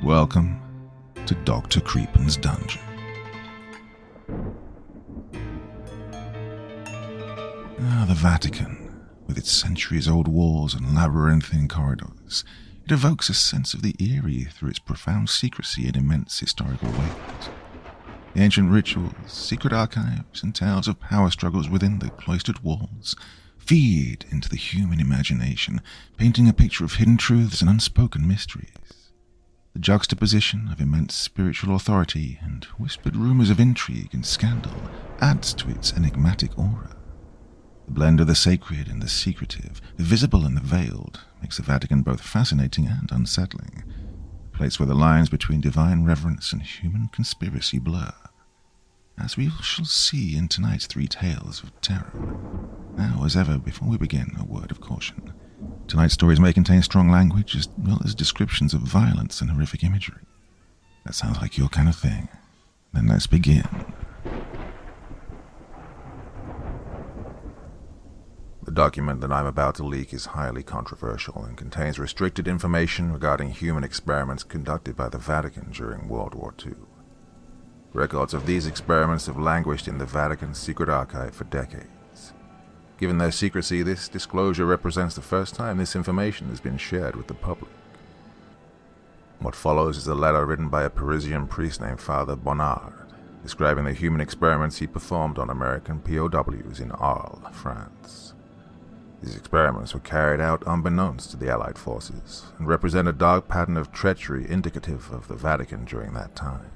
Welcome to Dr. Creepin's Dungeon. The Vatican, with its centuries-old walls and labyrinthine corridors, it evokes a sense of the eerie through its profound secrecy and immense historical weight. The ancient rituals, secret archives, and tales of power struggles within the cloistered walls feed into the human imagination, painting a picture of hidden truths and unspoken mysteries. The juxtaposition of immense spiritual authority and whispered rumors of intrigue and scandal adds to its enigmatic aura. The blend of the sacred and the secretive, the visible and the veiled, makes the Vatican both fascinating and unsettling, a place where the lines between divine reverence and human conspiracy blur. As we shall see in tonight's 3 tales of terror. Now, as ever, before we begin, a word of caution. Tonight's stories may contain strong language as well as descriptions of violence and horrific imagery. That sounds like your kind of thing. Then let's begin. The document that I'm about to leak is highly controversial and contains restricted information regarding human experiments conducted by the Vatican during World War II. Records of these experiments have languished in the Vatican's secret archive for decades. Given their secrecy, this disclosure represents the first time this information has been shared with the public. What follows is a letter written by a Parisian priest named Father Bonnard, describing the human experiments he performed on American POWs in Arles, France. These experiments were carried out unbeknownst to the Allied forces, and represent a dark pattern of treachery indicative of the Vatican during that time.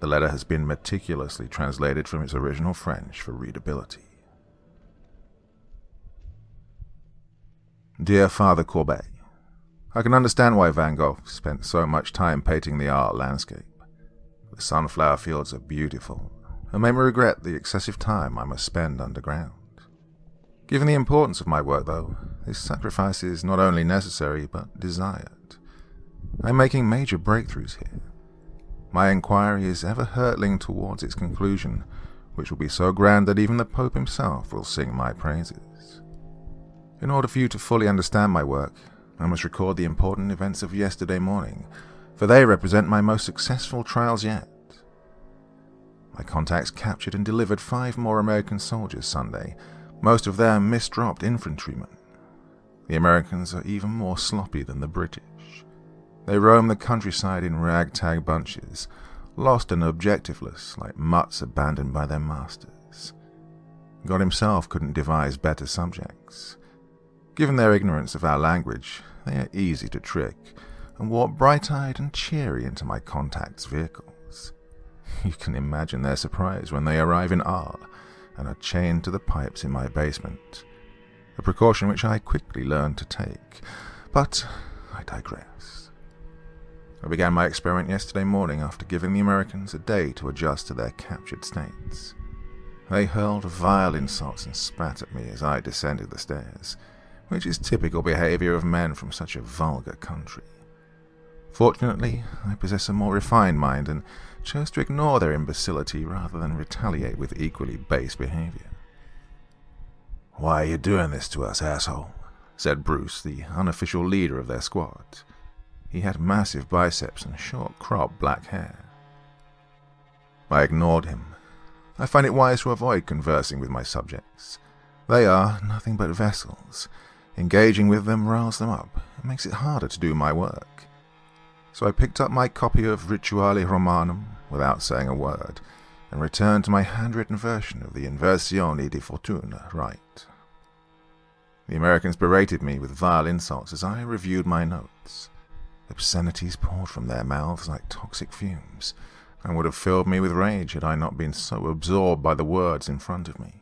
The letter has been meticulously translated from its original French for readability. Dear Father Courbet, I can understand why Van Gogh spent so much time painting the Arles landscape. The sunflower fields are beautiful, and made me regret the excessive time I must spend underground. Given the importance of my work, though, this sacrifice is not only necessary but desired. I'm making major breakthroughs here. My inquiry is ever hurtling towards its conclusion, which will be so grand that even the Pope himself will sing my praises. In order for you to fully understand my work, I must record the important events of yesterday morning, for they represent my most successful trials yet. My contacts captured and delivered 5 more American soldiers Sunday, most of them misdropped infantrymen. The Americans are even more sloppy than the British. They roam the countryside in ragtag bunches, lost and objectiveless like mutts abandoned by their masters. God himself couldn't devise better subjects. Given their ignorance of our language, they are easy to trick, and walk bright-eyed and cheery into my contacts' vehicles. You can imagine their surprise when they arrive in Arles and are chained to the pipes in my basement, a precaution which I quickly learned to take. But I digress. I began my experiment yesterday morning after giving the Americans a day to adjust to their captured states. They hurled vile insults and spat at me as I descended the stairs, which is typical behavior of men from such a vulgar country. Fortunately, I possess a more refined mind and chose to ignore their imbecility rather than retaliate with equally base behavior. "Why are you doing this to us, asshole?" said Bruce, the unofficial leader of their squad. He had massive biceps and short cropped black hair. I ignored him. I find it wise to avoid conversing with my subjects. They are nothing but vessels. Engaging with them riles them up and makes it harder to do my work. So I picked up my copy of Rituale Romanum without saying a word, and returned to my handwritten version of the Inversione di Fortuna rite. The Americans berated me with vile insults as I reviewed my notes. Obscenities poured from their mouths like toxic fumes, and would have filled me with rage had I not been so absorbed by the words in front of me.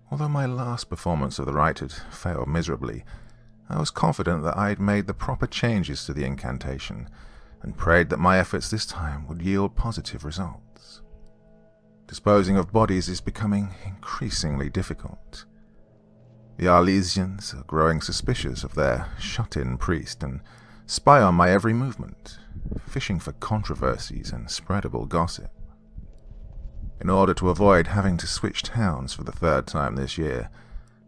Although my last performance of the rite had failed miserably, I was confident that I had made the proper changes to the incantation, and prayed that my efforts this time would yield positive results. Disposing of bodies is becoming increasingly difficult. The Arlesians are growing suspicious of their shut-in priest and spy on my every movement, fishing for controversies and spreadable gossip. In order to avoid having to switch towns for the 3rd time this year,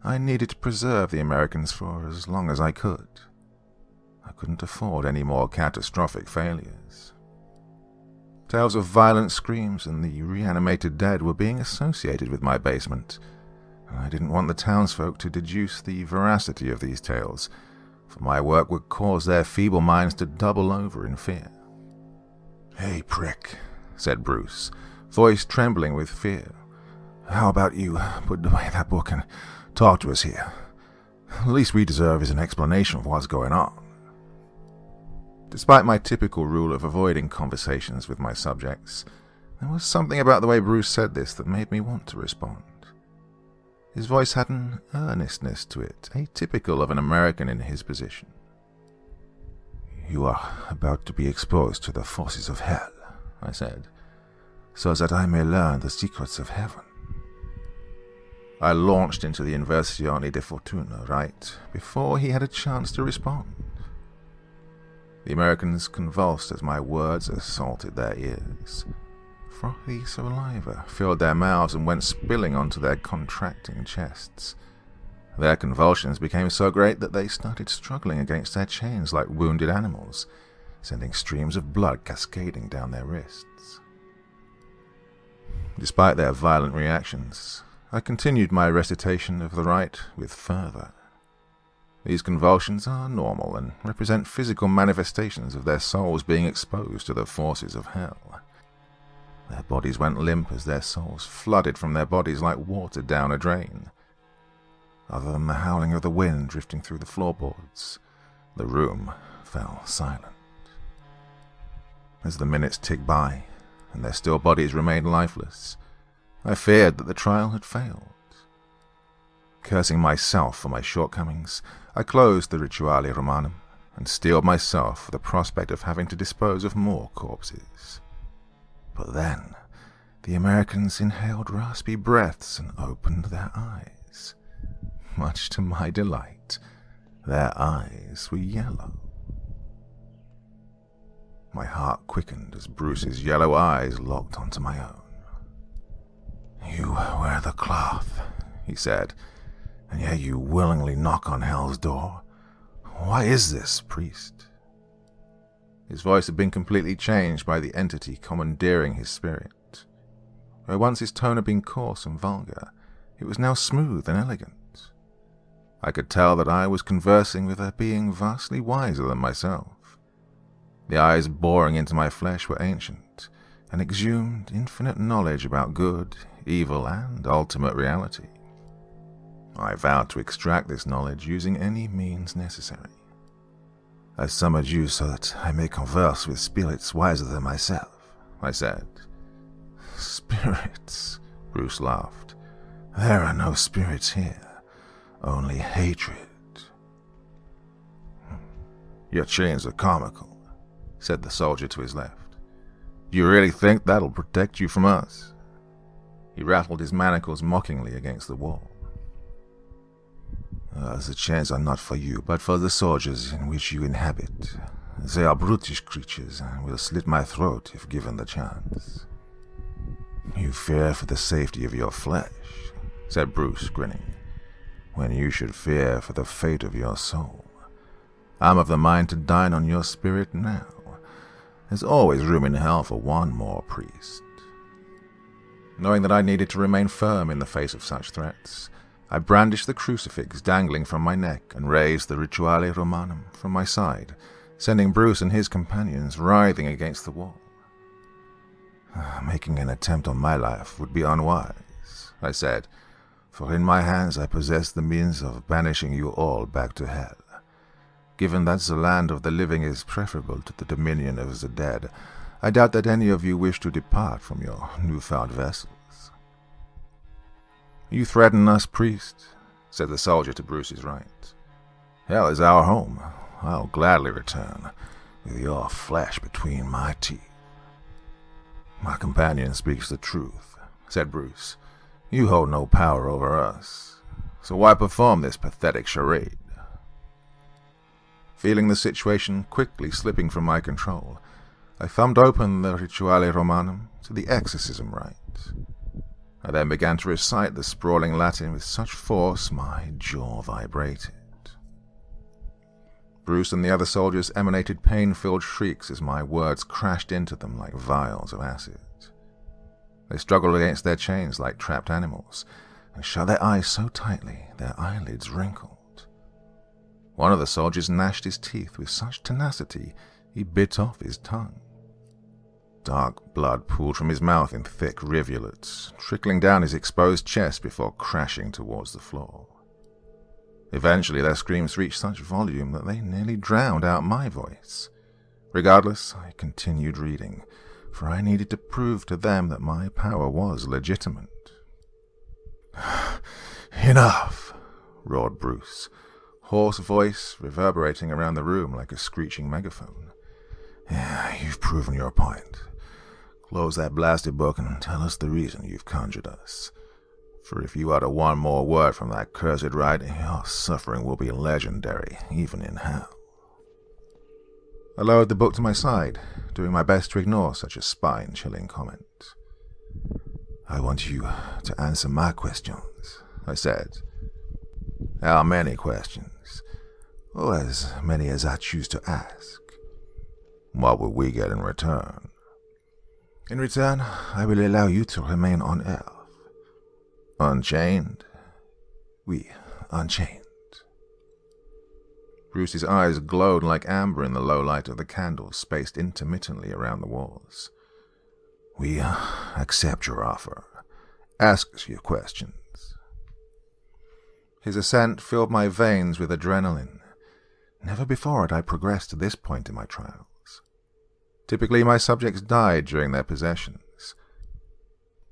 I needed to preserve the Americans for as long as I could. I couldn't afford any more catastrophic failures. Tales of violent screams and the reanimated dead were being associated with my basement, and I didn't want the townsfolk to deduce the veracity of these tales, for my work would cause their feeble minds to double over in fear. "Hey, prick," said Bruce, voice trembling with fear. "How about you put away that book and talk to us here? The least we deserve is an explanation of what's going on." Despite my typical rule of avoiding conversations with my subjects, there was something about the way Bruce said this that made me want to respond. His voice had an earnestness to it, atypical of an American in his position. "You are about to be exposed to the forces of hell," I said, "so that I may learn the secrets of heaven." I launched into the Inversione di Fortuna right before he had a chance to respond. The Americans convulsed as my words assaulted their ears. Frothy saliva filled their mouths and went spilling onto their contracting chests. Their convulsions became so great that they started struggling against their chains like wounded animals, sending streams of blood cascading down their wrists. Despite their violent reactions, I continued my recitation of the rite with fervor. These convulsions are normal and represent physical manifestations of their souls being exposed to the forces of hell. Their bodies went limp as their souls flooded from their bodies like water down a drain. Other than the howling of the wind drifting through the floorboards, the room fell silent. As the minutes ticked by, and their still bodies remained lifeless, I feared that the trial had failed. Cursing myself for my shortcomings, I closed the Rituale Romanum and steeled myself for the prospect of having to dispose of more corpses. But then, the Americans inhaled raspy breaths and opened their eyes. Much to my delight, their eyes were yellow. My heart quickened as Bruce's yellow eyes locked onto my own. "You wear the cloth," he said, "and yet you willingly knock on hell's door. Why is this, priest?" His voice had been completely changed by the entity commandeering his spirit. Where once his tone had been coarse and vulgar, it was now smooth and elegant. I could tell that I was conversing with a being vastly wiser than myself. The eyes boring into my flesh were ancient, and exhumed infinite knowledge about good, evil, and ultimate reality. I vowed to extract this knowledge using any means necessary. "I summoned you so that I may converse with spirits wiser than myself," I said. "Spirits?" Bruce laughed. "There are no spirits here, only hatred." "Your chains are comical," said the soldier to his left. "Do you really think that'll protect you from us?" He rattled his manacles mockingly against the wall. "The chains are not for you, but for the soldiers in which you inhabit. They are brutish creatures and will slit my throat if given the chance." "You fear for the safety of your flesh," said Bruce, grinning, "when you should fear for the fate of your soul. I'm of the mind to dine on your spirit now. There's always room in hell for one more priest." Knowing that I needed to remain firm in the face of such threats, I brandished the crucifix dangling from my neck and raised the Rituale Romanum from my side, sending Bruce and his companions writhing against the wall. "Making an attempt on my life would be unwise," I said, "for in my hands I possess the means of banishing you all back to hell. Given that the land of the living is preferable to the dominion of the dead, I doubt that any of you wish to depart from your newfound vessels." "You threaten us, priest," said the soldier to Bruce's right. "Hell is our home. I'll gladly return, with your flesh between my teeth." "My companion speaks the truth," said Bruce. "You hold no power over us, so why perform this pathetic charade?" Feeling the situation quickly slipping from my control, I thumbed open the Rituale Romanum to the exorcism rite. I then began to recite the sprawling Latin with such force my jaw vibrated. Bruce and the other soldiers emanated pain-filled shrieks as my words crashed into them like vials of acid. They struggled against their chains like trapped animals, and shut their eyes so tightly their eyelids wrinkled. One of the soldiers gnashed his teeth with such tenacity he bit off his tongue. Dark blood pooled from his mouth in thick rivulets, trickling down his exposed chest before crashing towards the floor. Eventually their screams reached such volume that they nearly drowned out my voice. Regardless, I continued reading, for I needed to prove to them that my power was legitimate. "Enough!" roared Bruce, hoarse voice reverberating around the room like a screeching megaphone. "You've proven your point. Close that blasted book and tell us the reason you've conjured us. For if you utter one more word from that cursed rite, your suffering will be legendary, even in hell." I lowered the book to my side, doing my best to ignore such a spine-chilling comment. "I want you to answer my questions," I said. "How many questions?" "Oh, as many as I choose to ask." "What will we get in return?" "In return, I will allow you to remain on Earth." "Unchained?" "Oui, unchained." Bruce's eyes glowed like amber in the low light of the candles spaced intermittently around the walls. "We accept your offer. Ask us your questions." His assent filled my veins with adrenaline. Never before had I progressed to this point in my trials. Typically, my subjects died during their possessions.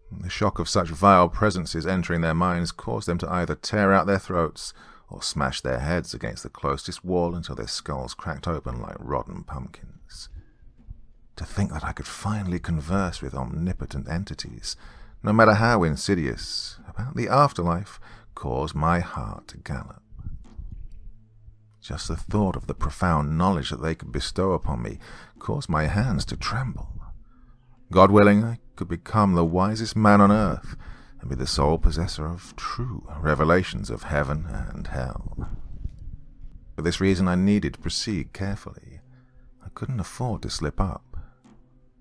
The shock of such vile presences entering their minds caused them to either tear out their throats or smash their heads against the closest wall until their skulls cracked open like rotten pumpkins. To think that I could finally converse with omnipotent entities, no matter how insidious, about the afterlife caused my heart to gallop. Just the thought of the profound knowledge that they could bestow upon me caused my hands to tremble. God willing, I could become the wisest man on earth and be the sole possessor of true revelations of heaven and hell. For this reason, I needed to proceed carefully. I couldn't afford to slip up.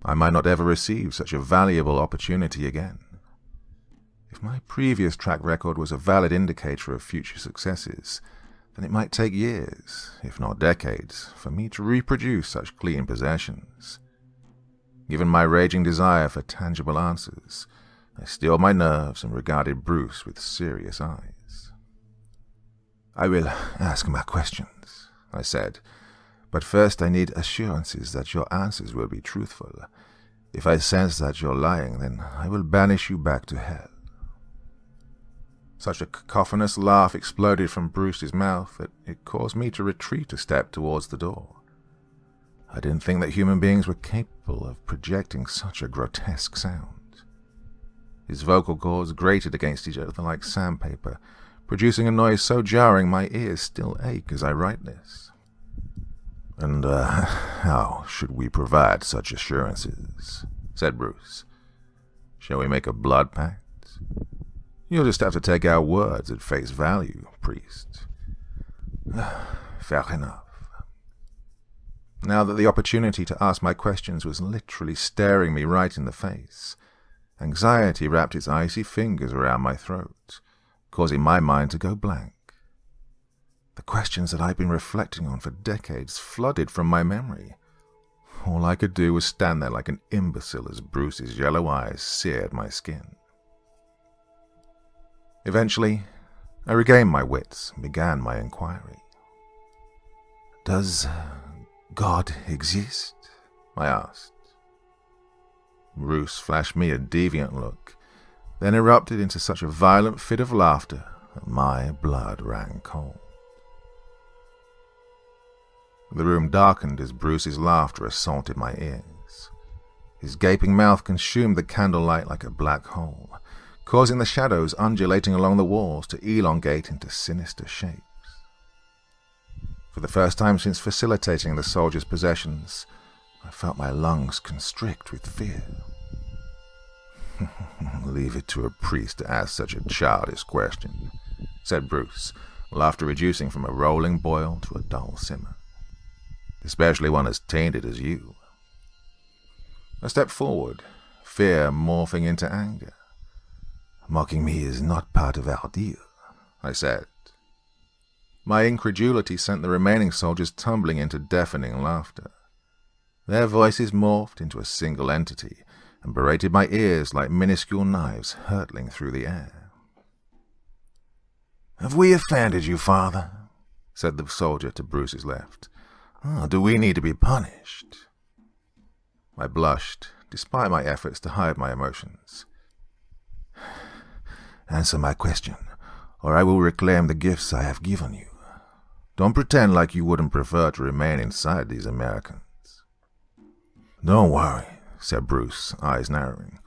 I might not ever receive such a valuable opportunity again. If my previous track record was a valid indicator of future successes, then it might take years, if not decades, for me to reproduce such clean possessions. Given my raging desire for tangible answers, I steeled my nerves and regarded Bruce with serious eyes. "I will ask my questions," I said, "but first I need assurances that your answers will be truthful. If I sense that you're lying, then I will banish you back to hell." Such a cacophonous laugh exploded from Bruce's mouth that it caused me to retreat a step towards the door. I didn't think that human beings were capable of projecting such a grotesque sound. His vocal cords grated against each other like sandpaper, producing a noise so jarring my ears still ache as I write this. "And how should we provide such assurances?" said Bruce. "Shall we make a blood pact?" "You'll just have to take our words at face value, priest." "Fair enough." Now that the opportunity to ask my questions was literally staring me right in the face, anxiety wrapped its icy fingers around my throat, causing my mind to go blank. The questions that I'd been reflecting on for decades flooded from my memory. All I could do was stand there like an imbecile as Bruce's yellow eyes seared my skin. Eventually, I regained my wits and began my inquiry. "Does God exist?" I asked. Bruce flashed me a deviant look, then erupted into such a violent fit of laughter that my blood ran cold. The room darkened as Bruce's laughter assaulted my ears. His gaping mouth consumed the candlelight like a black hole, causing the shadows undulating along the walls to elongate into sinister shapes. For the first time since facilitating the soldier's possessions, I felt my lungs constrict with fear. "Leave it to a priest to ask such a childish question," said Bruce, laughter reducing from a rolling boil to a dull simmer. especially one as tainted as you. I stepped forward, fear morphing into anger. Mocking me is not part of our deal, I said. My incredulity sent the remaining soldiers tumbling into deafening laughter. Their voices morphed into a single entity and berated my ears like minuscule knives hurtling through the air. "Have we offended you, Father?" said the soldier to Bruce's left. Do we need to be punished?" I blushed, despite my efforts to hide my emotions. "Answer my question, or I will reclaim the gifts I have given you. Don't pretend like you wouldn't prefer to remain inside these Americans." "Don't worry," said Bruce, eyes narrowing.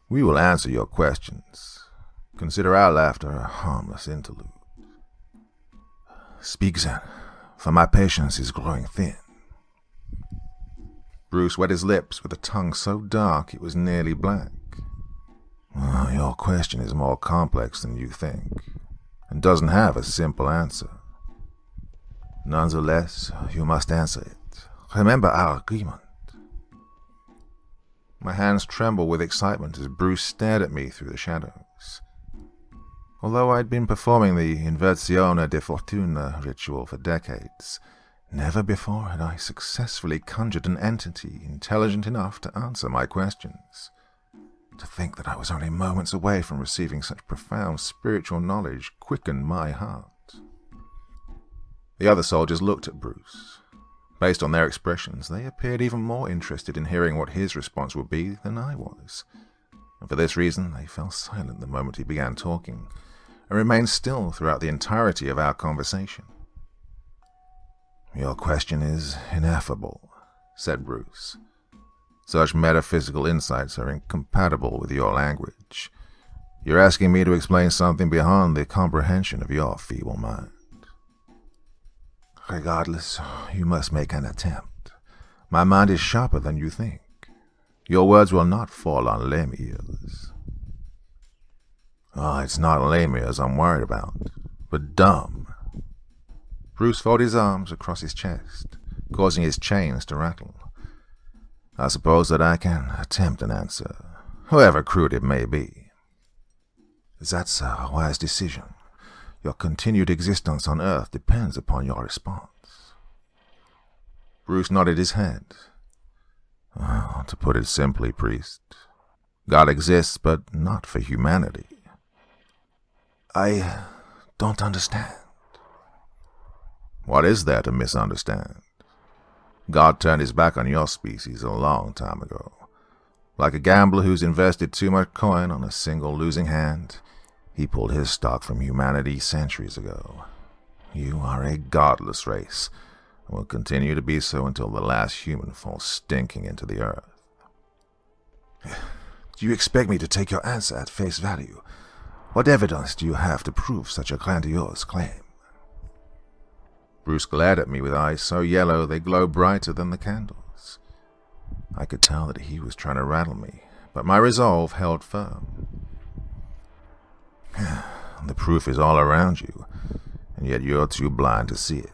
"We will answer your questions. Consider our laughter a harmless interlude." "Speak then, for my patience is growing thin." Bruce wet his lips with a tongue so dark it was nearly black. Your question is more complex than you think, and doesn't have a simple answer. Nonetheless, you must answer it. Remember our agreement." My hands trembled with excitement as Bruce stared at me through the shadows. Although I'd been performing the inversione di fortuna ritual for decades, never before had I successfully conjured an entity intelligent enough to answer my questions. To think that I was only moments away from receiving such profound spiritual knowledge quickened my heart. The other soldiers looked at Bruce. Based on their expressions, they appeared even more interested in hearing what his response would be than I was. And for this reason, they fell silent the moment he began talking, and remained still throughout the entirety of our conversation. "Your question is ineffable," said Bruce. "Such metaphysical insights are incompatible with your language. You're asking me to explain something beyond the comprehension of your feeble mind." "Regardless, you must make an attempt. My mind is sharper than you think. Your words will not fall on lame ears." It's not lame ears I'm worried about, but dumb." Bruce folded his arms across his chest, causing his chains to rattle. "I suppose that I can attempt an answer, however crude it may be." "That's a wise decision. Your continued existence on Earth depends upon your response." Bruce nodded his head. To put it simply, priest, God exists, but not for humanity." "I don't understand." "What is there to misunderstand? God turned his back on your species a long time ago. Like a gambler who's invested too much coin on a single losing hand, he pulled his stock from humanity centuries ago. You are a godless race, and will continue to be so until the last human falls stinking into the earth." "Do you expect me to take your answer at face value? What evidence do you have to prove such a grandiose claim?" Bruce glared at me with eyes so yellow they glowed brighter than the candles. I could tell that he was trying to rattle me, but my resolve held firm. "The proof is all around you, and yet you're too blind to see it.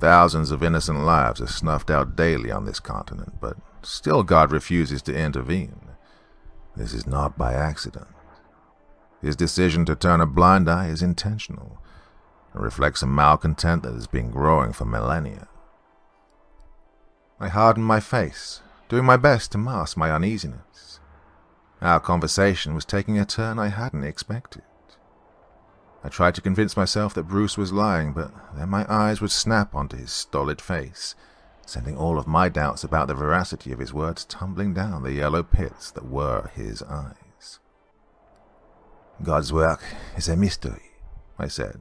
Thousands of innocent lives are snuffed out daily on this continent, but still God refuses to intervene. This is not by accident. His decision to turn a blind eye is intentional, and reflects a malcontent that has been growing for millennia." I hardened my face, doing my best to mask my uneasiness. Our conversation was taking a turn I hadn't expected. I tried to convince myself that Bruce was lying, but then my eyes would snap onto his stolid face, sending all of my doubts about the veracity of his words tumbling down the yellow pits that were his eyes. "God's work is a mystery," I said.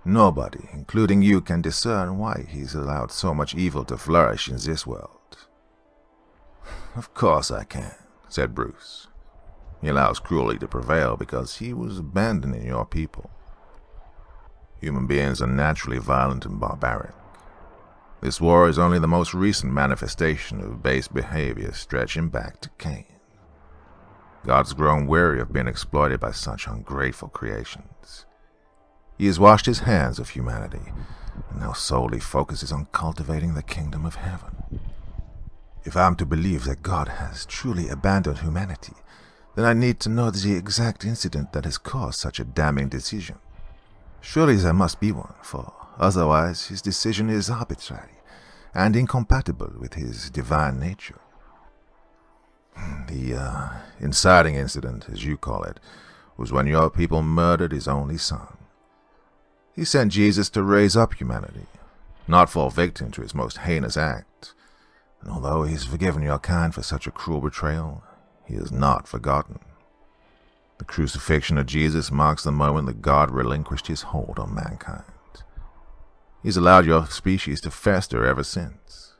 "Nobody, including you, can discern why he's allowed so much evil to flourish in this world." "Of course I can," said Bruce. "He allows cruelty to prevail because he was abandoning your people. Human beings are naturally violent and barbaric. This war is only the most recent manifestation of base behavior stretching back to Cain. God's grown weary of being exploited by such ungrateful creations. He has washed his hands of humanity, and now solely focuses on cultivating the kingdom of heaven. If I'm to believe that God has truly abandoned humanity, then I need to know the exact incident that has caused such a damning decision. Surely there must be one, for otherwise his decision is arbitrary and incompatible with his divine nature. The inciting incident, as you call it, was when your people murdered his only son. He sent Jesus to raise up humanity, not fall victim to its most heinous act. And although he has forgiven your kind for such a cruel betrayal, he is not forgotten. The crucifixion of Jesus marks the moment that God relinquished his hold on mankind. He's allowed your species to fester ever since.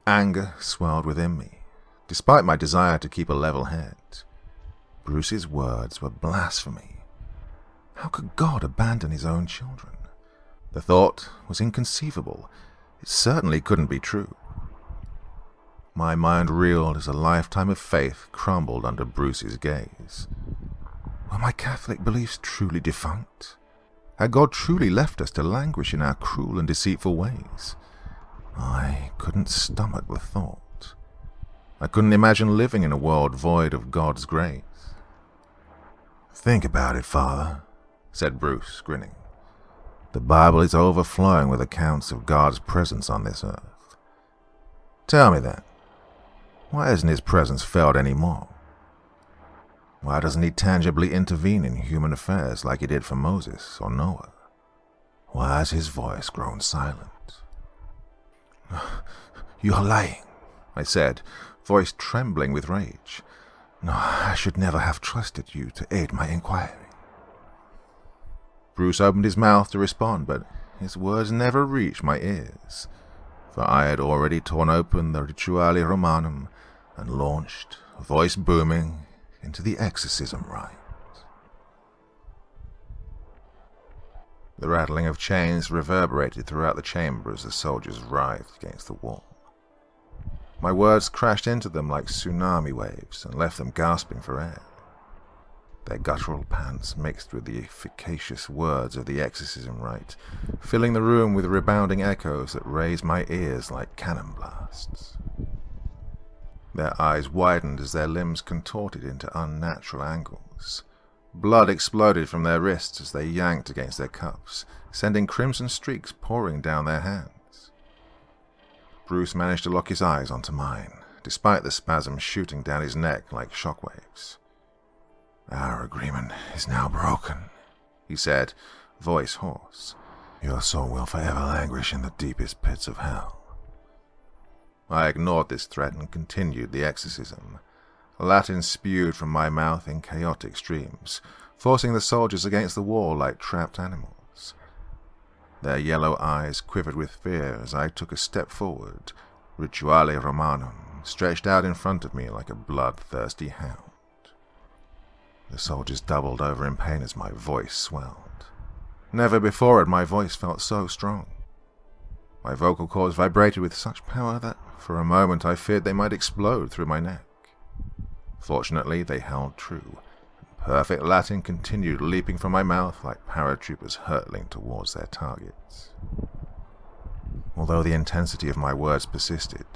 Anger swelled within me, despite my desire to keep a level head. Bruce's words were blasphemy. How could God abandon his own children? The thought was inconceivable. It certainly couldn't be true. My mind reeled as a lifetime of faith crumbled under Bruce's gaze. Were my Catholic beliefs truly defunct? Had God truly left us to languish in our cruel and deceitful ways? I couldn't stomach the thought. I couldn't imagine living in a world void of God's grace. "Think about it, Father," said Bruce, grinning. "The Bible is overflowing with accounts of God's presence on this earth. Tell me then, why isn't his presence felt anymore? Why doesn't he tangibly intervene in human affairs like he did for Moses or Noah? Why has his voice grown silent?" "You're lying," I said, voice trembling with rage. "No, I should never have trusted you to aid my inquiry." Bruce opened his mouth to respond, but his words never reached my ears, for I had already torn open the Rituale Romanum and launched, voice booming, into the exorcism rite. The rattling of chains reverberated throughout the chamber as the soldiers writhed against the wall. My words crashed into them like tsunami waves and left them gasping for air. Their guttural pants mixed with the efficacious words of the exorcism rite, filling the room with rebounding echoes that raised my ears like cannon blasts. Their eyes widened as their limbs contorted into unnatural angles. Blood exploded from their wrists as they yanked against their cuffs, sending crimson streaks pouring down their hands. Bruce managed to lock his eyes onto mine, despite the spasms shooting down his neck like shockwaves. "Our agreement is now broken," he said, voice hoarse. "Your soul will forever languish in the deepest pits of hell." I ignored this threat and continued the exorcism. Latin spewed from my mouth in chaotic streams, forcing the soldiers against the wall like trapped animals. Their yellow eyes quivered with fear as I took a step forward, Rituale Romanum stretched out in front of me like a bloodthirsty hound. The soldiers doubled over in pain as my voice swelled. Never before had my voice felt so strong. My vocal cords vibrated with such power that, for a moment, I feared they might explode through my neck. Fortunately, they held true. Perfect Latin continued leaping from my mouth like paratroopers hurtling towards their targets. Although the intensity of my words persisted,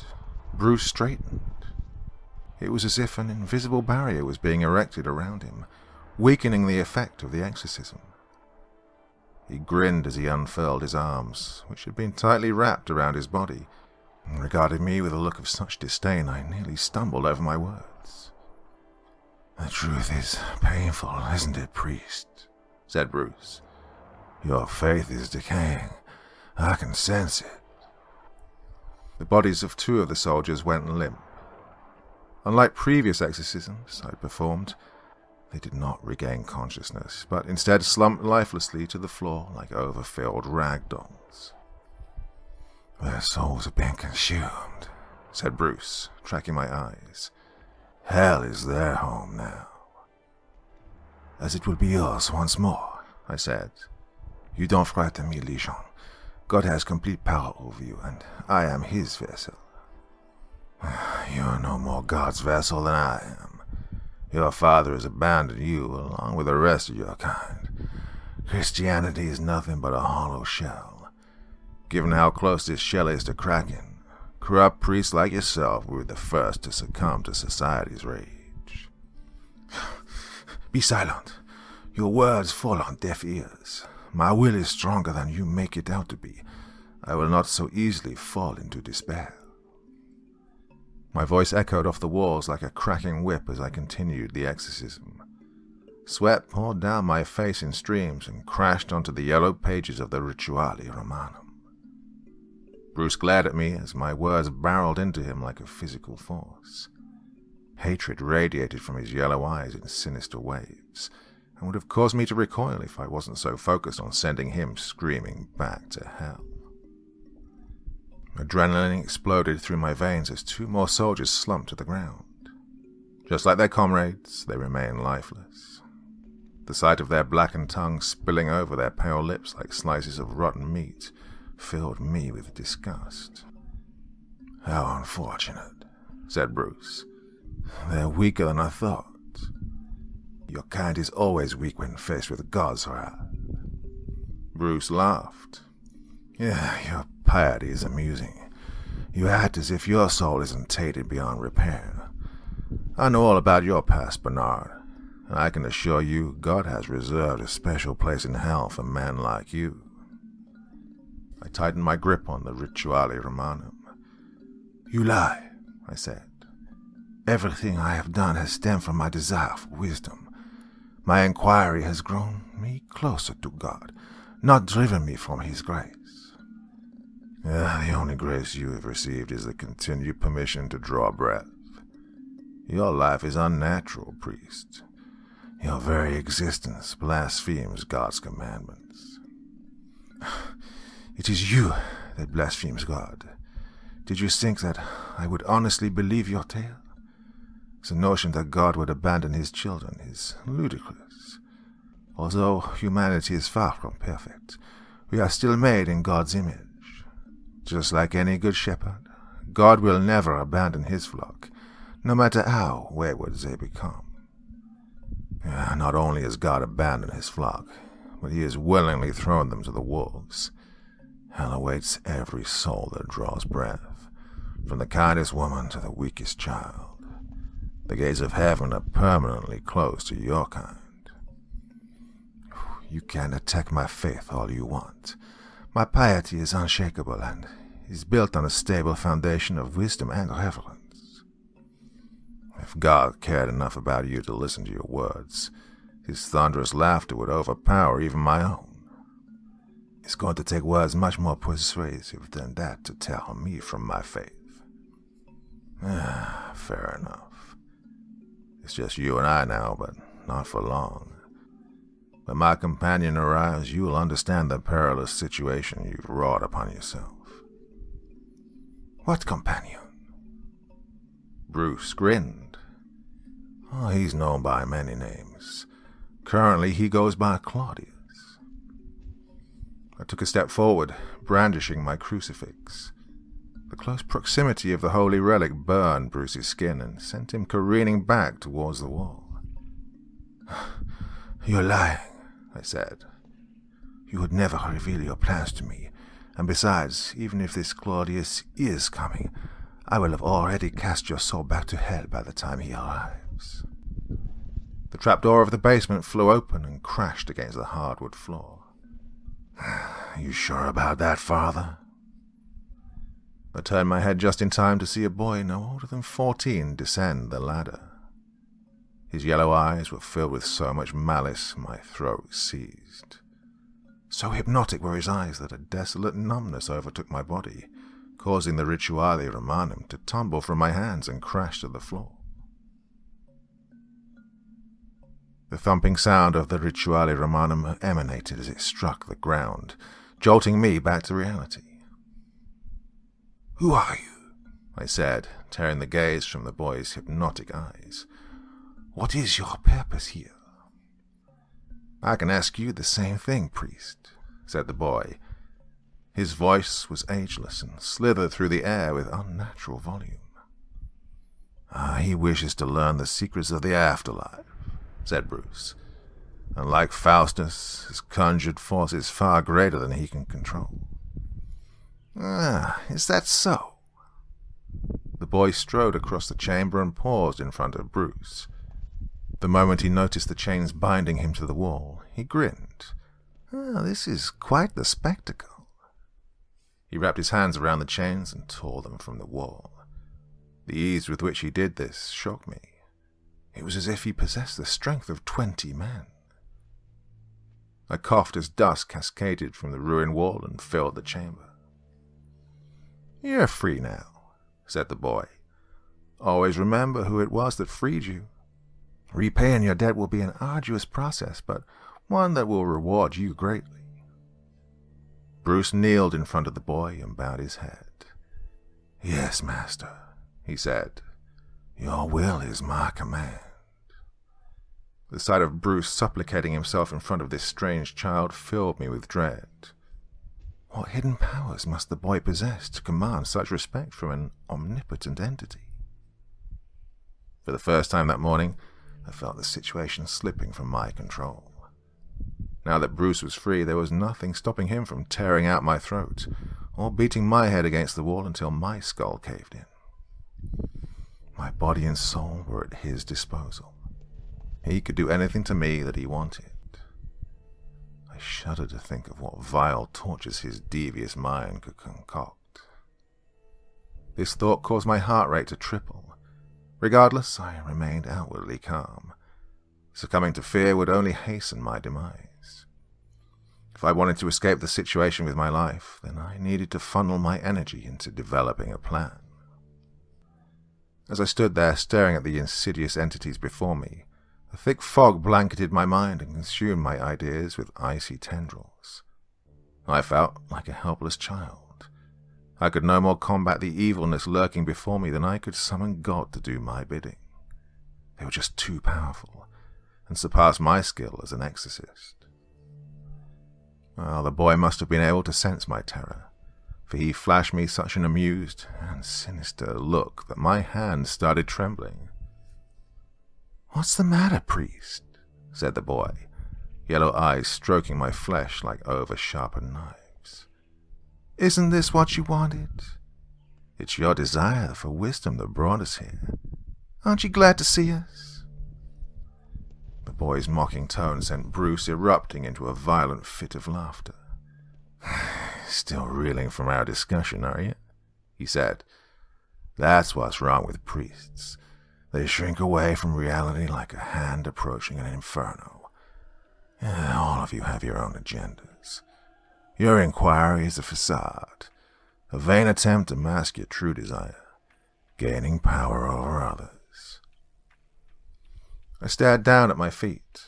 Bruce straightened. It was as if an invisible barrier was being erected around him, weakening the effect of the exorcism. He grinned as he unfurled his arms, which had been tightly wrapped around his body, and regarded me with a look of such disdain I nearly stumbled over my words. "The truth is painful, isn't it, priest?" said Bruce. "Your faith is decaying. I can sense it." The bodies of two of the soldiers went limp. Unlike previous exorcisms I'd performed, they did not regain consciousness, but instead slumped lifelessly to the floor like overfilled rag dolls. "Their souls have been consumed," said Bruce, tracking my eyes. "Hell is their home now." "As it will be yours once more," I said. "You don't frighten me, Legion. God has complete power over you, and I am his vessel." "You are no more God's vessel than I am. Your father has abandoned you along with the rest of your kind. Christianity is nothing but a hollow shell. Given how close this shell is to cracking, corrupt priests like yourself were the first to succumb to society's rage. Be silent. Your words fall on deaf ears. My will is stronger than you make it out to be. I will not so easily fall into despair. My voice echoed off the walls like a cracking whip as I continued the exorcism. Sweat poured down my face in streams and crashed onto the yellow pages of the Rituale Romanum. Bruce glared at me as my words barreled into him like a physical force. Hatred radiated from his yellow eyes in sinister waves, and would have caused me to recoil if I wasn't so focused on sending him screaming back to hell. Adrenaline exploded through my veins as two more soldiers slumped to the ground. Just like their comrades, they remained lifeless. The sight of their blackened tongues spilling over their pale lips like slices of rotten meat filled me with disgust. "How unfortunate," said Bruce. "They're weaker than I thought. Your kind is always weak when faced with God's wrath." Bruce laughed. "Yeah, your piety is amusing. You act as if your soul isn't tainted beyond repair. I know all about your past, Bernard, and I can assure you God has reserved a special place in hell for men like you." I tightened my grip on the Rituale Romanum. "You lie," I said. "Everything I have done has stemmed from my desire for wisdom. My inquiry has grown me closer to God, not driven me from His grace." The only grace you have received is the continued permission to draw breath. Your life is unnatural, priest. Your very existence blasphemes God's commandments. It is you that blasphemes God. Did you think that I would honestly believe your tale? The notion that God would abandon His children is ludicrous. Although humanity is far from perfect, we are still made in God's image. Just like any good shepherd, God will never abandon His flock, no matter how wayward they become. Not only has God abandoned His flock, but He has willingly thrown them to the wolves. Hell awaits every soul that draws breath, from the kindest woman to the weakest child. The gates of heaven are permanently closed to your kind. You can attack my faith all you want. My piety is unshakable and is built on a stable foundation of wisdom and reverence. If God cared enough about you to listen to your words, His thunderous laughter would overpower even my own. It's going to take words much more persuasive than that to tell me from my faith. Fair enough. It's just you and I now, but not for long. When my companion arrives, you will understand the perilous situation you've wrought upon yourself. What companion? Bruce grinned. He's known by many names. Currently, he goes by Claudius. I took a step forward, brandishing my crucifix. The close proximity of the holy relic burned Bruce's skin and sent him careening back towards the wall. "You're lying," I said. "You would never reveal your plans to me, and besides, even if this Claudius is coming, I will have already cast your soul back to hell by the time he arrives." The trapdoor of the basement flew open and crashed against the hardwood floor. "You sure about that, Father?" I turned my head just in time to see a boy no older than 14 descend the ladder. His yellow eyes were filled with so much malice my throat seized. So hypnotic were his eyes that a desolate numbness overtook my body, causing the Rituale Romanum to tumble from my hands and crash to the floor. The thumping sound of the Rituale Romanum emanated as it struck the ground, jolting me back to reality. "Who are you?" I said, tearing the gaze from the boy's hypnotic eyes. "What is your purpose here?" "I can ask you the same thing, priest," said the boy. His voice was ageless and slithered through the air with unnatural volume. "He wishes to learn the secrets of the afterlife," said Bruce. and like Faustus, has conjured forces far greater than he can control. Ah, is that so? The boy strode across the chamber and paused in front of Bruce. The moment he noticed the chains binding him to the wall, he grinned. Ah, this is quite the spectacle. He wrapped his hands around the chains and tore them from the wall. The ease with which he did this shocked me. It was as if he possessed the strength of 20 men. I coughed as dust cascaded from the ruined wall and filled the chamber. You're free now, said the boy. Always remember who it was that freed you. Repaying your debt will be an arduous process, but one that will reward you greatly. Bruce kneeled in front of the boy and bowed his head. Yes, master, he said. Your will is my command. The sight of Bruce supplicating himself in front of this strange child filled me with dread. What hidden powers must the boy possess to command such respect from an omnipotent entity? For the first time that morning, I felt the situation slipping from my control. Now that Bruce was free, there was nothing stopping him from tearing out my throat, or beating my head against the wall until my skull caved in. My body and soul were at his disposal. He could do anything to me that he wanted. I shuddered to think of what vile tortures his devious mind could concoct. This thought caused my heart rate to triple. Regardless, I remained outwardly calm. Succumbing to fear would only hasten my demise. If I wanted to escape the situation with my life, then I needed to funnel my energy into developing a plan. As I stood there staring at the insidious entities before me, a thick fog blanketed my mind and consumed my ideas with icy tendrils. I felt like a helpless child. I could no more combat the evilness lurking before me than I could summon God to do my bidding. They were just too powerful, and surpassed my skill as an exorcist. Well, the boy must have been able to sense my terror, for he flashed me such an amused and sinister look that my hand started trembling. "What's the matter, priest?" said the boy, yellow eyes stroking my flesh like over-sharpened knives. "Isn't this what you wanted? It's your desire for wisdom that brought us here. Aren't you glad to see us?" The boy's mocking tone sent Bruce erupting into a violent fit of laughter. "Still reeling from our discussion, are you?" he said. "That's what's wrong with priests. They shrink away from reality like a hand approaching an inferno. All of you have your own agendas. Your inquiry is a facade, a vain attempt to mask your true desire, gaining power over others." I stared down at my feet.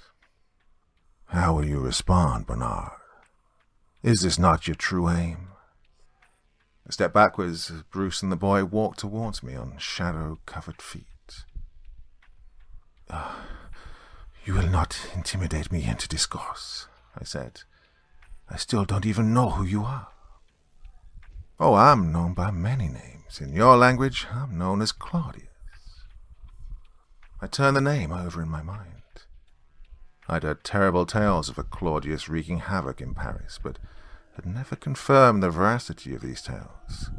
"How will you respond, Bernard? Is this not your true aim?" I stepped backwards as Bruce and the boy walked towards me on shadow-covered feet. "You will not intimidate me into discourse," I said. "I still don't even know who you are." "Oh, I'm known by many names. In your language, I'm known as Claudius." I turned the name over in my mind. I'd heard terrible tales of a Claudius wreaking havoc in Paris, but had never confirmed the veracity of these tales.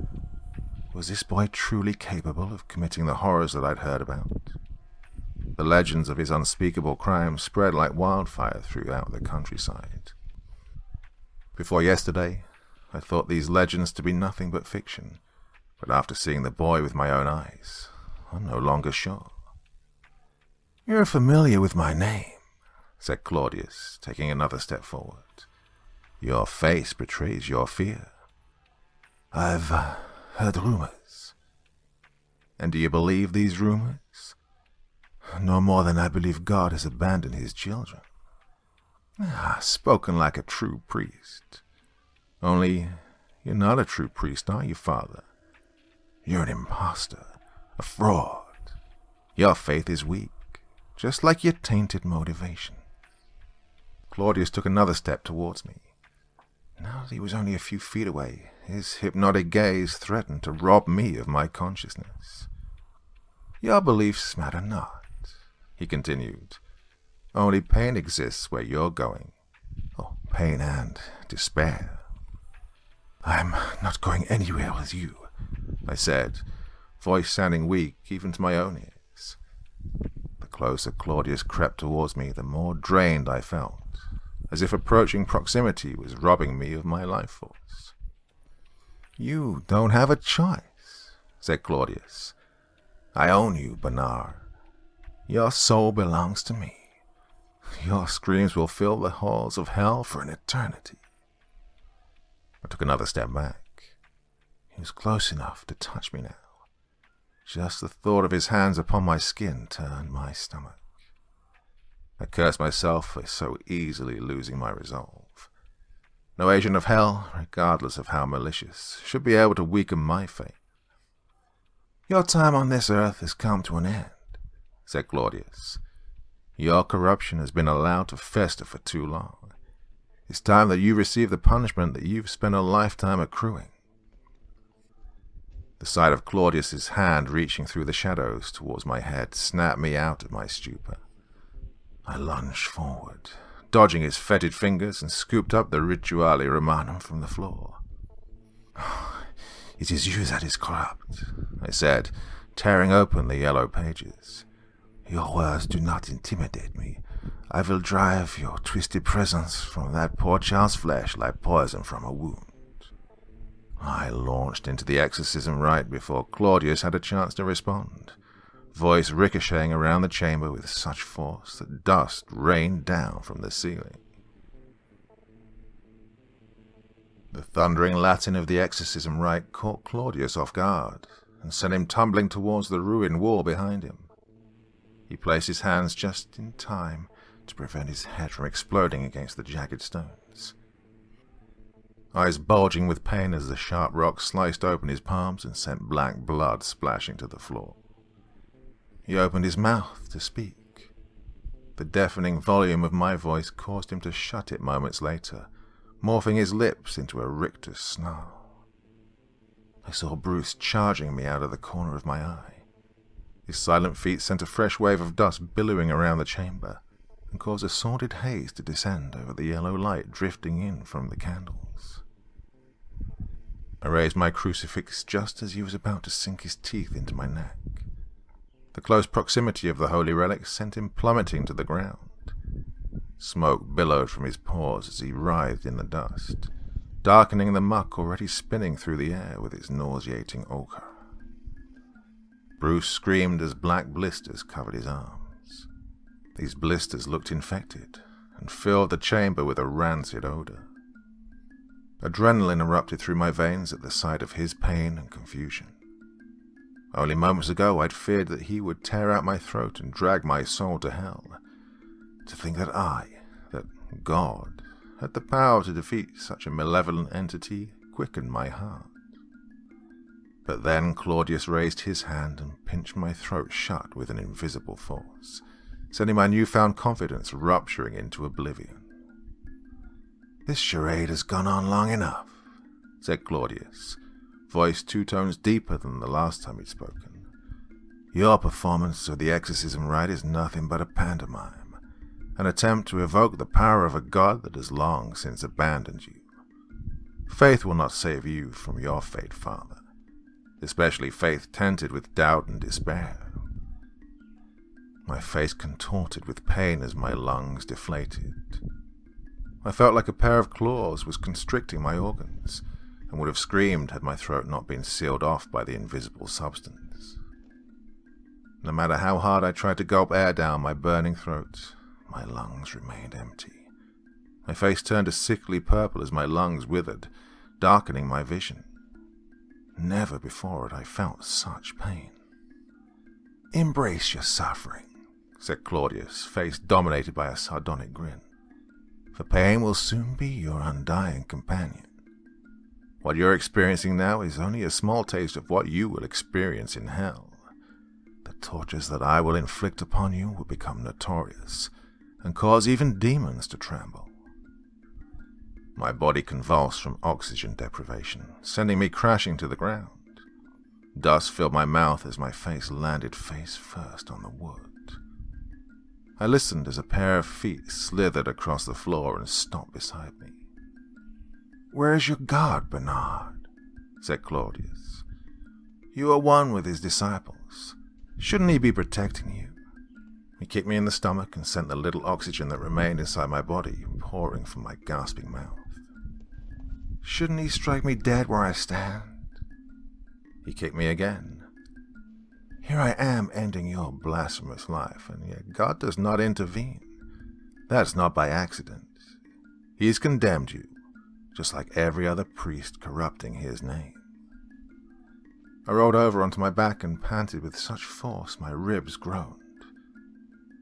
Was this boy truly capable of committing the horrors that I'd heard about? The legends of his unspeakable crimes spread like wildfire throughout the countryside. Before yesterday, I thought these legends to be nothing but fiction, but after seeing the boy with my own eyes, I'm no longer sure. "You're familiar with my name," said Claudius, taking another step forward. "Your face betrays your fear." "I've heard rumors." "And do you believe these rumors?" "No more than I believe God has abandoned his children." Spoken like a true priest. Only, you're not a true priest, are you, Father? You're an impostor, a fraud. Your faith is weak, just like your tainted motivation. Claudius took another step towards me. Now that he was only a few feet away, his hypnotic gaze threatened to rob me of my consciousness. "Your beliefs matter not," he continued. Only pain exists where you're going. Oh, pain and despair. I'm not going anywhere with you, I said, voice sounding weak even to my own ears. The closer Claudius crept towards me, the more drained I felt, as if approaching proximity was robbing me of my life force. You don't have a choice, said Claudius. I own you, Bernard. Your soul belongs to me. Your screams will fill the halls of hell for an eternity. I took another step back. He was close enough to touch me now. Just the thought of his hands upon my skin turned my stomach. I cursed myself for so easily losing my resolve. No agent of hell, regardless of how malicious, should be able to weaken my faith. Your time on this earth has come to an end, said Claudius. Your corruption has been allowed to fester for too long. It's time that you receive the punishment that you've spent a lifetime accruing. The sight of Claudius's hand reaching through the shadows towards my head snapped me out of my stupor. I lunged forward, dodging his fetid fingers, and scooped up the Rituale Romanum from the floor. It is you that is corrupt, I said, tearing open the yellow pages. Your words do not intimidate me. I will drive your twisted presence from that poor child's flesh like poison from a wound. I launched into the exorcism rite before Claudius had a chance to respond, voice ricocheting around the chamber with such force that dust rained down from the ceiling. The thundering Latin of the exorcism rite caught Claudius off guard and sent him tumbling towards the ruined wall behind him. He placed his hands just in time to prevent his head from exploding against the jagged stones. Eyes bulging with pain as the sharp rock sliced open his palms and sent black blood splashing to the floor. He opened his mouth to speak. The deafening volume of my voice caused him to shut it moments later, morphing his lips into a rictus snarl. I saw Bruce charging me out of the corner of my eye. His silent feet sent a fresh wave of dust billowing around the chamber and caused a sordid haze to descend over the yellow light drifting in from the candles. I raised my crucifix just as he was about to sink his teeth into my neck. The close proximity of the holy relic sent him plummeting to the ground. Smoke billowed from his pores as he writhed in the dust, darkening the muck already spinning through the air with its nauseating ochre. Bruce screamed as black blisters covered his arms. These blisters looked infected and filled the chamber with a rancid odor. Adrenaline erupted through my veins at the sight of his pain and confusion. Only moments ago I'd feared that he would tear out my throat and drag my soul to hell. To think that that God, had the power to defeat such a malevolent entity quickened my heart. But then Claudius raised his hand and pinched my throat shut with an invisible force, sending my newfound confidence rupturing into oblivion. This charade has gone on long enough, said Claudius, voice 2 tones deeper than the last time he'd spoken. Your performance of the exorcism rite is nothing but a pantomime, an attempt to evoke the power of a god that has long since abandoned you. Faith will not save you from your fate, Father, especially faith tainted with doubt and despair. My face contorted with pain as my lungs deflated. I felt like a pair of claws was constricting my organs, and would have screamed had my throat not been sealed off by the invisible substance. No matter how hard I tried to gulp air down my burning throat, my lungs remained empty. My face turned a sickly purple as my lungs withered, darkening my vision. Never before had I felt such pain. Embrace your suffering, said Claudius, face dominated by a sardonic grin. For pain will soon be your undying companion. What you're experiencing now is only a small taste of what you will experience in hell. The tortures that I will inflict upon you will become notorious, and cause even demons to tremble. My body convulsed from oxygen deprivation, sending me crashing to the ground. Dust filled my mouth as my face landed face first on the wood. I listened as a pair of feet slithered across the floor and stopped beside me. "Where is your God, Bernard?" said Claudius. "You are one with his disciples. Shouldn't he be protecting you?" He kicked me in the stomach and sent the little oxygen that remained inside my body pouring from my gasping mouth. "Shouldn't he strike me dead where I stand?" He kicked me again. "Here I am ending your blasphemous life, and yet God does not intervene. That's not by accident. He has condemned you, just like every other priest corrupting his name." I rolled over onto my back and panted with such force my ribs groaned.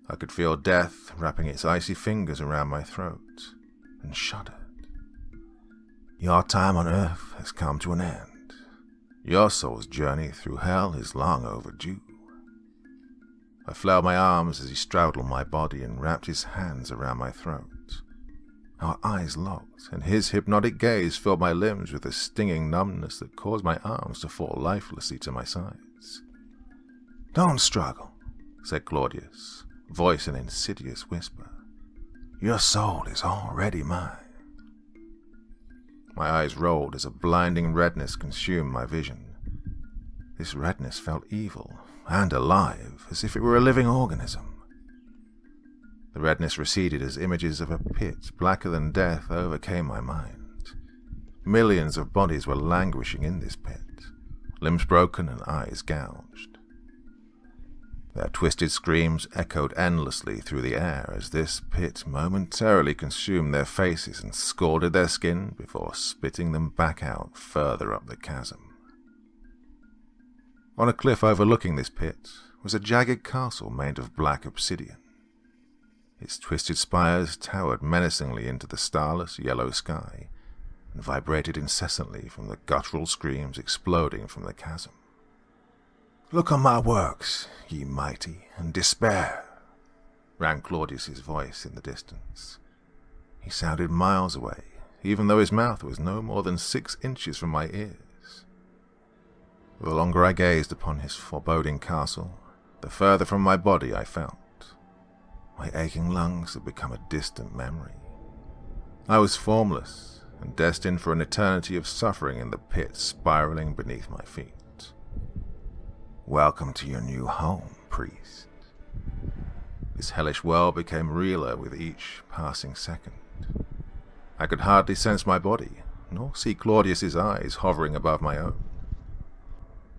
I could feel death wrapping its icy fingers around my throat, and shuddered. "Your time on earth has come to an end. Your soul's journey through hell is long overdue." I flailed my arms as he straddled my body and wrapped his hands around my throat. Our eyes locked, and his hypnotic gaze filled my limbs with a stinging numbness that caused my arms to fall lifelessly to my sides. "Don't struggle," said Claudius, voice an insidious whisper. "Your soul is already mine." My eyes rolled as a blinding redness consumed my vision. This redness felt evil and alive, as if it were a living organism. The redness receded as images of a pit blacker than death overcame my mind. Millions of bodies were languishing in this pit, limbs broken and eyes gouged. Their twisted screams echoed endlessly through the air as this pit momentarily consumed their faces and scalded their skin before spitting them back out further up the chasm. On a cliff overlooking this pit was a jagged castle made of black obsidian. Its twisted spires towered menacingly into the starless yellow sky and vibrated incessantly from the guttural screams exploding from the chasm. "Look on my works, ye mighty, and despair," rang Claudius's voice in the distance. He sounded miles away, even though his mouth was no more than 6 inches from my ears. The longer I gazed upon his foreboding castle, the further from my body I felt. My aching lungs had become a distant memory. I was formless and destined for an eternity of suffering in the pit spiraling beneath my feet. "Welcome to your new home, priest." This hellish world became realer with each passing second. I could hardly sense my body, nor see Claudius's eyes hovering above my own.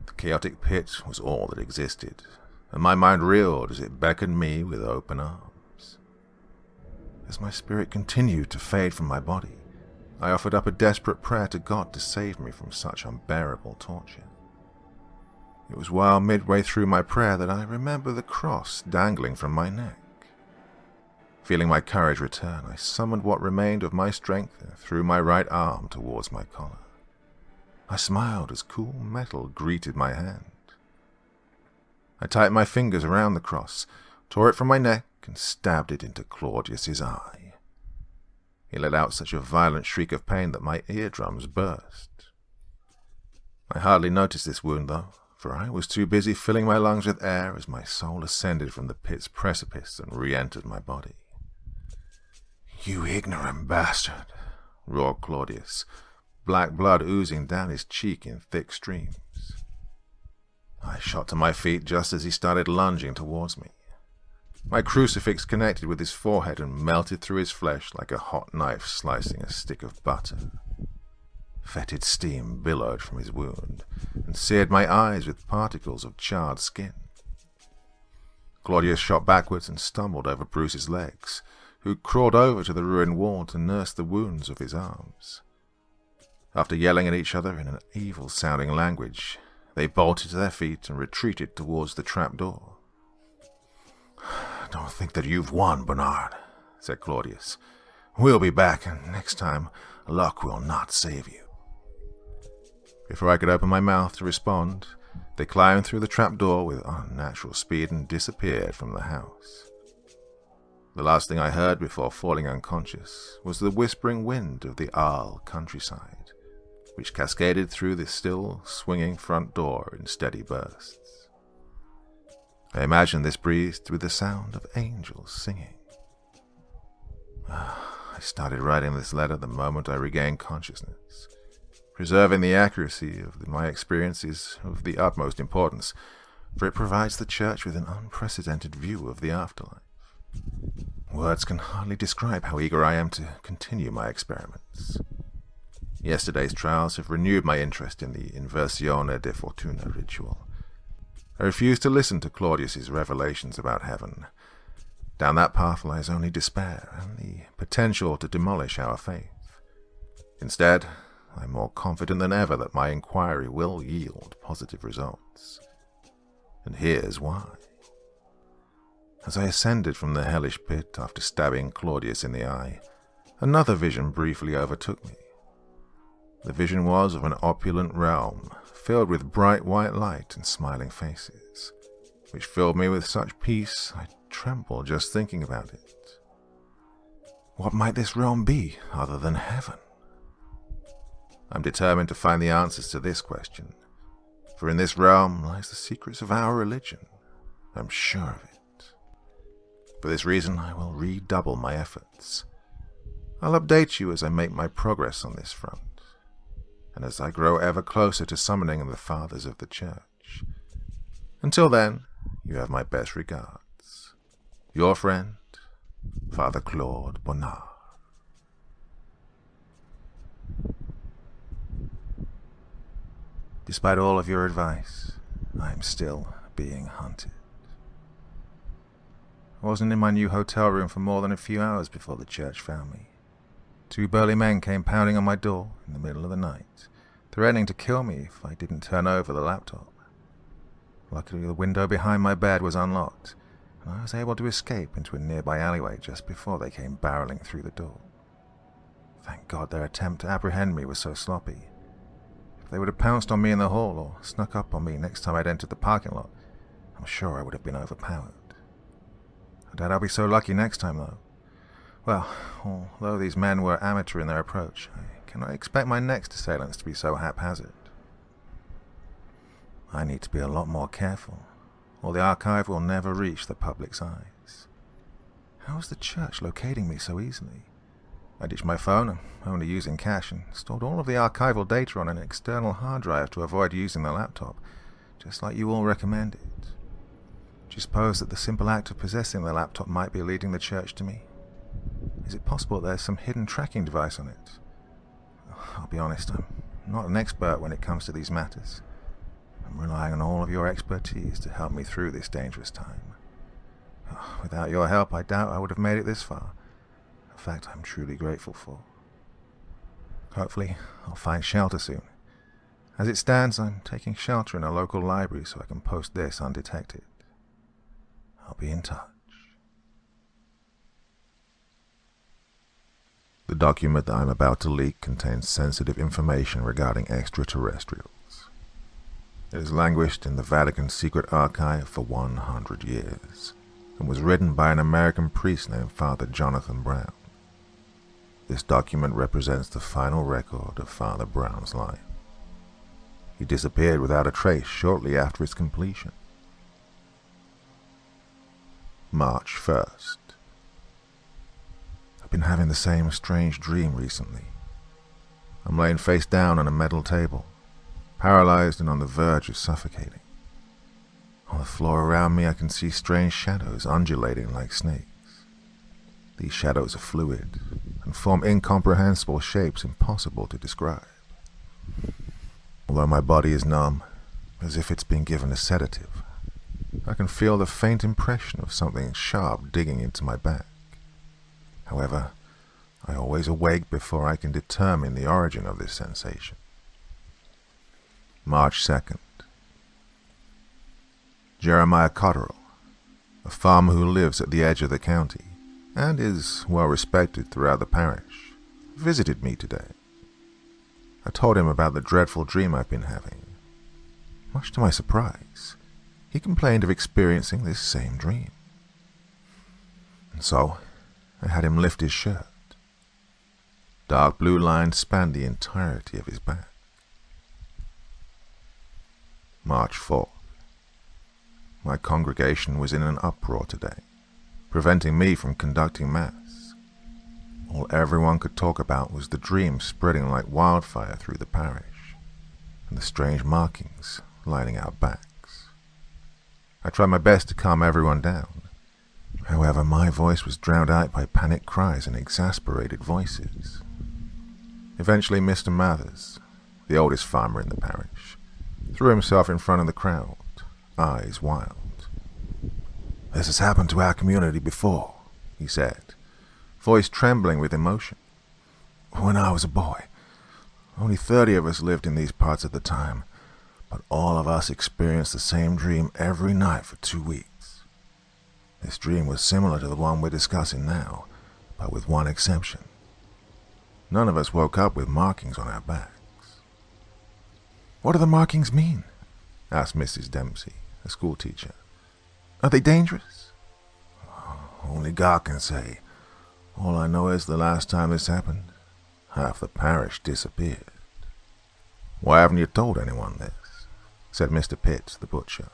The chaotic pit was all that existed, and my mind reeled as it beckoned me with open arms. As my spirit continued to fade from my body, I offered up a desperate prayer to God to save me from such unbearable torture. It was while midway through my prayer that I remembered the cross dangling from my neck. Feeling my courage return, I summoned what remained of my strength and threw my right arm towards my collar. I smiled as cool metal greeted my hand. I tightened my fingers around the cross, tore it from my neck, and stabbed it into Claudius's eye. He let out such a violent shriek of pain that my eardrums burst. I hardly noticed this wound, though, for I was too busy filling my lungs with air as my soul ascended from the pit's precipice and re-entered my body. "You ignorant bastard," roared Claudius, black blood oozing down his cheek in thick streams. I shot to my feet just as he started lunging towards me. My crucifix connected with his forehead and melted through his flesh like a hot knife slicing a stick of butter. Fetid steam billowed from his wound and seared my eyes with particles of charred skin. Claudius shot backwards and stumbled over Bruce's legs, who crawled over to the ruined wall to nurse the wounds of his arms. After yelling at each other in an evil-sounding language, they bolted to their feet and retreated towards the trapdoor. "Don't think that you've won, Bernard," said Claudius. "We'll be back, and next time luck will not save you." Before I could open my mouth to respond, they climbed through the trapdoor with unnatural speed and disappeared from the house. The last thing I heard before falling unconscious was the whispering wind of the Arles countryside, which cascaded through the still swinging front door in steady bursts. I imagined this breathed through the sound of angels singing. I started writing this letter the moment I regained consciousness. Preserving the accuracy of my experience is of the utmost importance, for it provides the Church with an unprecedented view of the afterlife. Words can hardly describe how eager I am to continue my experiments. Yesterday's trials have renewed my interest in the inversione de fortuna ritual. I refuse to listen to Claudius's revelations about heaven. Down that path lies only despair and the potential to demolish our faith. Instead, I'm more confident than ever that my inquiry will yield positive results. And here's why. As I ascended from the hellish pit after stabbing Claudius in the eye, another vision briefly overtook me. The vision was of an opulent realm, filled with bright white light and smiling faces, which filled me with such peace I trembled just thinking about it. What might this realm be other than heaven? I'm determined to find the answers to this question, for in this realm lies the secrets of our religion. I'm sure of it. For this reason, I will redouble my efforts. I'll update you as I make my progress on this front, and as I grow ever closer to summoning the Fathers of the Church. Until then, you have my best regards. Your friend, Father Claude Bonnard. Despite all of your advice, I am still being hunted. I wasn't in my new hotel room for more than a few hours before the Church found me. 2 burly men came pounding on my door in the middle of the night, threatening to kill me if I didn't turn over the laptop. Luckily, the window behind my bed was unlocked, and I was able to escape into a nearby alleyway just before they came barreling through the door. Thank God their attempt to apprehend me was so sloppy. If they would have pounced on me in the hall or snuck up on me next time I'd entered the parking lot, I'm sure I would have been overpowered. I doubt I'll be so lucky next time, though. Well, although these men were amateur in their approach, I cannot expect my next assailants to be so haphazard. I need to be a lot more careful, or the archive will never reach the public's eyes. How is the Church locating me so easily? I ditched my phone, only using cash, and stored all of the archival data on an external hard drive to avoid using the laptop, just like you all recommended. Do you suppose that the simple act of possessing the laptop might be leading the Church to me? Is it possible that there's some hidden tracking device on it? I'll be honest, I'm not an expert when it comes to these matters. I'm relying on all of your expertise to help me through this dangerous time. Without your help, I doubt I would have made it this far. A fact I'm truly grateful for. Hopefully, I'll find shelter soon. As it stands, I'm taking shelter in a local library so I can post this undetected. I'll be in touch. The document that I'm about to leak contains sensitive information regarding extraterrestrials. It has languished in the Vatican secret archive for 100 years, and was written by an American priest named Father Jonathan Brown. This document represents the final record of Father Brown's life. He disappeared without a trace shortly after its completion. March 1st. I've been having the same strange dream recently. I'm laying face down on a metal table, paralyzed and on the verge of suffocating. On the floor around me I can see strange shadows undulating like snakes. These shadows are fluid and form incomprehensible shapes impossible to describe. Although my body is numb, as if it's been given a sedative, I can feel the faint impression of something sharp digging into my back. However, I always awake before I can determine the origin of this sensation. March 2nd. Jeremiah Cotterill, a farmer who lives at the edge of the county and is well respected throughout the parish, visited me today. I told him about the dreadful dream I've been having. Much to my surprise, he complained of experiencing this same dream. And so, I had him lift his shirt. Dark blue lines spanned the entirety of his back. March 4th. My congregation was in an uproar today, preventing me from conducting Mass. All everyone could talk about was the dream spreading like wildfire through the parish, and the strange markings lining our backs. I tried my best to calm everyone down. However, my voice was drowned out by panicked cries and exasperated voices. Eventually, Mr. Mathers, the oldest farmer in the parish, threw himself in front of the crowd, eyes wild. "This has happened to our community before," he said, voice trembling with emotion. "When I was a boy, only 30 of us lived in these parts at the time, but all of us experienced the same dream every night for 2 weeks. This dream was similar to the one we're discussing now, but with one exception. None of us woke up with markings on our backs." "What do the markings mean?" asked Mrs. Dempsey, a schoolteacher. "Are they dangerous?" "Only God can say. All I know is the last time this happened, half the parish disappeared." "Why haven't you told anyone this?" said Mr. Pitts, the butcher.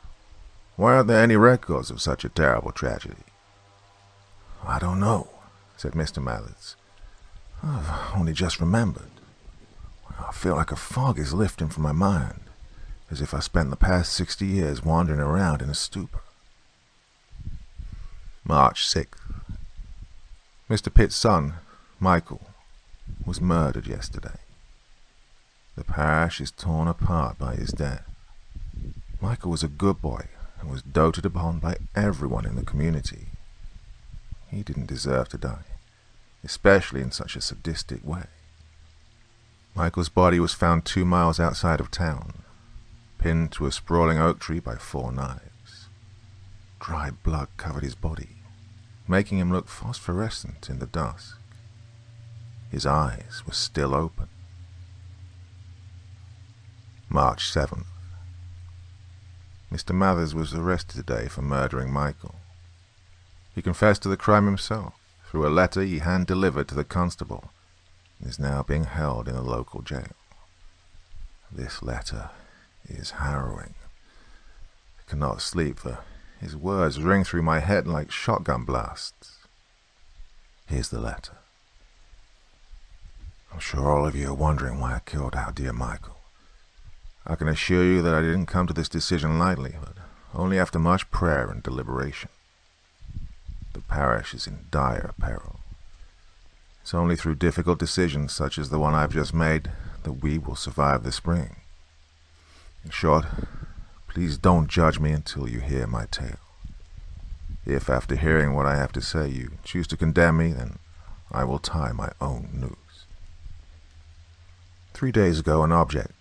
"Why aren't there any records of such a terrible tragedy?" "I don't know," said Mr. Mathers. "I've only just remembered. I feel like a fog is lifting from my mind, as if I spent the past 60 years wandering around in a stupor." March 6th. Mr. Pitt's son, Michael, was murdered yesterday. The parish is torn apart by his death. Michael was a good boy and was doted upon by everyone in the community. He didn't deserve to die, especially in such a sadistic way. Michael's body was found 2 miles outside of town, pinned to a sprawling oak tree by 4 knives. Dry blood covered his body, making him look phosphorescent in the dusk. His eyes were still open. March 7th. Mr. Mathers was arrested today for murdering Michael. He confessed to the crime himself through a letter he hand-delivered to the constable and is now being held in a local jail. This letter is harrowing. I cannot sleep, for his words ring through my head like shotgun blasts. Here's the letter. "I'm sure all of you are wondering why I killed our dear Michael. I can assure you that I didn't come to this decision lightly, but only after much prayer and deliberation. The parish is in dire peril. It's only through difficult decisions such as the one I've just made that we will survive the spring. In short, please don't judge me until you hear my tale. If after hearing what I have to say you choose to condemn me, then I will tie my own noose." 3 days ago an object,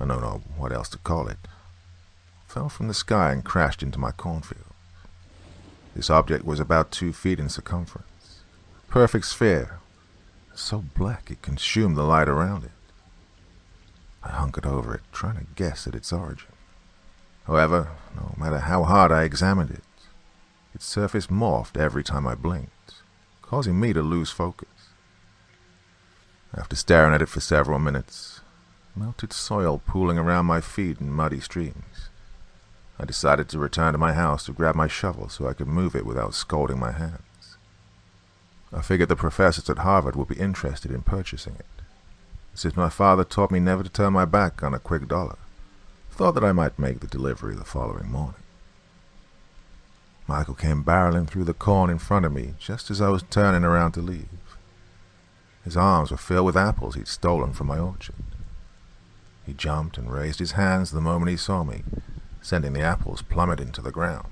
I don't know what else to call it, fell from the sky and crashed into my cornfield. This object was about 2 feet in circumference, a perfect sphere, so black it consumed the light around it. I hunkered over it, trying to guess at its origin. However, no matter how hard I examined it, its surface morphed every time I blinked, causing me to lose focus. After staring at it for several minutes, melted soil pooling around my feet in muddy streams, I decided to return to my house to grab my shovel so I could move it without scalding my hands. I figured the professors at Harvard would be interested in purchasing it. Since my father taught me never to turn my back on a quick dollar, I thought that I might make the delivery the following morning. Michael came barreling through the corn in front of me just as I was turning around to leave. His arms were filled with apples he'd stolen from my orchard. He jumped and raised his hands the moment he saw me, sending the apples plummeting to the ground.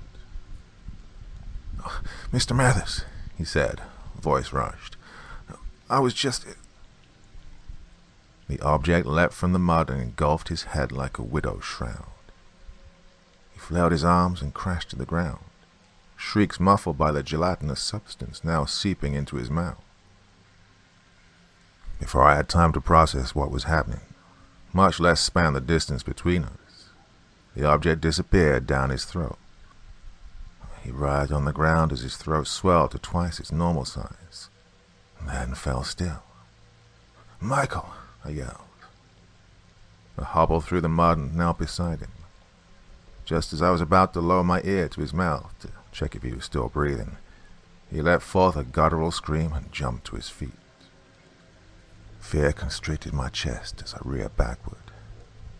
"Oh, Mr. Mathers," he said, voice rushed. "I was just—" The object leapt from the mud and engulfed his head like a widow's shroud. He flailed his arms and crashed to the ground, shrieks muffled by the gelatinous substance now seeping into his mouth. Before I had time to process what was happening, much less span the distance between us, the object disappeared down his throat. He writhed on the ground as his throat swelled to twice its normal size, and then fell still. "Michael!" I yelled. I hobbled through the mud and knelt beside him. Just as I was about to lower my ear to his mouth to check if he was still breathing, he let forth a guttural scream and jumped to his feet. Fear constricted my chest as I reared backward,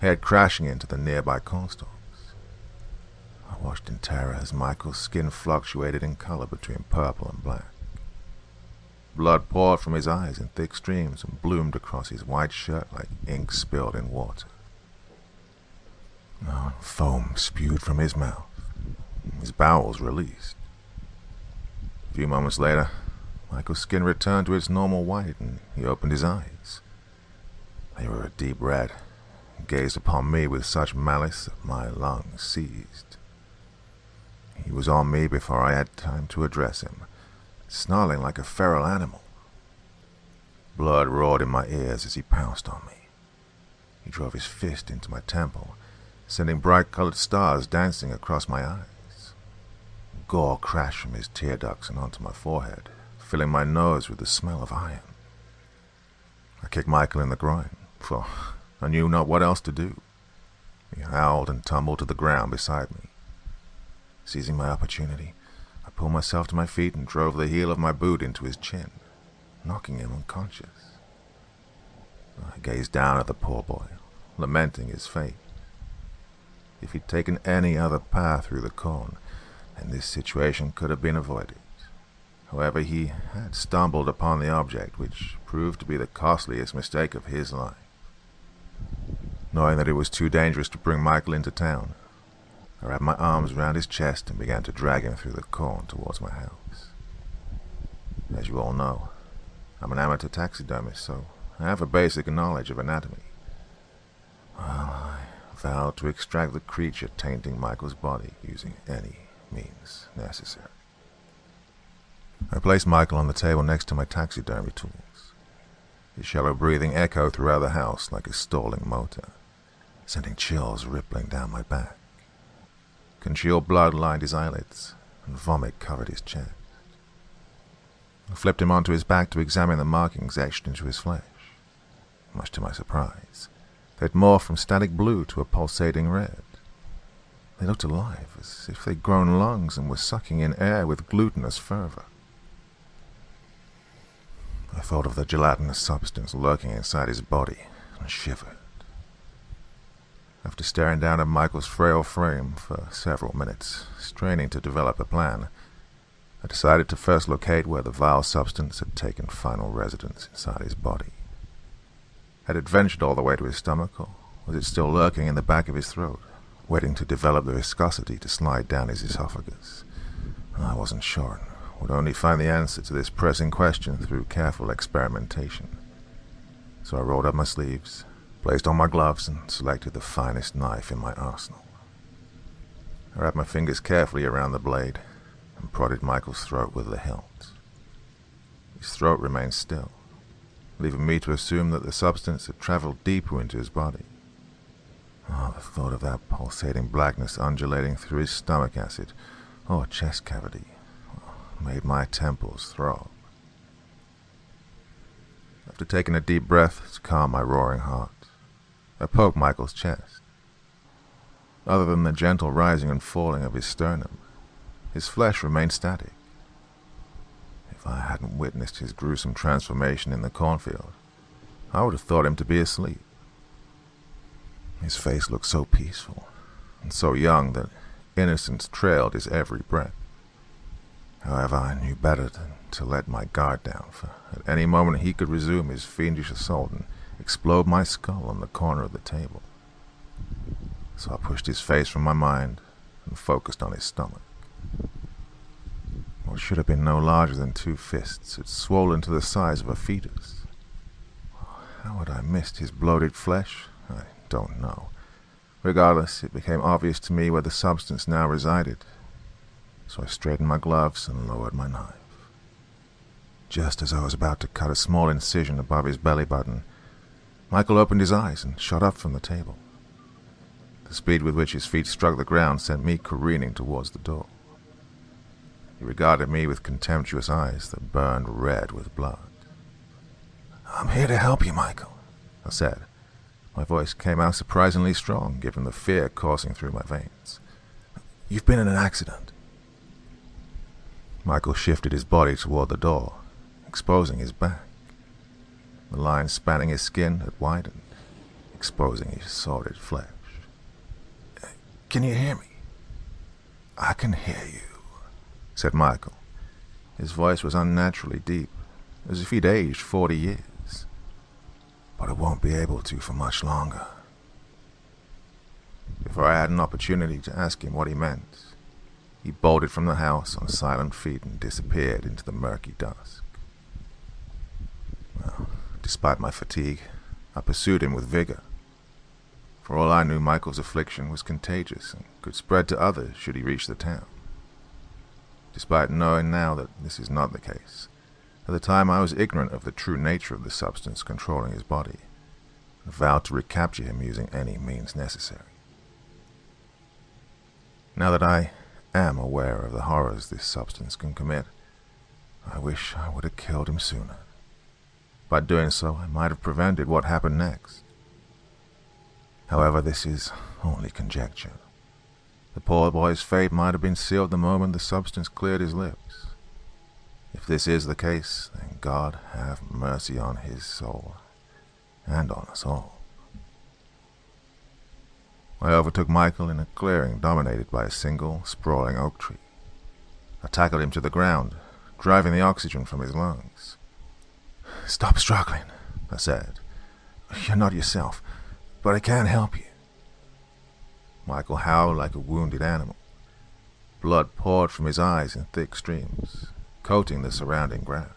head crashing into the nearby cornstalks. I watched in terror as Michael's skin fluctuated in color between purple and black. Blood poured from his eyes in thick streams and bloomed across his white shirt like ink spilled in water. Foam spewed from his mouth. His bowels released. A few moments later, Michael's skin returned to its normal white and he opened his eyes. They were a deep red and gazed upon me with such malice that my lungs seized. He was on me before I had time to address him, snarling like a feral animal. Blood roared in my ears as he pounced on me. He drove his fist into my temple, sending bright-colored stars dancing across my eyes. Gore crashed from his tear ducts and onto my forehead, filling my nose with the smell of iron. I kicked Michael in the groin, for I knew not what else to do. He howled and tumbled to the ground beside me. Seizing my opportunity, I pulled myself to my feet and drove the heel of my boot into his chin, knocking him unconscious. I gazed down at the poor boy, lamenting his fate. If he'd taken any other path through the corn, then this situation could have been avoided. However, he had stumbled upon the object, which proved to be the costliest mistake of his life. Knowing that it was too dangerous to bring Michael into town, I wrapped my arms around his chest and began to drag him through the corn towards my house. As you all know, I'm an amateur taxidermist, so I have a basic knowledge of anatomy. Well, I vowed to extract the creature tainting Michael's body using any means necessary. I placed Michael on the table next to my taxidermy tools. His shallow breathing echoed throughout the house like a stalling motor, sending chills rippling down my back. Congealed blood lined his eyelids, and vomit covered his chest. I flipped him onto his back to examine the markings etched into his flesh. Much to my surprise, they'd morphed from static blue to a pulsating red. They looked alive, as if they'd grown lungs and were sucking in air with glutinous fervor. I thought of the gelatinous substance lurking inside his body and shivered. After staring down at Michael's frail frame for several minutes, straining to develop a plan, I decided to first locate where the vile substance had taken final residence inside his body. Had it ventured all the way to his stomach, or was it still lurking in the back of his throat, waiting to develop the viscosity to slide down his esophagus? I wasn't sure, and would only find the answer to this pressing question through careful experimentation. So I rolled up my sleeves, placed on my gloves, and selected the finest knife in my arsenal. I wrapped my fingers carefully around the blade and prodded Michael's throat with the hilt. His throat remained still, leaving me to assume that the substance had traveled deeper into his body. The thought of that pulsating blackness undulating through his stomach acid or chest cavity made my temples throb. After taking a deep breath to calm my roaring heart, I poked Michael's chest. Other than the gentle rising and falling of his sternum, his flesh remained static. If I hadn't witnessed his gruesome transformation in the cornfield, I would have thought him to be asleep. His face looked so peaceful and so young that innocence trailed his every breath. However, I knew better than to let my guard down, for at any moment he could resume his fiendish assault and explode my skull on the corner of the table. So I pushed his face from my mind and focused on his stomach. What should have been no larger than 2 fists had swollen to the size of a fetus. How had I missed his bloated flesh? I don't know. Regardless, it became obvious to me where the substance now resided, so I straightened my gloves and lowered my knife. Just as I was about to cut a small incision above his belly button, Michael opened his eyes and shot up from the table. The speed with which his feet struck the ground sent me careening towards the door. He regarded me with contemptuous eyes that burned red with blood. "I'm here to help you, Michael," I said. My voice came out surprisingly strong, given the fear coursing through my veins. You've been in an accident." Michael shifted his body toward the door, exposing his back. The line spanning his skin had widened, exposing his sordid flesh. "Can you hear me?" "I can hear you," said Michael. His voice was unnaturally deep, as if he'd aged 40 years. "But I won't be able to for much longer." Before I had an opportunity to ask him what he meant, he bolted from the house on silent feet and disappeared into the murky dusk. Well, despite my fatigue, I pursued him with vigor. For all I knew, Michael's affliction was contagious and could spread to others should he reach the town. Despite knowing now that this is not the case, at the time I was ignorant of the true nature of the substance controlling his body, and vowed to recapture him using any means necessary. Now that I am aware of the horrors this substance can commit, I wish I would have killed him sooner. By doing so, I might have prevented what happened next. However, this is only conjecture. The poor boy's fate might have been sealed the moment the substance cleared his lips. If this is the case, then God have mercy on his soul, and on us all. I overtook Michael in a clearing dominated by a single, sprawling oak tree. I tackled him to the ground, driving the oxygen from his lungs. "Stop struggling," I said. "You're not yourself, but I can help you." Michael howled like a wounded animal. Blood poured from his eyes in thick streams, coating the surrounding grass.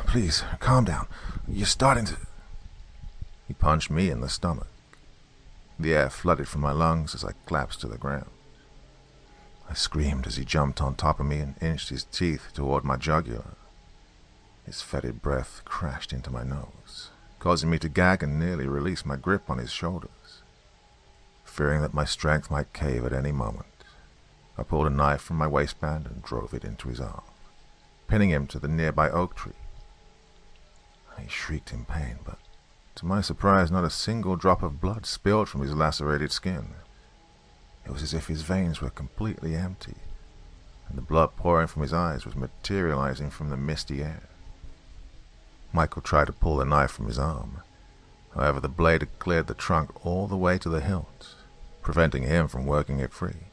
"Please, calm down. You're starting to—" He punched me in the stomach. The air flooded from my lungs as I collapsed to the ground. I screamed as he jumped on top of me and inched his teeth toward my jugular. His fetid breath crashed into my nose, causing me to gag and nearly release my grip on his shoulders. Fearing that my strength might cave at any moment, I pulled a knife from my waistband and drove it into his arm, pinning him to the nearby oak tree. He shrieked in pain, but to my surprise, not a single drop of blood spilled from his lacerated skin. It was as if his veins were completely empty, and the blood pouring from his eyes was materializing from the misty air. Michael tried to pull the knife from his arm. However, the blade had cleared the trunk all the way to the hilt, preventing him from working it free.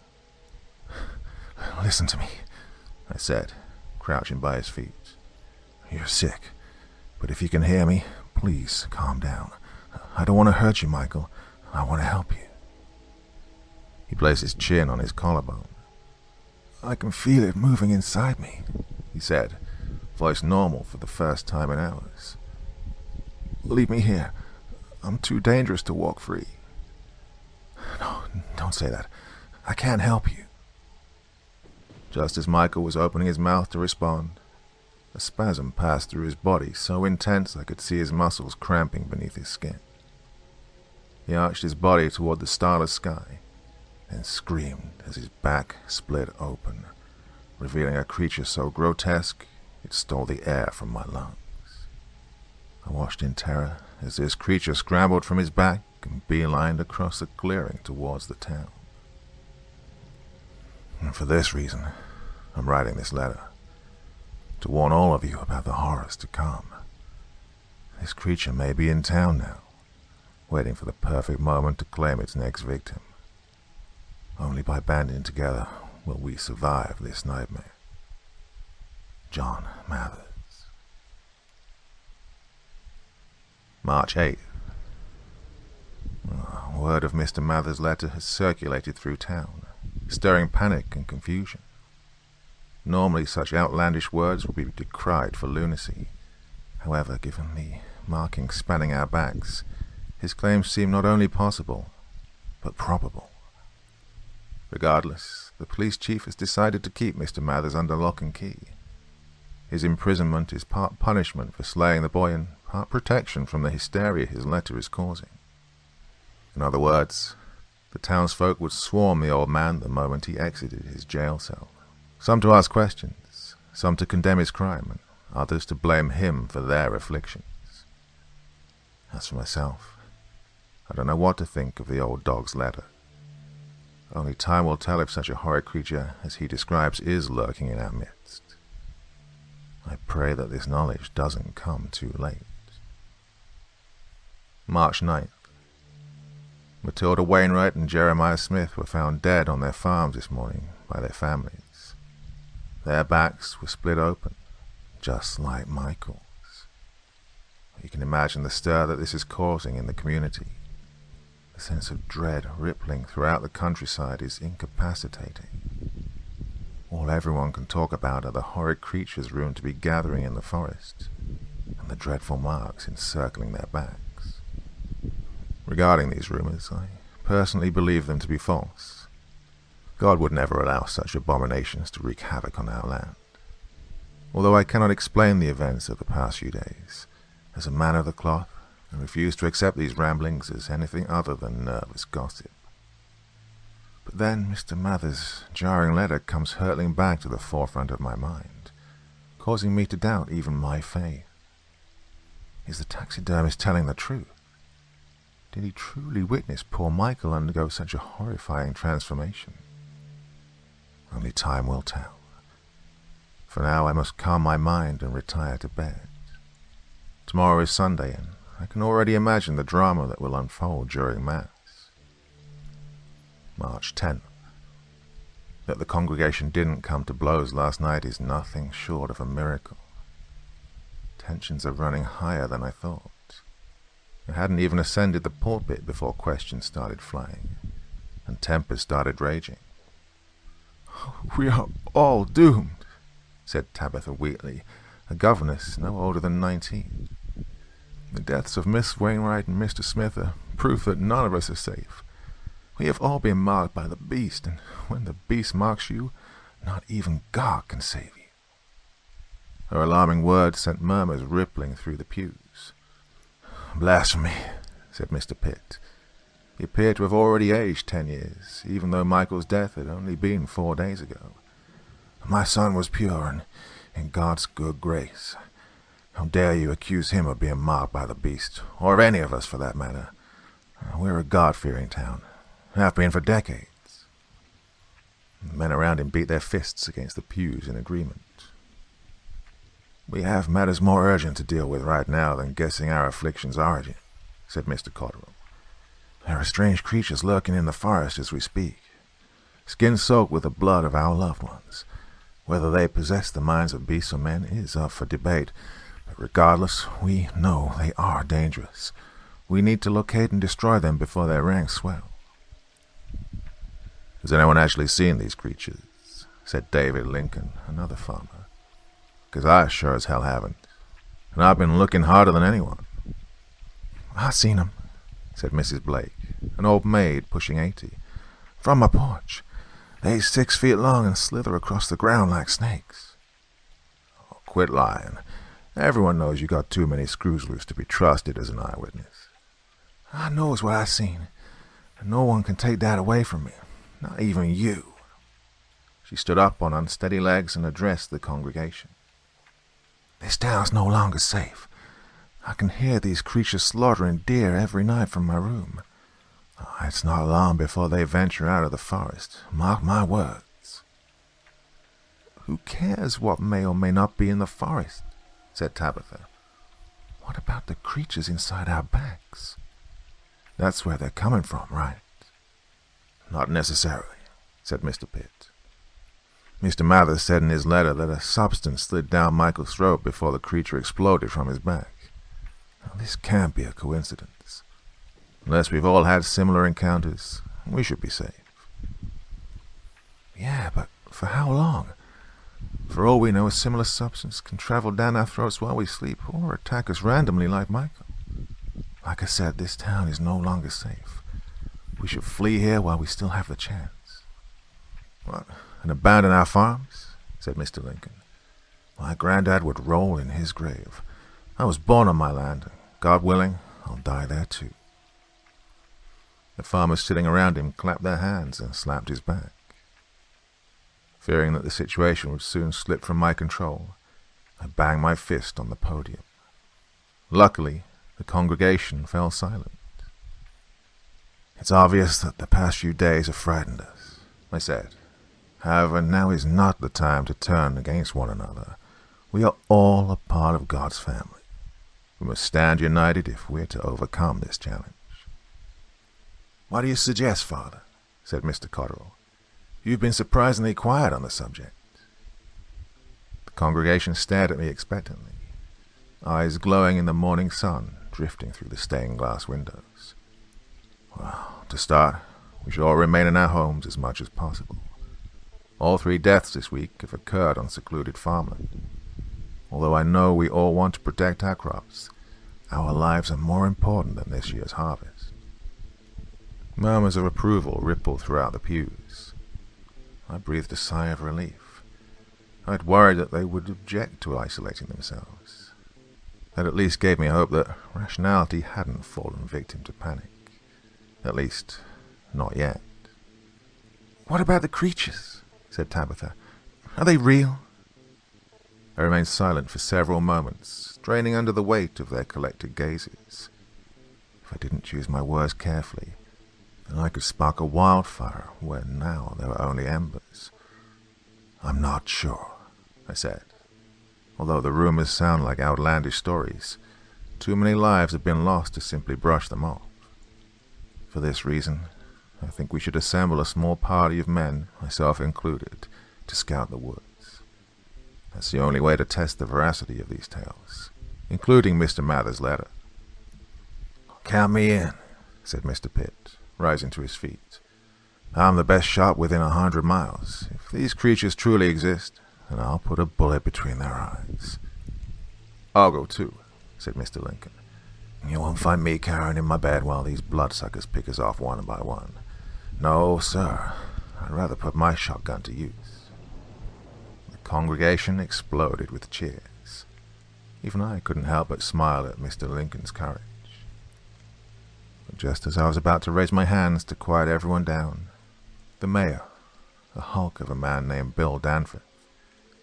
"Listen to me," I said, crouching by his feet. "You're sick, but if you can hear me, please calm down. I don't want to hurt you, Michael. I want to help you." He placed his chin on his collarbone. "I can feel it moving inside me," he said, voice normal for the first time in hours. "Leave me here. I'm too dangerous to walk free." "No, don't say that. I can't help you." Just as Michael was opening his mouth to respond, a spasm passed through his body so intense I could see his muscles cramping beneath his skin. He arched his body toward the starless sky, and screamed as his back split open, revealing a creature so grotesque it stole the air from my lungs. I watched in terror as this creature scrambled from his back and beelined across the clearing towards the town. And for this reason, I'm writing this letter, to warn all of you about the horrors to come. This creature may be in town now, waiting for the perfect moment to claim its next victim. Only by banding together will we survive this nightmare. John Mathers. March 8th. Word of Mr. Mathers' letter has circulated through town, stirring panic and confusion. Normally such outlandish words would be decried for lunacy. However, given the markings spanning our backs, his claims seem not only possible, but probable. Regardless, the police chief has decided to keep Mr. Mathers under lock and key. His imprisonment is part punishment for slaying the boy and part protection from the hysteria his letter is causing. In other words, the townsfolk would swarm the old man the moment he exited his jail cell. Some to ask questions, some to condemn his crime, and others to blame him for their afflictions. As for myself, I don't know what to think of the old dog's letter. Only time will tell if such a horrid creature as he describes is lurking in our midst. I pray that this knowledge doesn't come too late. March 9th. Matilda Wainwright and Jeremiah Smith were found dead on their farms this morning by their families. Their backs were split open, just like Michael's. You can imagine the stir that this is causing in the community. The sense of dread rippling throughout the countryside is incapacitating. All everyone can talk about are the horrid creatures rumored to be gathering in the forest, and the dreadful marks encircling their backs. Regarding these rumors, I personally believe them to be false. God would never allow such abominations to wreak havoc on our land. Although I cannot explain the events of the past few days, as a man of the cloth, I refuse to accept these ramblings as anything other than nervous gossip. But then Mr. Mather's jarring letter comes hurtling back to the forefront of my mind, causing me to doubt even my faith. Is the taxidermist telling the truth? Did he truly witness poor Michael undergo such a horrifying transformation? Only time will tell. For now I must calm my mind and retire to bed. Tomorrow is Sunday, and I can already imagine the drama that will unfold during Mass. March 10th. That the congregation didn't come to blows last night is nothing short of a miracle. Tensions are running higher than I thought. I hadn't even ascended the pulpit before questions started flying, and tempers started raging. "We are all doomed," said Tabitha Wheatley, a governess no older than 19. "The deaths of Miss Wainwright and Mr. Smith are proof that none of us are safe. We have all been marked by the beast, and when the beast marks you, not even God can save you." Her alarming words sent murmurs rippling through the pews. "Blasphemy," said Mr. Pitt. He appeared to have already aged 10 years, even though Michael's death had only been 4 days ago. "My son was pure and in God's good grace. How dare you accuse him of being marked by the beast, or of any of us for that matter? We're a God-fearing town, have been for decades." The men around him beat their fists against the pews in agreement. "We have matters more urgent to deal with right now than guessing our affliction's origin," said Mr. Cotterill. "There are strange creatures lurking in the forest as we speak, skin soaked with the blood of our loved ones. Whether they possess the minds of beasts or men is up for debate, but regardless, we know they are dangerous. We need to locate and destroy them before their ranks swell." "Has anyone actually seen these creatures?" said David Lincoln, another farmer. "'Cause I sure as hell haven't, and I've been looking harder than anyone." "I seen 'em," said Mrs. Blake, an old maid pushing 80. "From my porch. They 6 feet long and slither across the ground like snakes." "Oh, quit lying. Everyone knows you got too many screws loose to be trusted as an eyewitness." "I knows what I seen, and no one can take that away from me, not even you." She stood up on unsteady legs and addressed the congregation. "This town's no longer safe. I can hear these creatures slaughtering deer every night from my room. It's not long before they venture out of the forest, mark my words." "Who cares what may or may not be in the forest?" said Tabitha. "What about the creatures inside our backs? That's where they're coming from, right?" "Not necessarily," said Mr. Pitt. "Mr. Mather said in his letter that a substance slid down Michael's throat before the creature exploded from his back. Now, this can't be a coincidence. Unless we've all had similar encounters, we should be safe." "Yeah, but for how long? For all we know, a similar substance can travel down our throats while we sleep, or attack us randomly like Michael. Like I said, this town is no longer safe. We should flee here while we still have the chance." "What, and abandon our farms?" said Mr. Lincoln. "My granddad would roll in his grave. I was born on my land, and God willing, I'll die there too." The farmers sitting around him clapped their hands and slapped his back. Fearing that the situation would soon slip from my control, I banged my fist on the podium. Luckily, the congregation fell silent. "It's obvious that the past few days have frightened us," I said. However, now is not the time to turn against one another. We are all a part of God's family. We must stand united if we're to overcome this challenge. What do you suggest, Father? Said Mr. Cotterill. You've been surprisingly quiet on the subject. The congregation stared at me expectantly, eyes glowing in the morning sun drifting through the stained glass windows. Well, to start, we should all remain in our homes as much as possible. All 3 deaths this week have occurred on secluded farmland. Although I know we all want to protect our crops, our lives are more important than this year's harvest. Murmurs of approval rippled throughout the pews. I breathed a sigh of relief. I'd worried that they would object to isolating themselves. That at least gave me hope that rationality hadn't fallen victim to panic. At least, not yet. "What about the creatures?" said Tabitha. "Are they real?" I remained silent for several moments, straining under the weight of their collected gazes. If I didn't choose my words carefully, then I could spark a wildfire where now there were only embers. "I'm not sure," I said. Although the rumors sound like outlandish stories, too many lives have been lost to simply brush them off. For this reason, I think we should assemble a small party of men, myself included, to scout the woods. That's the only way to test the veracity of these tales, including Mr. Mather's letter. "Count me in," said Mr. Pitt, rising to his feet. "I'm the best shot within 100 miles. If these creatures truly exist, then I'll put a bullet between their eyes." "I'll go too," said Mr. Lincoln. "You won't find me cowering in my bed while these bloodsuckers pick us off one by one. No, sir. I'd rather put my shotgun to use." The congregation exploded with cheers. Even I couldn't help but smile at Mr. Lincoln's courage. But just as I was about to raise my hands to quiet everyone down, the mayor, a hulk of a man named Bill Danforth,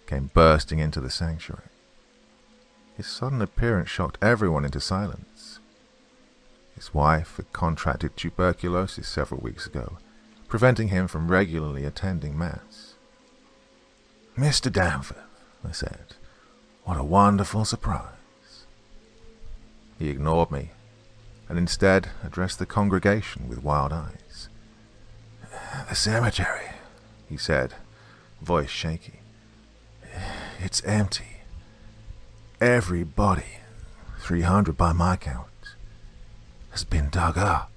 came bursting into the sanctuary. His sudden appearance shocked everyone into silence. His wife had contracted tuberculosis several weeks ago, preventing him from regularly attending Mass. "Mr. Danforth," I said, "what a wonderful surprise." He ignored me, and instead addressed the congregation with wild eyes. "The cemetery," he said, voice shaky. "It's empty. Every body, 300 by my count, has been dug up."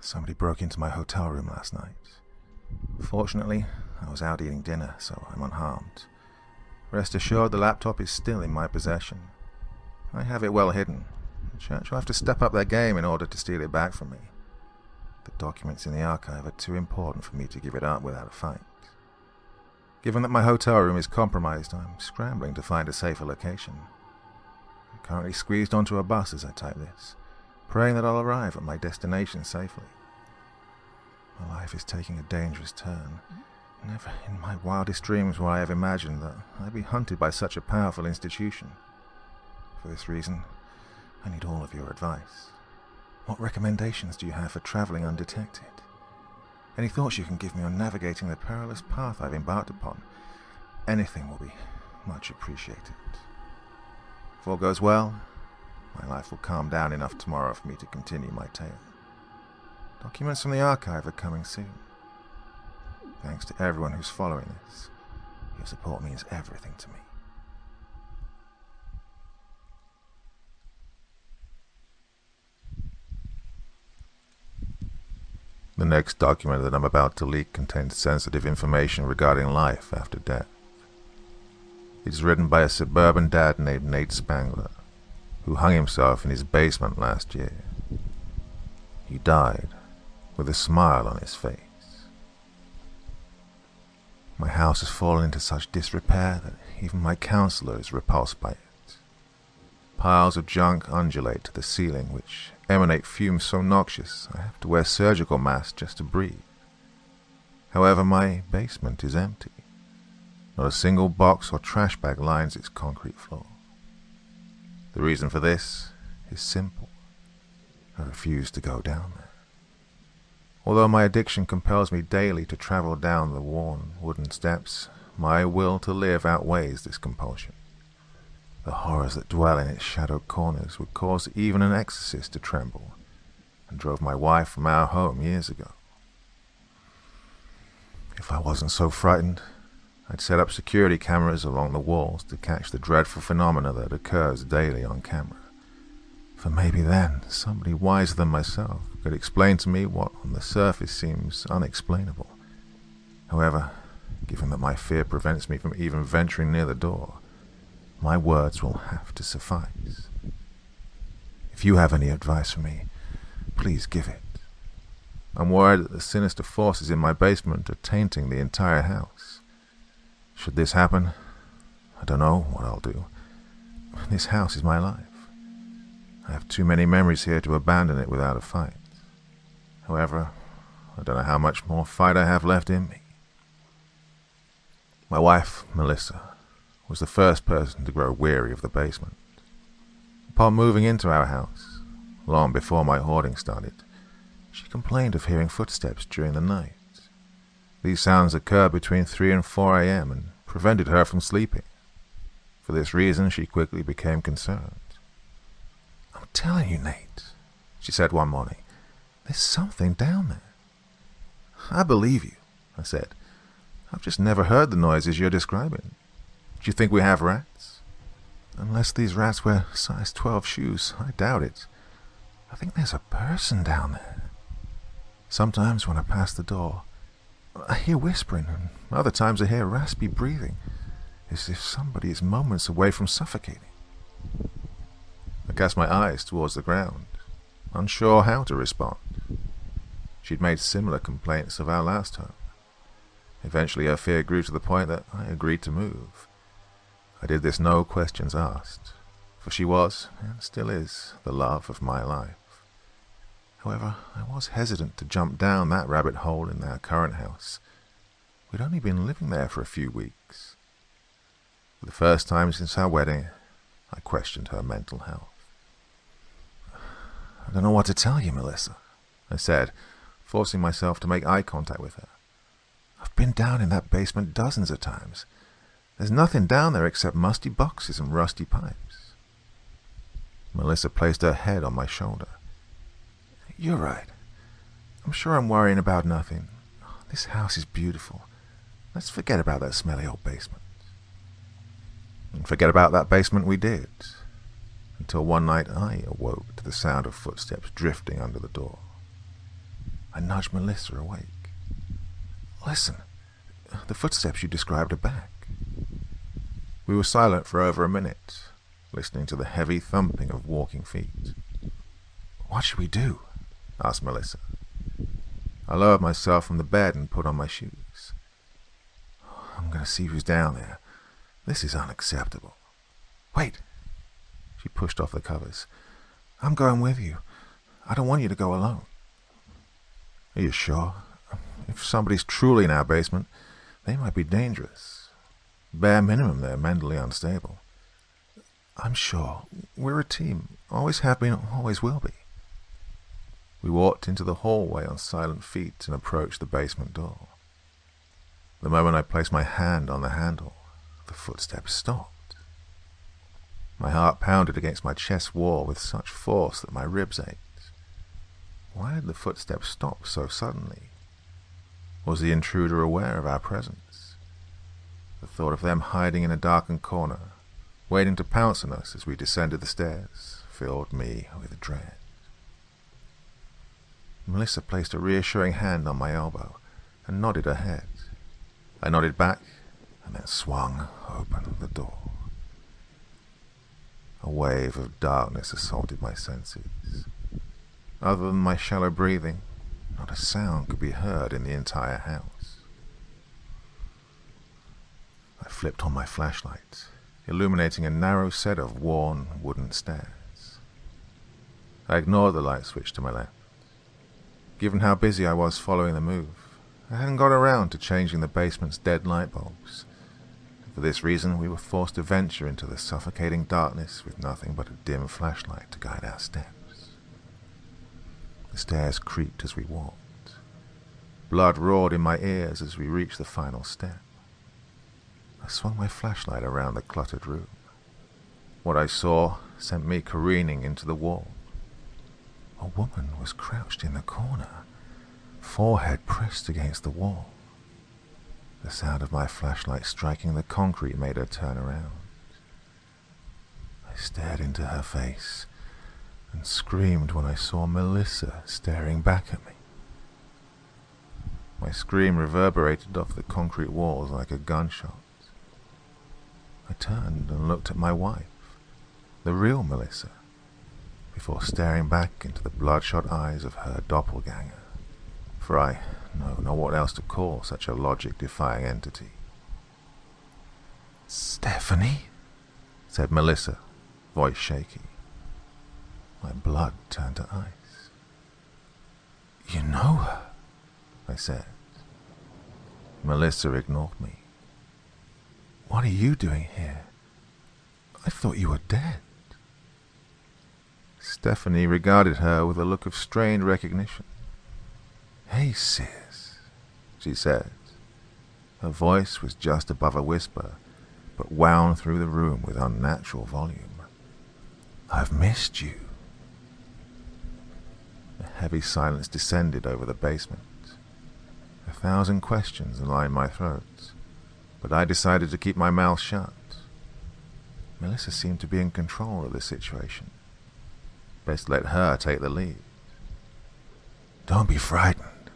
Somebody broke into my hotel room last night. Fortunately, I was out eating dinner, so I'm unharmed. Rest assured the laptop is still in my possession. I have it well hidden. The church will have to step up their game in order to steal it back from me. The documents in the archive are too important for me to give it up without a fight. Given that my hotel room is compromised, I'm scrambling to find a safer location. I'm currently squeezed onto a bus as I type this, praying that I'll arrive at my destination safely. My life is taking a dangerous turn. Never in my wildest dreams would I have imagined that I'd be hunted by such a powerful institution. For this reason, I need all of your advice. What recommendations do you have for traveling undetected? Any thoughts you can give me on navigating the perilous path I've embarked upon? Anything will be much appreciated. If all goes well, my life will calm down enough tomorrow for me to continue my tale. Documents from the archive are coming soon. Thanks to everyone who's following this. Your support means everything to me. The next document that I'm about to leak contains sensitive information regarding life after death. It's written by a suburban dad named Nate Spangler, who hung himself in his basement last year. He died with a smile on his face. My house has fallen into such disrepair that even my counselor is repulsed by it. Piles of junk undulate to the ceiling, which emanate fumes so noxious I have to wear surgical masks just to breathe. However, my basement is empty. Not a single box or trash bag lines its concrete floor. The reason for this is simple. I refuse to go down there. Although my addiction compels me daily to travel down the worn wooden steps, my will to live outweighs this compulsion. The horrors that dwell in its shadowed corners would cause even an exorcist to tremble, and drove my wife from our home years ago. If I wasn't so frightened, I'd set up security cameras along the walls to catch the dreadful phenomena that occurs daily on camera. For maybe then, somebody wiser than myself could explain to me what on the surface seems unexplainable. However, given that my fear prevents me from even venturing near the door, my words will have to suffice. If you have any advice for me, please give it. I'm worried that the sinister forces in my basement are tainting the entire house. Should this happen, I don't know what I'll do. This house is my life. I have too many memories here to abandon it without a fight. However, I don't know how much more fight I have left in me. My wife, Melissa, was the first person to grow weary of the basement. Upon moving into our house, long before my hoarding started, she complained of hearing footsteps during the night. These sounds occurred between 3 and 4 a.m. and prevented her from sleeping. For this reason, she quickly became concerned. "I'm telling you, Nate," she said one morning, "there's something down there." "I believe you," I said. "I've just never heard the noises you're describing. Do you think we have rats?" "Unless these rats wear size 12 shoes, I doubt it. I think there's a person down there. Sometimes when I pass the door, I hear whispering, and other times I hear raspy breathing, as if somebody is moments away from suffocating." I cast my eyes towards the ground, unsure how to respond. She'd made similar complaints of our last home. Eventually her fear grew to the point that I agreed to move. I did this no questions asked, for she was, and still is, the love of my life. However, I was hesitant to jump down that rabbit hole in our current house. We'd only been living there for a few weeks. For the first time since our wedding, I questioned her mental health. "I don't know what to tell you, Melissa," I said, forcing myself to make eye contact with her. "I've been down in that basement dozens of times. There's nothing down there except musty boxes and rusty pipes." Melissa placed her head on my shoulder. "You're right. I'm sure I'm worrying about nothing. This house is beautiful. Let's forget about that smelly old basement." And forget about that basement we did, until one night I awoke to the sound of footsteps drifting under the door. I nudged Melissa awake. "Listen, the footsteps you described are back." We were silent for over a minute, listening to the heavy thumping of walking feet. "What should we do?" asked Melissa. I lowered myself from the bed and put on my shoes. "I'm going to see who's down there. This is unacceptable." "Wait." She pushed off the covers. "I'm going with you. I don't want you to go alone." "Are you sure? If somebody's truly in our basement, they might be dangerous. Bare minimum, they're mentally unstable." "I'm sure. We're a team. Always have been, always will be." We walked into the hallway on silent feet and approached the basement door. The moment I placed my hand on the handle, the footsteps stopped. My heart pounded against my chest wall with such force that my ribs ached. Why had the footsteps stopped so suddenly? Was the intruder aware of our presence? The thought of them hiding in a darkened corner, waiting to pounce on us as we descended the stairs, filled me with dread. Melissa placed a reassuring hand on my elbow and nodded her head. I nodded back and then swung open the door. A wave of darkness assaulted my senses. Other than my shallow breathing, not a sound could be heard in the entire house. I flipped on my flashlight, illuminating a narrow set of worn wooden stairs. I ignored the light switch to my left. Given how busy I was following the move, I hadn't got around to changing the basement's dead light bulbs. For this reason, we were forced to venture into the suffocating darkness with nothing but a dim flashlight to guide our steps. The stairs creaked as we walked. Blood roared in my ears as we reached the final step. I swung my flashlight around the cluttered room. What I saw sent me careening into the wall. A woman was crouched in the corner, forehead pressed against the wall. The sound of my flashlight striking the concrete made her turn around. I stared into her face and screamed when I saw Melissa staring back at me. My scream reverberated off the concrete walls like a gunshot. I turned and looked at my wife, the real Melissa, before staring back into the bloodshot eyes of her doppelganger, for I know not what else to call such a logic-defying entity. "Stephanie?" said Melissa, voice shaky. My blood turned to ice. "You know her?" I said. Melissa ignored me. "What are you doing here? I thought you were dead." Stephanie regarded her with a look of strained recognition. "Hey, sis," she said. Her voice was just above a whisper, but wound through the room with unnatural volume. "I've missed you." A heavy silence descended over the basement. 1,000 questions lined my throat, but I decided to keep my mouth shut. Melissa seemed to be in control of the situation. Best let her take the lead. "Don't be frightened,"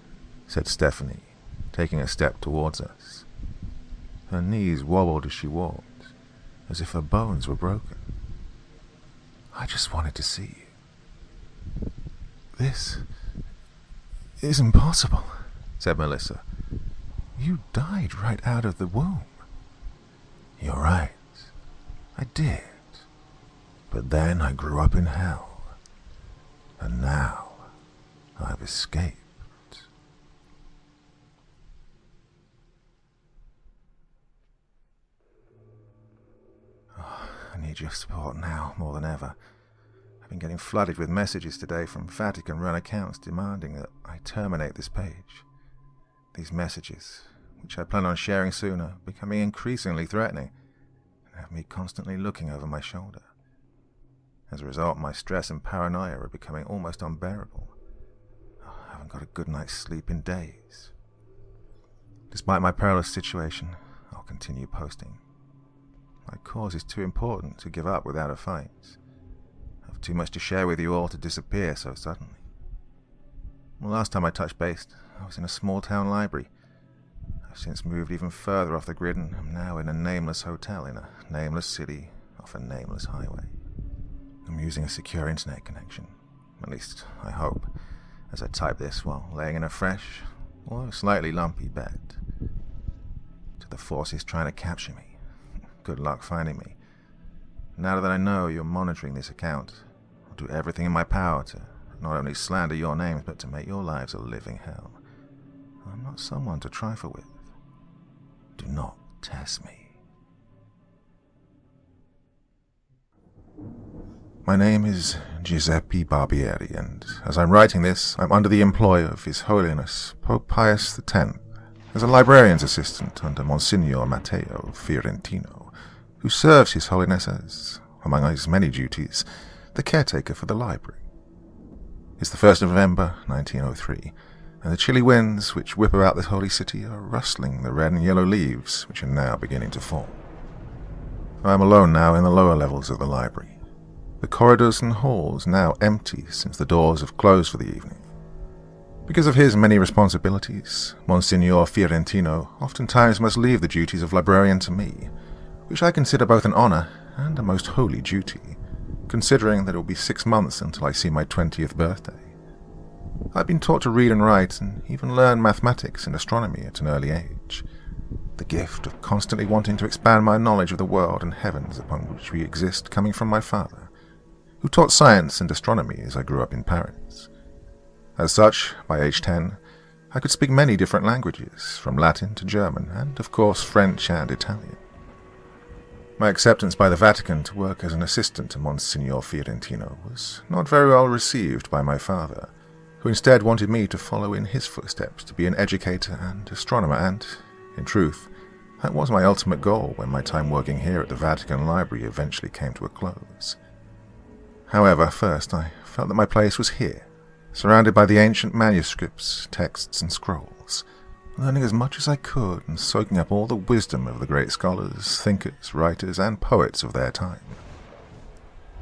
said Stephanie, taking a step towards us. Her knees wobbled as she walked, as if her bones were broken. "I just wanted to see you." "This is impossible," said Melissa. "You died right out of the womb." "You're right. I did. But then I grew up in hell. And now I've escaped." I need your support now more than ever. I've been getting flooded with messages today from Vatican-run accounts demanding that I terminate this page. These messages, which I plan on sharing soon, are becoming increasingly threatening and have me constantly looking over my shoulder. As a result, my stress and paranoia are becoming almost unbearable. I haven't got a good night's sleep in days. Despite my perilous situation, I'll continue posting. My cause is too important to give up without a fight. I have too much to share with you all to disappear so suddenly. The last time I touched base, I was in a small-town library. I've since moved even further off the grid and am now in a nameless hotel in a nameless city off a nameless highway. I'm using a secure internet connection, at least I hope, as I type this while laying in a fresh, although slightly lumpy bed. To the forces trying to capture me, good luck finding me. Now that I know you're monitoring this account, I'll do everything in my power to not only slander your names, but to make your lives a living hell. I'm not someone to trifle with. Do not test me. My name is Giuseppe Barbieri, and as I'm writing this, I'm under the employ of His Holiness Pope Pius X as a librarian's assistant under Monsignor Matteo Fiorentino, who serves His Holiness as, among his many duties, the caretaker for the library. It's the 1st of November, 1903, and the chilly winds which whip about this holy city are rustling the red and yellow leaves which are now beginning to fall. I am alone now in the lower levels of the library. The corridors and halls now empty since the doors have closed for the evening. Because of his many responsibilities, Monsignor Fiorentino oftentimes must leave the duties of librarian to me, which I consider both an honor and a most holy duty, considering that it will be 6 months until I see my 20th birthday. I've been taught to read and write and even learn mathematics and astronomy at an early age. The gift of constantly wanting to expand my knowledge of the world and heavens upon which we exist coming from my father, who taught science and astronomy as I grew up in Paris. As such, by age 10, I could speak many different languages, from Latin to German, and of course French and Italian. My acceptance by the Vatican to work as an assistant to Monsignor Fiorentino was not very well received by my father, who instead wanted me to follow in his footsteps to be an educator and astronomer, and, in truth, that was my ultimate goal when my time working here at the Vatican Library eventually came to a close. However, first I felt that my place was here, surrounded by the ancient manuscripts, texts, and scrolls, learning as much as I could and soaking up all the wisdom of the great scholars, thinkers, writers, and poets of their time.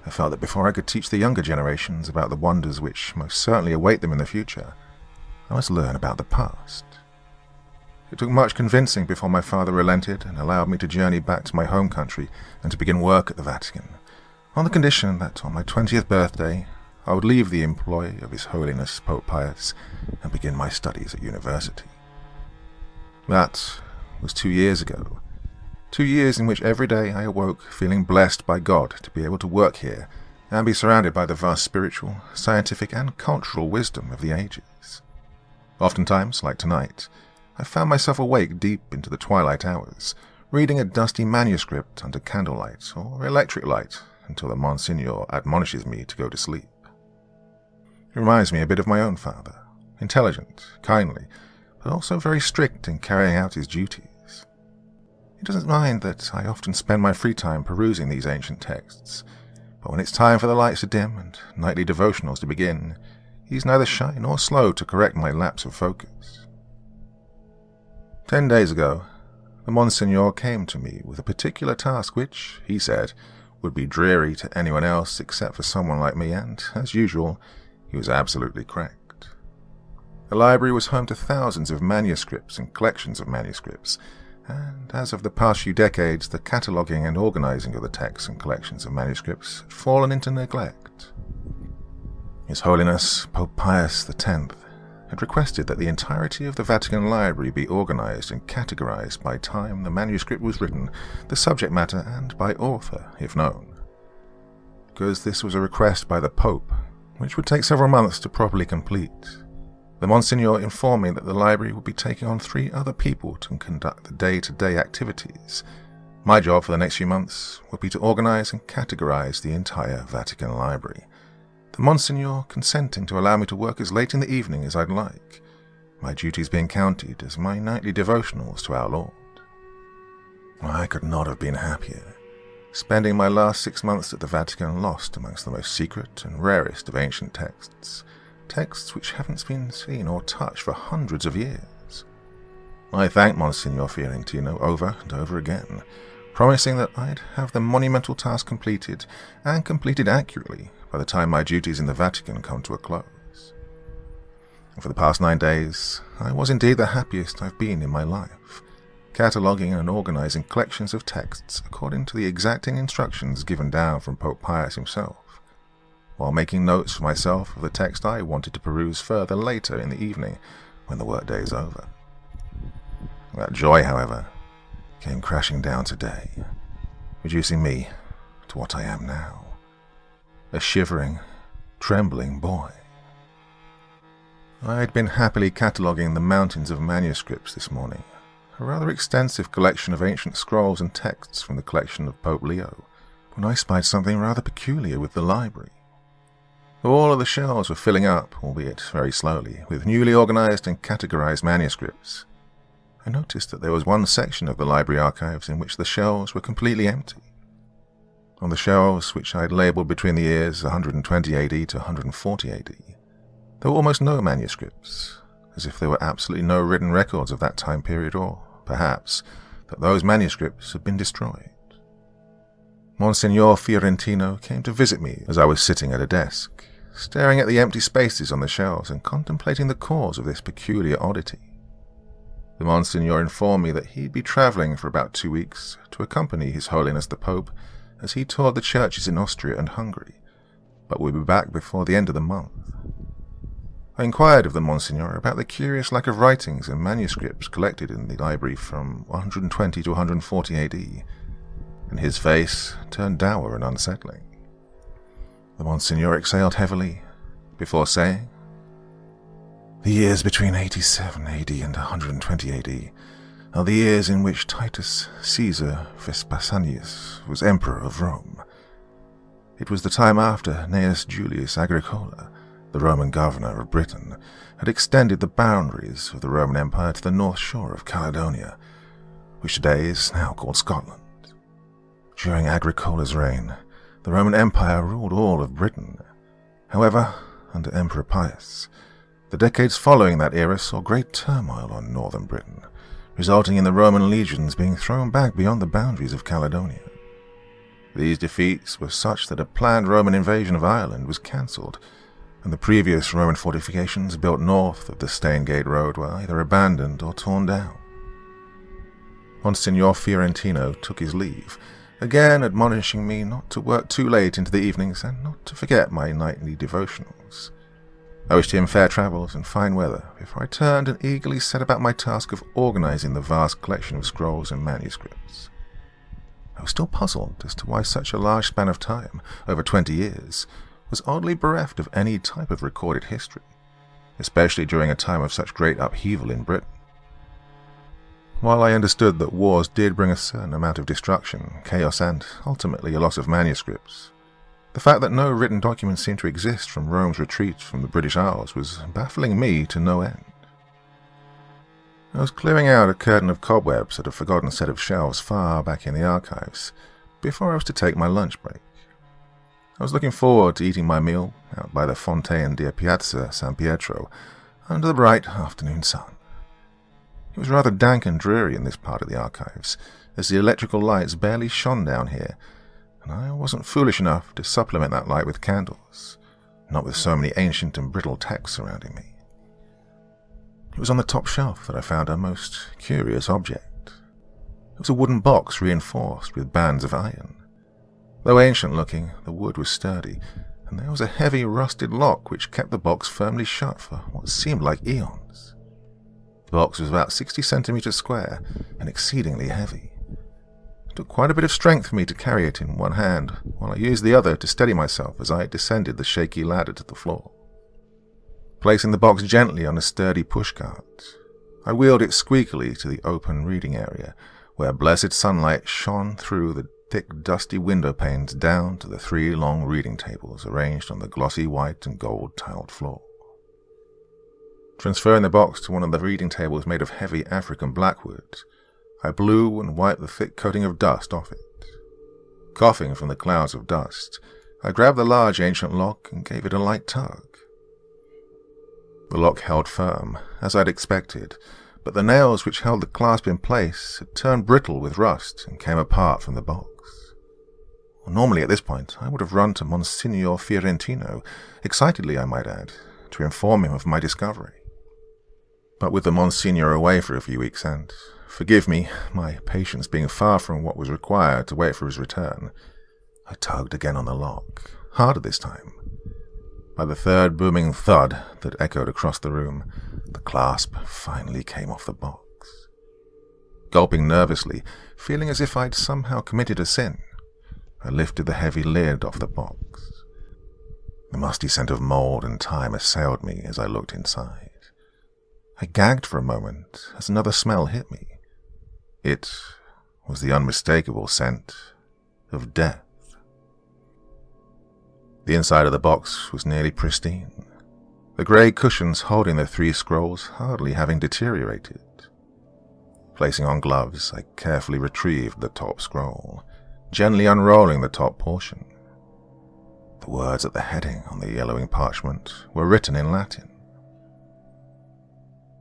I felt that before I could teach the younger generations about the wonders which most certainly await them in the future, I must learn about the past. It took much convincing before my father relented and allowed me to journey back to my home country and to begin work at the Vatican, on the condition that on my 20th birthday I would leave the employ of His Holiness Pope Pius and begin my studies at university. That was 2 years ago. 2 years in which every day I awoke feeling blessed by God to be able to work here and be surrounded by the vast spiritual, scientific, and cultural wisdom of the ages. Oftentimes, like tonight, I found myself awake deep into the twilight hours, reading a dusty manuscript under candlelight or electric light until the Monsignor admonishes me to go to sleep. It reminds me a bit of my own father, intelligent, kindly, but also very strict in carrying out his duties. He doesn't mind that I often spend my free time perusing these ancient texts, but when it's time for the lights to dim and nightly devotionals to begin, he's neither shy nor slow to correct my lapse of focus. 10 days ago, the Monsignor came to me with a particular task which, he said, would be dreary to anyone else except for someone like me, and, as usual, he was absolutely correct. The library was home to thousands of manuscripts and collections of manuscripts, and as of the past few decades, the cataloguing and organizing of the texts and collections of manuscripts had fallen into neglect. His Holiness Pope Pius X had requested that the entirety of the Vatican Library be organized and categorized by time the manuscript was written, the subject matter, and by author, if known. Because this was a request by the Pope, which would take several months to properly complete, the Monsignor informed me that the library would be taking on 3 other people to conduct the day-to-day activities. My job for the next few months would be to organize and categorize the entire Vatican Library, the Monsignor consenting to allow me to work as late in the evening as I'd like, my duties being counted as my nightly devotionals to our Lord. I could not have been happier, spending my last 6 months at the Vatican lost amongst the most secret and rarest of ancient texts which haven't been seen or touched for hundreds of years. I thanked Monsignor Fiorentino over and over again, promising that I'd have the monumental task completed, and completed accurately, by the time my duties in the Vatican come to a close. And for the past 9 days, I was indeed the happiest I've been in my life, cataloguing and organizing collections of texts according to the exacting instructions given down from Pope Pius himself, while making notes for myself of the text I wanted to peruse further later in the evening when the workday is over. That joy, however, came crashing down today, reducing me to what I am now, a shivering, trembling boy. I had been happily cataloguing the mountains of manuscripts this morning, a rather extensive collection of ancient scrolls and texts from the collection of Pope Leo, when I spied something rather peculiar with the library. All of the shelves were filling up, albeit very slowly, with newly organized and categorized manuscripts. I noticed that there was one section of the library archives in which the shelves were completely empty. On the shelves, which I had labeled between the years 120 AD to 140 AD, there were almost no manuscripts, as if there were absolutely no written records of that time period, or, perhaps, that those manuscripts had been destroyed. Monsignor Fiorentino came to visit me as I was sitting at a desk, staring at the empty spaces on the shelves and contemplating the cause of this peculiar oddity. The Monsignor informed me that he'd be travelling for about 2 weeks to accompany His Holiness the Pope as he toured the churches in Austria and Hungary, but would be back before the end of the month. I inquired of the Monsignor about the curious lack of writings and manuscripts collected in the library from 120 to 140 AD, and his face turned dour and unsettling. The Monsignor exhaled heavily, before saying, "The years between 87 AD and 120 AD are the years in which Titus Caesar Vespasianus was Emperor of Rome. It was the time after Gnaeus Julius Agricola the Roman governor of Britain, had extended the boundaries of the Roman Empire to the north shore of Caledonia, which today is now called Scotland. During Agricola's reign, the Roman Empire ruled all of Britain. However, under Emperor Pius, the decades following that era saw great turmoil on northern Britain, resulting in the Roman legions being thrown back beyond the boundaries of Caledonia. These defeats were such that a planned Roman invasion of Ireland was cancelled, and the previous Roman fortifications built north of the Staingate Road were either abandoned or torn down. Monsignor Fiorentino took his leave, again admonishing me not to work too late into the evenings and not to forget my nightly devotionals. I wished him fair travels and fine weather before I turned and eagerly set about my task of organizing the vast collection of scrolls and manuscripts. I was still puzzled as to why such a large span of time, over 20 years, was oddly bereft of any type of recorded history, especially during a time of such great upheaval in Britain. While I understood that wars did bring a certain amount of destruction, chaos, and, ultimately, a loss of manuscripts, the fact that no written documents seemed to exist from Rome's retreat from the British Isles was baffling me to no end. I was clearing out a curtain of cobwebs at a forgotten set of shelves far back in the archives before I was to take my lunch break. I was looking forward to eating my meal out by the Fontaine di Piazza San Pietro under the bright afternoon sun. It was rather dank and dreary in this part of the archives, as the electrical lights barely shone down here, and I wasn't foolish enough to supplement that light with candles, not with so many ancient and brittle texts surrounding me. It was on the top shelf that I found a most curious object. It was a wooden box reinforced with bands of iron. Though ancient-looking, the wood was sturdy, and there was a heavy rusted lock which kept the box firmly shut for what seemed like eons. The box was about 60 centimeters square and exceedingly heavy. It took quite a bit of strength for me to carry it in one hand, while I used the other to steady myself as I descended the shaky ladder to the floor. Placing the box gently on a sturdy pushcart, I wheeled it squeakily to the open reading area, where blessed sunlight shone through the thick, dusty window panes down to the 3 long reading tables arranged on the glossy white and gold tiled floor. Transferring the box to one of the reading tables made of heavy African blackwood, I blew and wiped the thick coating of dust off it. Coughing from the clouds of dust, I grabbed the large ancient lock and gave it a light tug. The lock held firm, as I'd expected, but the nails which held the clasp in place had turned brittle with rust and came apart from the box. Normally at this point I would have run to Monsignor Fiorentino, excitedly I might add, to inform him of my discovery. But with the Monsignor away for a few weeks and, forgive me, my patience being far from what was required to wait for his return, I tugged again on the lock, harder this time. By the third booming thud that echoed across the room, the clasp finally came off the box. Gulping nervously, feeling as if I'd somehow committed a sin, I lifted the heavy lid off the box. The musty scent of mold and time assailed me as I looked inside. I gagged for a moment as another smell hit me. It was the unmistakable scent of death. The inside of the box was nearly pristine, the grey cushions holding the 3 scrolls hardly having deteriorated. Placing on gloves, I carefully retrieved the top scroll, gently unrolling the top portion. The words at the heading on the yellowing parchment were written in Latin.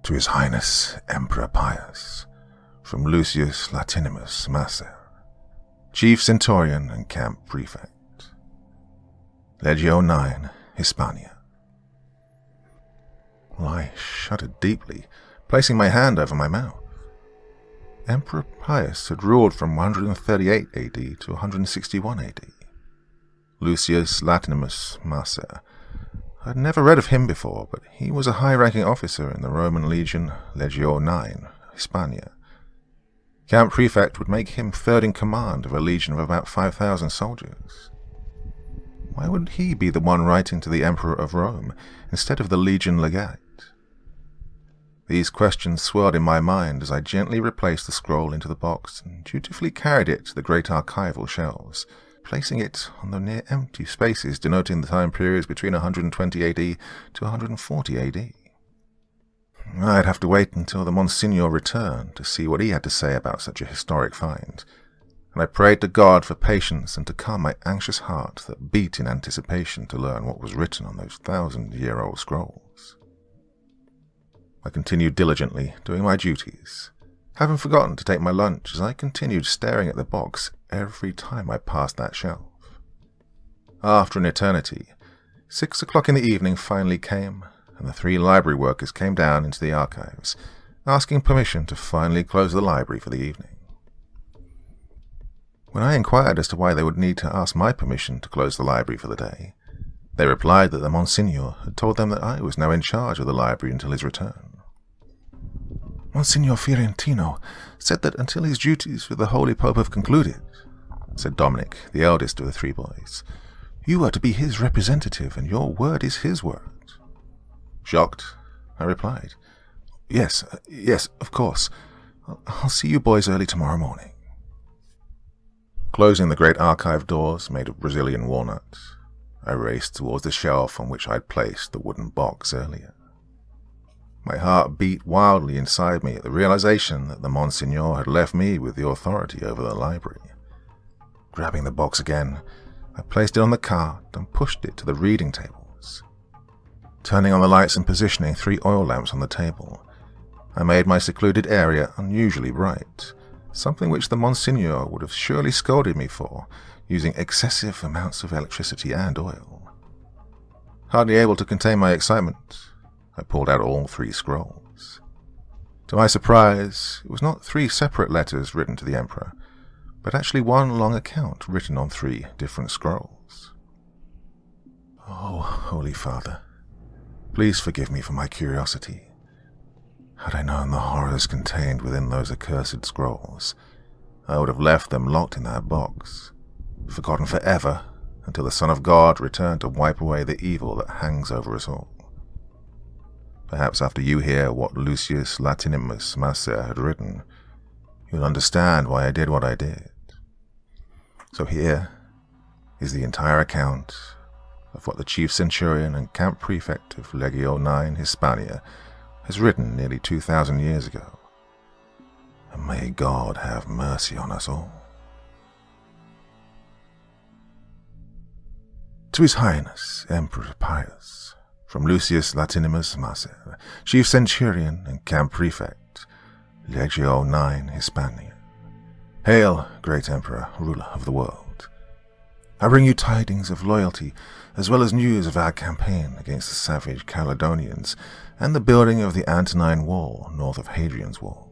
To His Highness Emperor Pius, from Lucius Latinimus Macer, Chief Centurion and Camp Prefect, WWII, Hispania. Well, I shuddered deeply, placing my hand over my mouth. Emperor Pius had ruled from 138 AD to 161 AD. Lucius Latinimus Macer. I had never read of him before, but he was a high-ranking officer in the Roman legion WWII, Hispania. Camp Prefect would make him third in command of a legion of about 5,000 soldiers. Why would he be the one writing to the Emperor of Rome instead of the legion legate? These questions swirled in my mind as I gently replaced the scroll into the box and dutifully carried it to the great archival shelves, placing it on the near empty spaces denoting the time periods between 120 AD to 140 AD. I'd have to wait until the Monsignor returned to see what he had to say about such a historic find, and I prayed to God for patience and to calm my anxious heart that beat in anticipation to learn what was written on those 1,000-year-old scrolls. I continued diligently doing my duties, having forgotten to take my lunch as I continued staring at the box every time I passed that shelf. After an eternity, 6 o'clock in the evening finally came, and the 3 library workers came down into the archives, asking permission to finally close the library for the evening. When I inquired as to why they would need to ask my permission to close the library for the day, they replied that the Monsignor had told them that I was now in charge of the library until his return. Monsignor Fiorentino said that until his duties with the Holy Pope have concluded, said Dominic, the eldest of the 3 boys, you are to be his representative, and your word is his word. Shocked, I replied, Yes, of course. I'll see you boys early tomorrow morning. Closing the great archive doors made of Brazilian walnut, I raced towards the shelf on which I'd placed the wooden box earlier. My heart beat wildly inside me at the realization that the Monsignor had left me with the authority over the library. Grabbing the box again, I placed it on the cart and pushed it to the reading tables. Turning on the lights and positioning 3 oil lamps on the table, I made my secluded area unusually bright, something which the Monsignor would have surely scolded me for, using excessive amounts of electricity and oil. Hardly able to contain my excitement, I pulled out all 3 scrolls. To my surprise, it was not 3 separate letters written to the Emperor, but actually one long account written on 3 different scrolls. Oh, Holy Father, please forgive me for my curiosity. Had I known the horrors contained within those accursed scrolls, I would have left them locked in that box, forgotten forever until the Son of God returned to wipe away the evil that hangs over us all. Perhaps after you hear what Lucius Latinimus Macer had written, you'll understand why I did what I did. So here is the entire account of what the chief centurion and camp prefect of Legio IX Hispania has written nearly 2,000 years ago. And may God have mercy on us all. To His Highness Emperor Pius, from Lucius Latinimus Macer, Chief Centurion and Camp Prefect, Legio IX Hispania. Hail, great Emperor, ruler of the world. I bring you tidings of loyalty, as well as news of our campaign against the savage Caledonians and the building of the Antonine Wall north of Hadrian's Wall.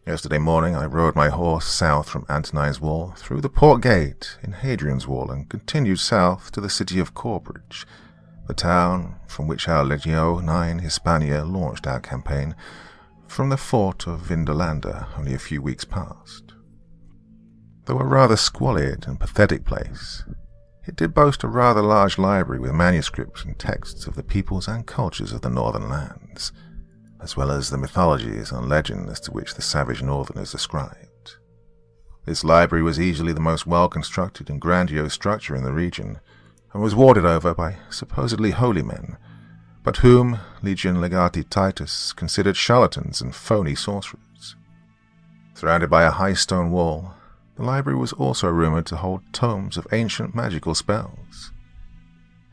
Yesterday morning I rode my horse south from Antonine's Wall through the port gate in Hadrian's Wall and continued south to the city of Corbridge, the town from which our Legio IX Hispania launched our campaign from the fort of Vindolanda only a few weeks past. Though a rather squalid and pathetic place, it did boast a rather large library with manuscripts and texts of the peoples and cultures of the northern lands, as well as the mythologies and legends to which the savage northerners ascribed. This library was easily the most well-constructed and grandiose structure in the region, and was warded over by supposedly holy men, but whom Legion Legati Titus considered charlatans and phony sorcerers. Surrounded by a high stone wall, the library was also rumored to hold tomes of ancient magical spells.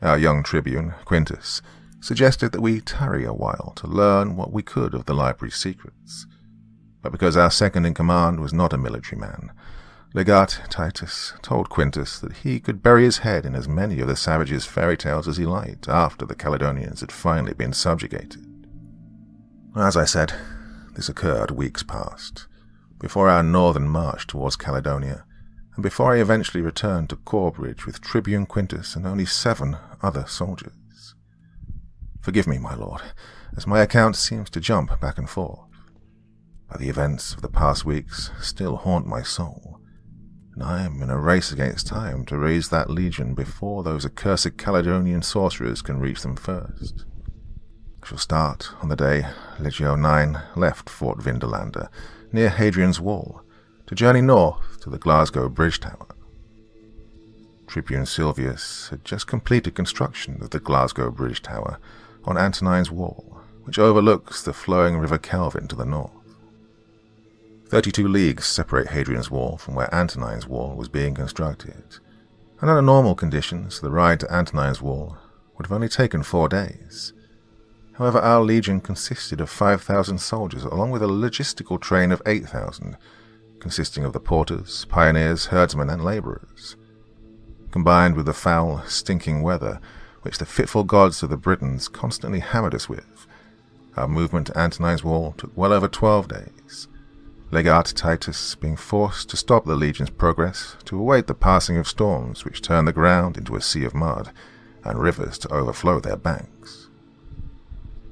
Our young tribune, Quintus, suggested that we tarry a while to learn what we could of the library's secrets, but because our second-in-command was not a military man, Legate Titus told Quintus that he could bury his head in as many of the savages' fairy tales as he liked after the Caledonians had finally been subjugated. As I said, this occurred weeks past, before our northern march towards Caledonia, and before I eventually returned to Corbridge with Tribune Quintus and only 7 other soldiers. Forgive me, my lord, as my account seems to jump back and forth, but the events of the past weeks still haunt my soul, and I am in a race against time to raise that legion before those accursed Caledonian sorcerers can reach them first. I shall start on the day Legio IX left Fort Vindolanda, near Hadrian's Wall, to journey north to the Glasgow Bridge Tower. Tribune Silvius had just completed construction of the Glasgow Bridge Tower on Antonine's Wall, which overlooks the flowing River Kelvin to the north. 32 leagues separate Hadrian's Wall from where Antonine's Wall was being constructed, and under normal conditions the ride to Antonine's Wall would have only taken 4 days. However, our legion consisted of 5,000 soldiers along with a logistical train of 8,000, consisting of the porters, pioneers, herdsmen, and labourers. Combined with the foul, stinking weather which the fitful gods of the Britons constantly hammered us with, our movement to Antonine's Wall took well over 12 days, Legate Titus being forced to stop the legion's progress to await the passing of storms which turned the ground into a sea of mud and rivers to overflow their banks.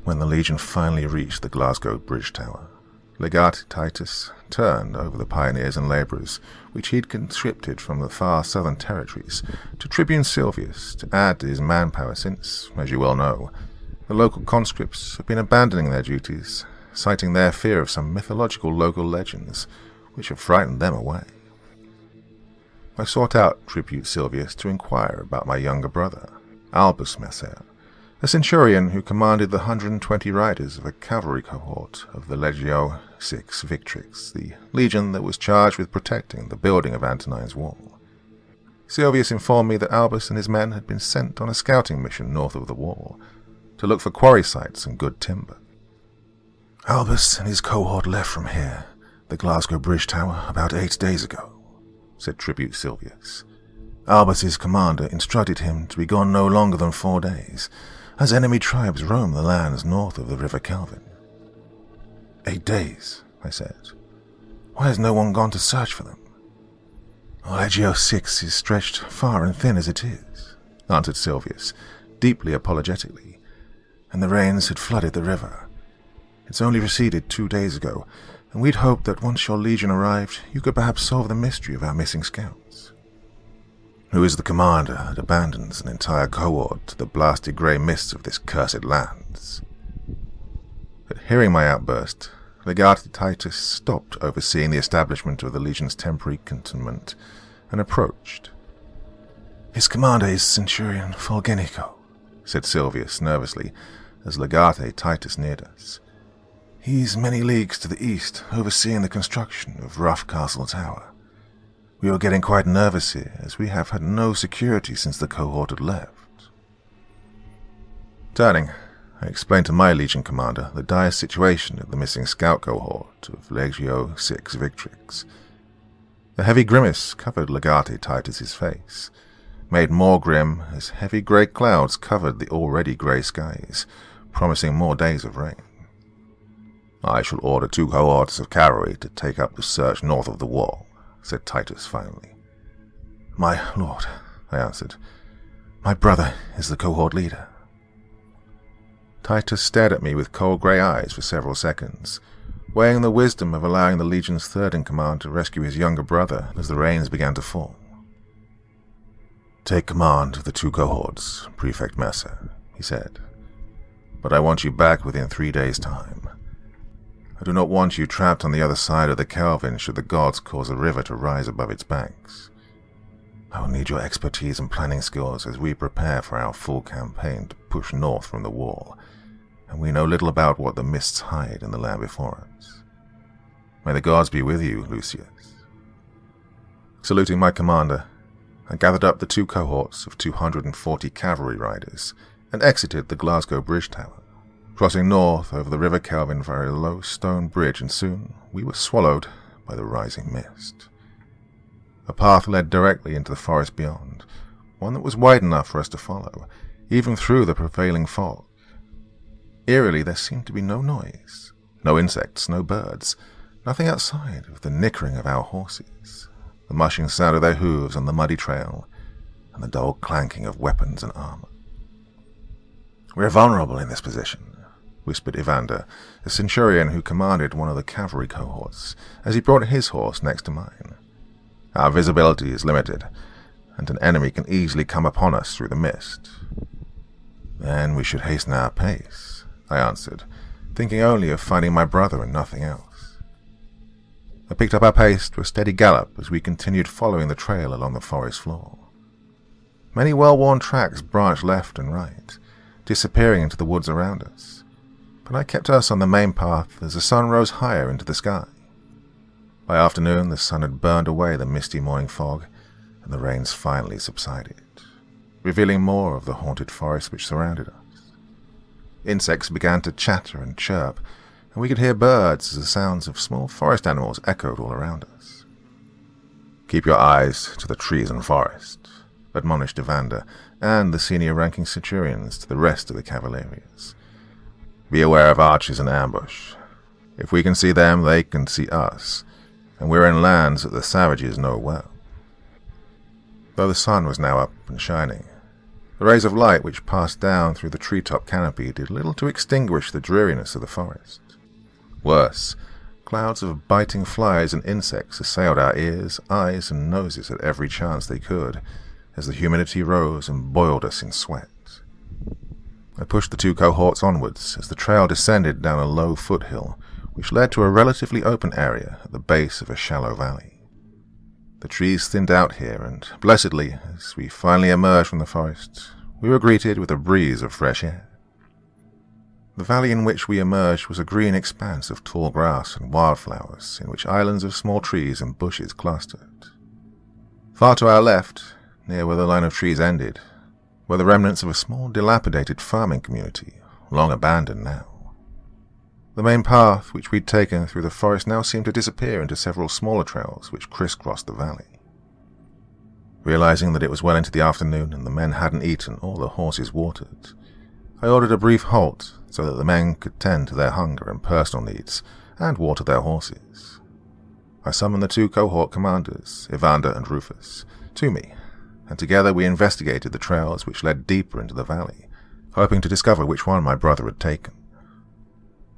When the legion finally reached the Glasgow Bridge Tower, Legate Titus turned over the pioneers and labourers which he'd conscripted from the far southern territories to Tribune Silvius to add to his manpower since, as you well know, the local conscripts have been abandoning their duties, citing their fear of some mythological local legends which have frightened them away. I sought out Tribune Silvius to inquire about my younger brother, Albus Messer, a centurion who commanded the 120 riders of a cavalry cohort of the Legio VI Victrix, the legion that was charged with protecting the building of Antonine's Wall. Silvius informed me that Albus and his men had been sent on a scouting mission north of the wall to look for quarry sites and good timber. Albus and his cohort left from here, the Glasgow Bridge Tower, about 8 days ago, said Tribute Silvius. Albus's commander instructed him to be gone no longer than 4 days, as enemy tribes roam the lands north of the River Kelvin. 8 days, I said. Why has no one gone to search for them? Legio 6 is stretched far and thin as it is, answered Silvius, deeply apologetically, and the rains had flooded the river. It's only receded 2 days ago, and we'd hoped that once your legion arrived, you could perhaps solve the mystery of our missing scouts. Who is the commander that abandons an entire cohort to the blasted grey mists of this cursed lands? At hearing my outburst, Legate Titus stopped overseeing the establishment of the legion's temporary cantonment and approached. His commander is Centurion Fulgenico, said Silvius nervously as Legate Titus neared us. He's many leagues to the east, overseeing the construction of Rough Castle Tower. We were getting quite nervous here, as we have had no security since the cohort had left. Turning, I explained to my legion commander the dire situation of the missing scout cohort of Legio VI Victrix. A heavy grimace covered Legate Titus's face, made more grim as heavy grey clouds covered the already grey skies, promising more days of rain. I shall order 2 cohorts of cavalry to take up the search north of the wall, said Titus finally. My lord, I answered, my brother is the cohort leader. Titus stared at me with cold grey eyes for several seconds, weighing the wisdom of allowing the legion's third-in-command to rescue his younger brother as the rains began to fall. Take command of the 2 cohorts, Prefect Messer, he said, but I want you back within 3 days' time. I do not want you trapped on the other side of the Kelvin should the gods cause the river to rise above its banks. I will need your expertise and planning skills as we prepare for our full campaign to push north from the wall, and we know little about what the mists hide in the land before us. May the gods be with you, Lucius. Saluting my commander, I gathered up the 2 cohorts of 240 cavalry riders and exited the Glasgow Bridge Tower, crossing north over the River Kelvin via a low stone bridge, and soon we were swallowed by the rising mist. A path led directly into the forest beyond, one that was wide enough for us to follow, even through the prevailing fog. Eerily, there seemed to be no noise, no insects, no birds, nothing outside of the nickering of our horses, the mushing sound of their hooves on the muddy trail, and the dull clanking of weapons and armor. "We're vulnerable in this position," whispered Evander, a centurion who commanded one of the cavalry cohorts, as he brought his horse next to mine. "Our visibility is limited, and an enemy can easily come upon us through the mist." "Then we should hasten our pace," I answered, thinking only of finding my brother and nothing else. I picked up our pace to a steady gallop as we continued following the trail along the forest floor. Many well-worn tracks branched left and right, disappearing into the woods around us, but I kept us on the main path as the sun rose higher into the sky. By afternoon, the sun had burned away the misty morning fog, and the rains finally subsided, revealing more of the haunted forest which surrounded us. Insects began to chatter and chirp, and we could hear birds as the sounds of small forest animals echoed all around us. "Keep your eyes to the trees and forest," admonished Evander and the senior-ranking centurions to the rest of the cavaliers. "Be aware of archers in ambush. If we can see them, they can see us, and we're in lands that the savages know well." Though the sun was now up and shining, the rays of light which passed down through the treetop canopy did little to extinguish the dreariness of the forest. Worse, clouds of biting flies and insects assailed our ears, eyes, and noses at every chance they could, as the humidity rose and boiled us in sweat. I pushed the 2 cohorts onwards as the trail descended down a low foothill, which led to a relatively open area at the base of a shallow valley. The trees thinned out here, and blessedly, as we finally emerged from the forest, we were greeted with a breeze of fresh air. The valley in which we emerged was a green expanse of tall grass and wildflowers, in which islands of small trees and bushes clustered. Far to our left, near where the line of trees ended, were the remnants of a small dilapidated farming community, long abandoned now. The main path which we'd taken through the forest now seemed to disappear into several smaller trails which crisscrossed the valley. Realizing that it was well into the afternoon and the men hadn't eaten or the horses watered, I ordered a brief halt so that the men could tend to their hunger and personal needs and water their horses. I summoned the 2 cohort commanders, Evander and Rufus, to me, and together we investigated the trails which led deeper into the valley, hoping to discover which one my brother had taken.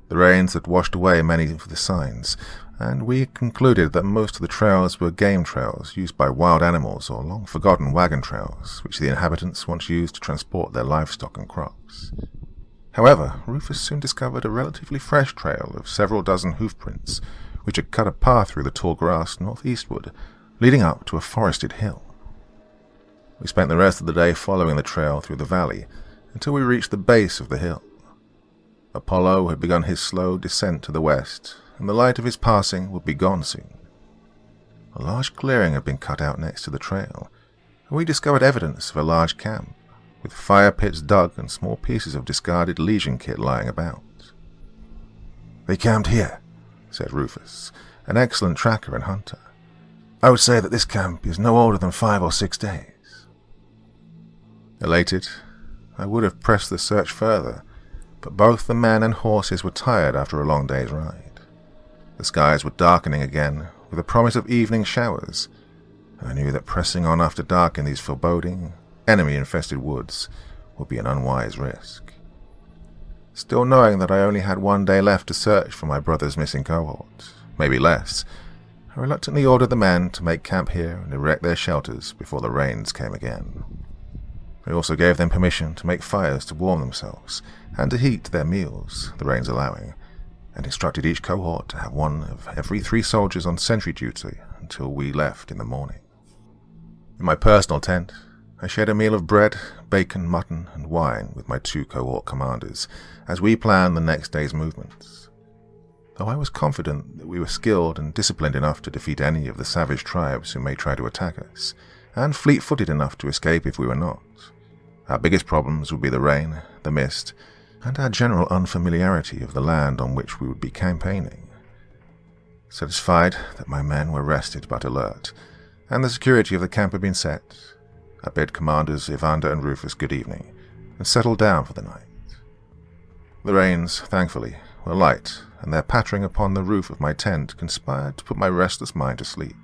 The rains had washed away many of the signs, and we concluded that most of the trails were game trails used by wild animals or long-forgotten wagon trails, which the inhabitants once used to transport their livestock and crops. However, Rufus soon discovered a relatively fresh trail of several dozen hoofprints, which had cut a path through the tall grass northeastward, leading up to a forested hill. We spent the rest of the day following the trail through the valley until we reached the base of the hill. Apollo had begun his slow descent to the west, and the light of his passing would be gone soon. A large clearing had been cut out next to the trail, and we discovered evidence of a large camp, with fire pits dug and small pieces of discarded Legion kit lying about. "They camped here," said Rufus, an excellent tracker and hunter. "I would say that this camp is no older than 5 or 6 days." Elated, I would have pressed the search further, but both the men and horses were tired after a long day's ride. The skies were darkening again, with a promise of evening showers, and I knew that pressing on after dark in these foreboding, enemy-infested woods would be an unwise risk. Still knowing that I only had 1 day left to search for my brother's missing cohort, maybe less, I reluctantly ordered the men to make camp here and erect their shelters before the rains came again. I also gave them permission to make fires to warm themselves and to heat their meals, the rains allowing, and instructed each cohort to have 1 of every 3 soldiers on sentry duty until we left in the morning. In my personal tent, I shared a meal of bread, bacon, mutton, and wine with my 2 cohort commanders as we planned the next day's movements. Though I was confident that we were skilled and disciplined enough to defeat any of the savage tribes who may try to attack us, and fleet-footed enough to escape if we were not, our biggest problems would be the rain, the mist, and our general unfamiliarity of the land on which we would be campaigning. Satisfied that my men were rested but alert, and the security of the camp had been set, I bid Commanders Evander and Rufus good evening, and settled down for the night. The rains, thankfully, were light, and their pattering upon the roof of my tent conspired to put my restless mind to sleep.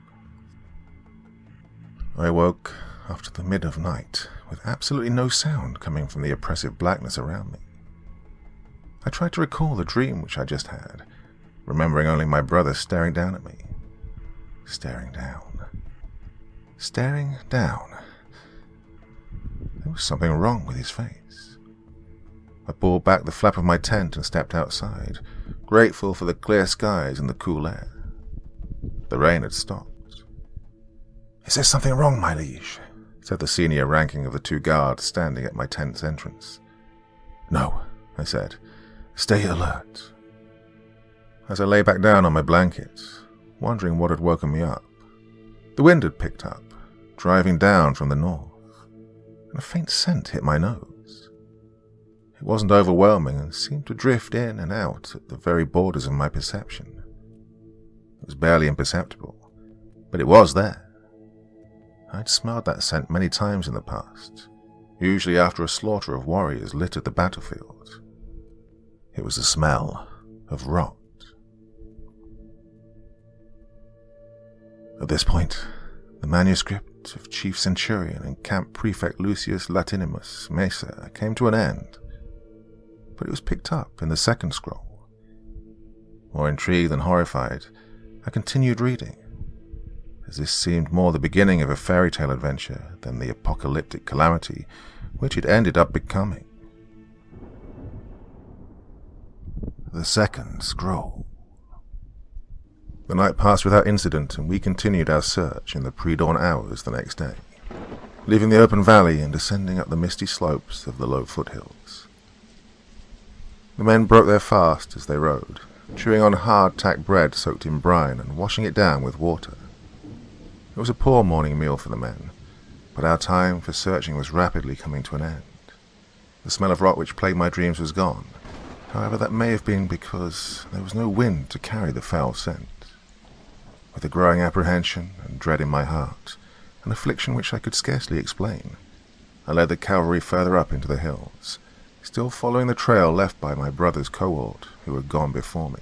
I woke after the mid of night, with absolutely no sound coming from the oppressive blackness around me. I tried to recall the dream which I just had, remembering only my brother staring down at me. Staring down. Staring down. There was something wrong with his face. I pulled back the flap of my tent and stepped outside, grateful for the clear skies and the cool air. The rain had stopped. "Is there something wrong, my liege?" said the senior ranking of the 2 guards standing at my tent's entrance. "No," I said. "Stay alert." As I lay back down on my blanket, wondering what had woken me up, the wind had picked up, driving down from the north, and a faint scent hit my nose. It wasn't overwhelming and seemed to drift in and out at the very borders of my perception. It was barely imperceptible, but it was there. I'd smelled that scent many times in the past, usually after a slaughter of warriors littered the battlefield. It was the smell of rot. At this point, the manuscript of Chief Centurion and Camp Prefect Lucius Latinimus Mesa came to an end, but it was picked up in the second scroll. More intrigued than horrified, I continued reading, as this seemed more the beginning of a fairy tale adventure than the apocalyptic calamity which it ended up becoming. The second scroll. The night passed without incident, and we continued our search in the pre-dawn hours the next day, leaving the open valley and descending up the misty slopes of the low foothills. The men broke their fast as they rode, chewing on hard-tack bread soaked in brine and washing it down with water. It was a poor morning meal for the men, but our time for searching was rapidly coming to an end. The smell of rot which plagued my dreams was gone. However, that may have been because there was no wind to carry the foul scent. With a growing apprehension and dread in my heart, an affliction which I could scarcely explain, I led the cavalry further up into the hills, still following the trail left by my brother's cohort who had gone before me.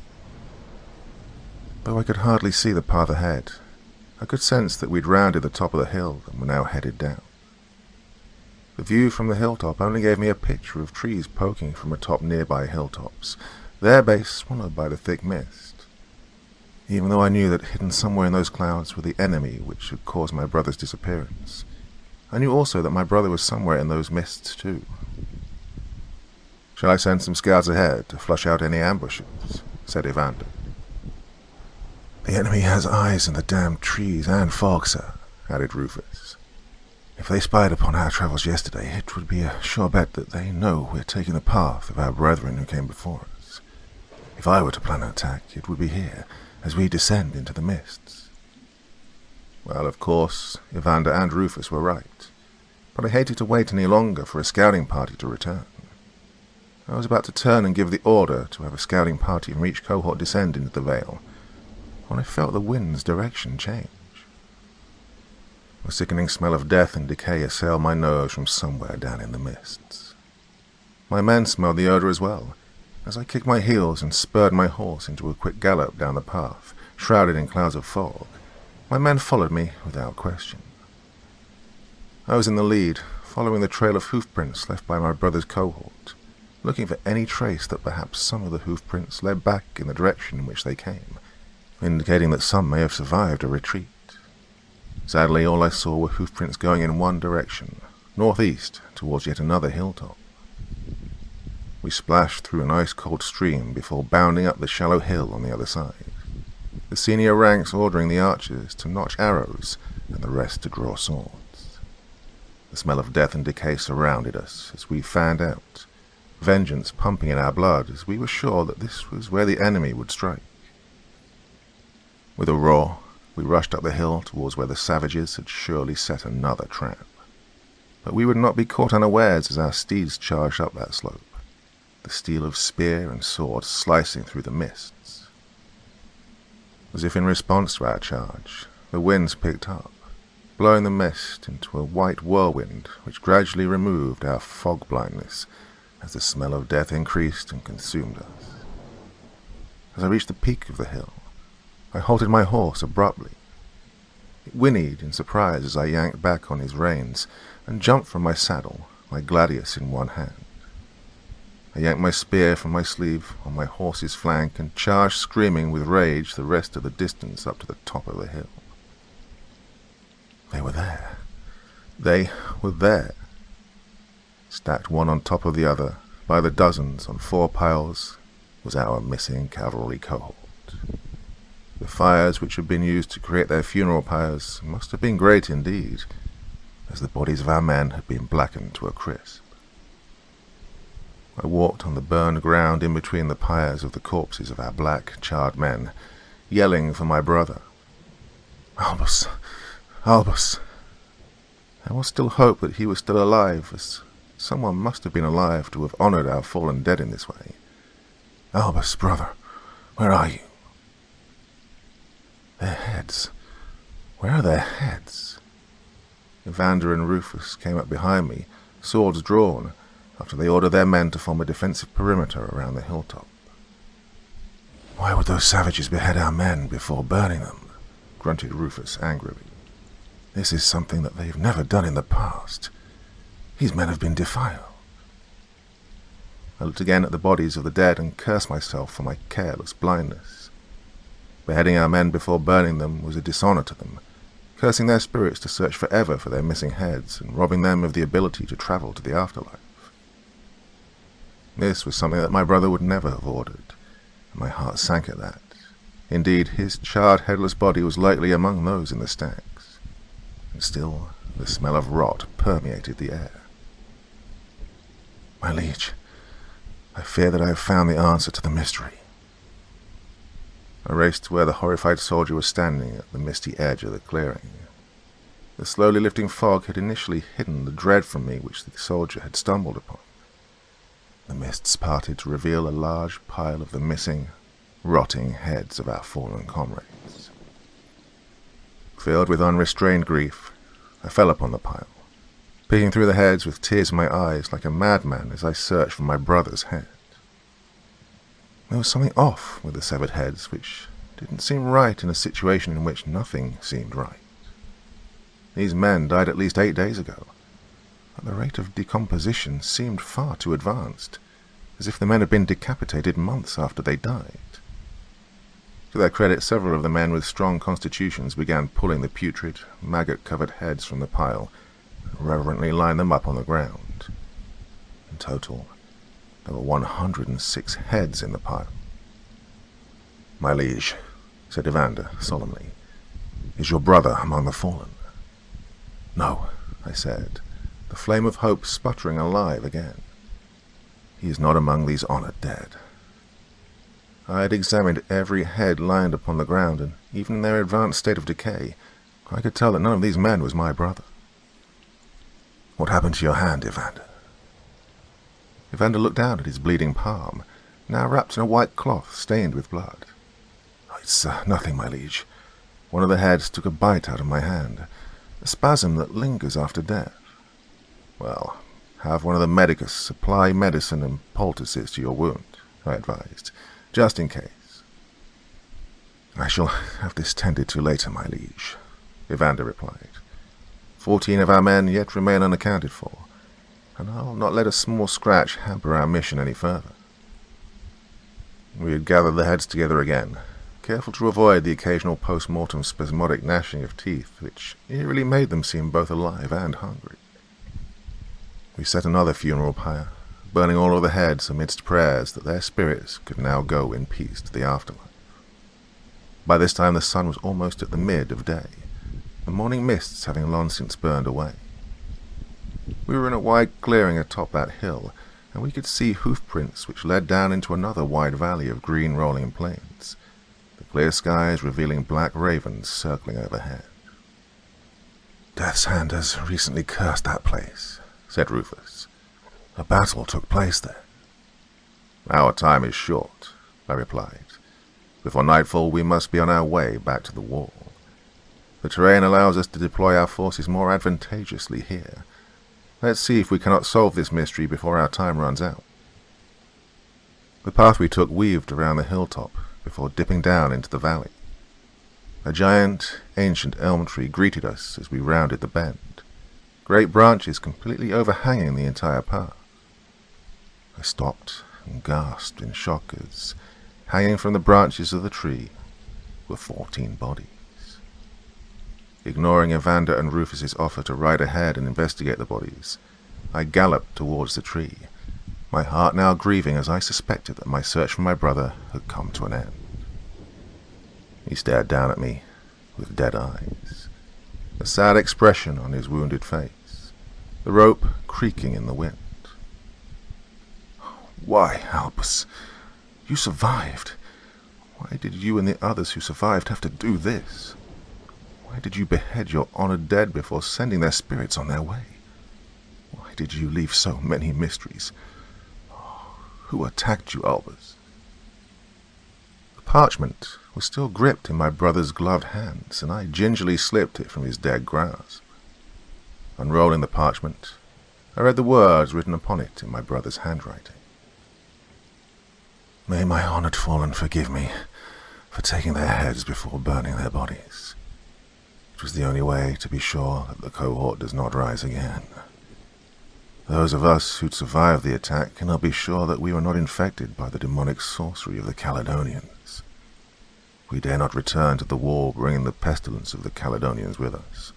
Though I could hardly see the path ahead, I could sense that we'd rounded the top of the hill and were now headed down. The view from the hilltop only gave me a picture of trees poking from atop nearby hilltops, their base swallowed by the thick mist. Even though I knew that hidden somewhere in those clouds were the enemy which had caused my brother's disappearance, I knew also that my brother was somewhere in those mists too. "Shall I send some scouts ahead to flush out any ambushes?" said Evander. "The enemy has eyes in the damned trees and fog, sir," added Rufus. "If they spied upon our travels yesterday, it would be a sure bet that they know we're taking the path of our brethren who came before us. If I were to plan an attack, it would be here, as we descend into the mists." Well, of course, Evander and Rufus were right, but I hated to wait any longer for a scouting party to return. I was about to turn and give the order to have a scouting party from each cohort descend into the vale, when I felt the wind's direction change. A sickening smell of death and decay assailed my nose from somewhere down in the mists. My men smelled the odor as well, as I kicked my heels and spurred my horse into a quick gallop down the path, shrouded in clouds of fog. My men followed me without question. I was in the lead, following the trail of hoofprints left by my brother's cohort, looking for any trace that perhaps some of the hoofprints led back in the direction in which they came, indicating that some may have survived a retreat. Sadly, all I saw were hoofprints going in one direction, northeast, towards yet another hilltop. We splashed through an ice-cold stream before bounding up the shallow hill on the other side, the senior ranks ordering the archers to notch arrows and the rest to draw swords. The smell of death and decay surrounded us as we fanned out, vengeance pumping in our blood as we were sure that this was where the enemy would strike. With a roar, we rushed up the hill towards where the savages had surely set another trap. But we would not be caught unawares as our steeds charged up that slope, the steel of spear and sword slicing through the mists. As if in response to our charge, the winds picked up, blowing the mist into a white whirlwind which gradually removed our fog blindness as the smell of death increased and consumed us. As I reached the peak of the hill, I halted my horse abruptly. It whinnied in surprise as I yanked back on his reins and jumped from my saddle, my gladius in one hand. I yanked my spear from my sleeve on my horse's flank and charged screaming with rage the rest of the distance up to the top of the hill. They were there. They were there. Stacked one on top of the other, by the dozens on 4 piles, was our missing cavalry cohort. The fires which had been used to create their funeral pyres must have been great indeed, as the bodies of our men had been blackened to a crisp. I walked on the burned ground in between the pyres of the corpses of our black, charred men, yelling for my brother. Albus! Albus! There was still hope that he was still alive, as someone must have been alive to have honoured our fallen dead in this way. Albus, brother, where are you? Their heads. Where are their heads? Evander and Rufus came up behind me, swords drawn, after they ordered their men to form a defensive perimeter around the hilltop. Why would those savages behead our men before burning them? Grunted Rufus angrily. This is something that they've never done in the past. These men have been defiled. I looked again at the bodies of the dead and cursed myself for my careless blindness. Beheading our men before burning them was a dishonour to them, cursing their spirits to search forever for their missing heads and robbing them of the ability to travel to the afterlife. This was something that my brother would never have ordered, and my heart sank at that. Indeed, his charred, headless body was likely among those in the stacks, and still the smell of rot permeated the air. My liege, I fear that I have found the answer to the mystery. I raced to where the horrified soldier was standing at the misty edge of the clearing. The slowly lifting fog had initially hidden the dread from me which the soldier had stumbled upon. The mists parted to reveal a large pile of the missing, rotting heads of our fallen comrades. Filled with unrestrained grief, I fell upon the pile, peeking through the heads with tears in my eyes like a madman as I searched for my brother's head. There was something off with the severed heads which didn't seem right in a situation in which nothing seemed right. These men died at least 8 days ago, but the rate of decomposition seemed far too advanced, as if the men had been decapitated months after they died. To their credit, several of the men with strong constitutions began pulling the putrid, maggot-covered heads from the pile and reverently lined them up on the ground. In total, there were 106 heads in the pile. My liege, said Evander solemnly, is your brother among the fallen? No, I said, the flame of hope sputtering alive again. He is not among these honoured dead. I had examined every head lying upon the ground, and even in their advanced state of decay, I could tell that none of these men was my brother. What happened to your hand, Evander? Evander looked down at his bleeding palm, now wrapped in a white cloth stained with blood. It's nothing, my liege. One of the heads took a bite out of my hand, a spasm that lingers after death. Well, have one of the medicus supply medicine and poultices to your wound, I advised, just in case. I shall have this tended to later, my liege, Evander replied. 14 of our men yet remain unaccounted for, and I'll not let a small scratch hamper our mission any further. We had gathered the heads together again, careful to avoid the occasional post-mortem spasmodic gnashing of teeth, which eerily made them seem both alive and hungry. We set another funeral pyre, burning all of the heads amidst prayers that their spirits could now go in peace to the afterlife. By this time the sun was almost at the mid of day, the morning mists having long since burned away. We were in a wide clearing atop that hill, and we could see hoofprints which led down into another wide valley of green rolling plains, the clear skies revealing black ravens circling overhead. Death's hand has recently cursed that place, said Rufus. A battle took place there. Our time is short, I replied. Before nightfall we must be on our way back to the wall. The terrain allows us to deploy our forces more advantageously here. Let's see if we cannot solve this mystery before our time runs out. The path we took weaved around the hilltop before dipping down into the valley. A giant, ancient elm tree greeted us as we rounded the bend, great branches completely overhanging the entire path. I stopped and gasped in shock as, hanging from the branches of the tree, were 14 bodies. Ignoring Evander and Rufus's offer to ride ahead and investigate the bodies, I galloped towards the tree, my heart now grieving as I suspected that my search for my brother had come to an end. He stared down at me with dead eyes, a sad expression on his wounded face. the rope creaking in the wind. Why, Albus? You survived. Why did you and the others who survived have to do this? Why did you behead your honored dead before sending their spirits on their way? Why did you leave so many mysteries? Who attacked you, Albus? The parchment was still gripped in my brother's gloved hands, and I gingerly slipped it from his dead grasp. Unrolling the parchment, I read the words written upon it in my brother's handwriting. May my honored fallen forgive me for taking their heads before burning their bodies. It was the only way to be sure that the cohort does not rise again. Those of us who'd survived the attack cannot be sure that we were not infected by the demonic sorcery of the Caledonians. We dare not return to the war bringing the pestilence of the Caledonians with us.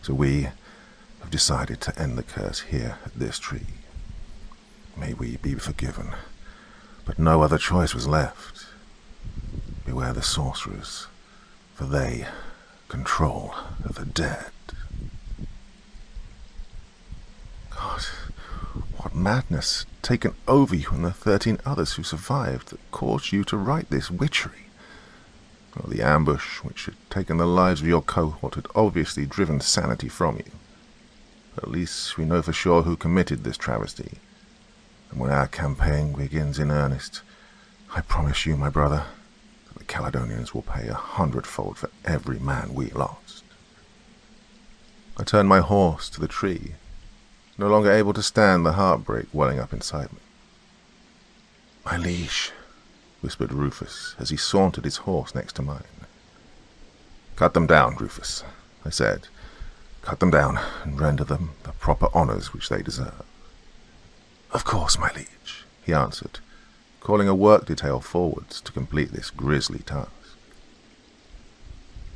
So we have decided to end the curse here at this tree. May we be forgiven, but no other choice was left. Beware the sorcerers, for they control the dead. God, what madness had taken over you and the 13 others who survived that caused you to write this witchery? Well, the ambush which had taken the lives of your cohort had obviously driven sanity from you. At least we know for sure who committed this travesty. And when our campaign begins in earnest, I promise you, my brother, that the Caledonians will pay 100-fold for every man we lost. I turned my horse to the tree, no longer able to stand the heartbreak welling up inside me. My liege, whispered Rufus as he sauntered his horse next to mine. Cut them down, Rufus, I said. Cut them down and render them the proper honours which they deserve. Of course, my liege, he answered, calling a work detail forwards to complete this grisly task.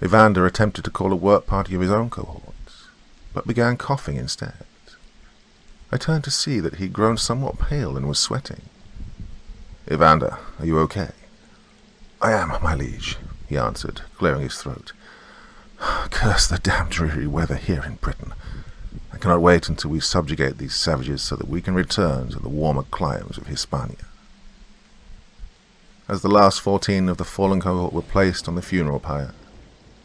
Evander attempted to call a work party of his own cohorts, but began coughing instead. I turned to see that he'd grown somewhat pale and was sweating. Evander, are you okay? I am, my liege, he answered, clearing his throat. Curse the damned dreary weather here in Britain. I cannot wait until we subjugate these savages so that we can return to the warmer climes of Hispania. As the last 14 of the fallen cohort were placed on the funeral pyre,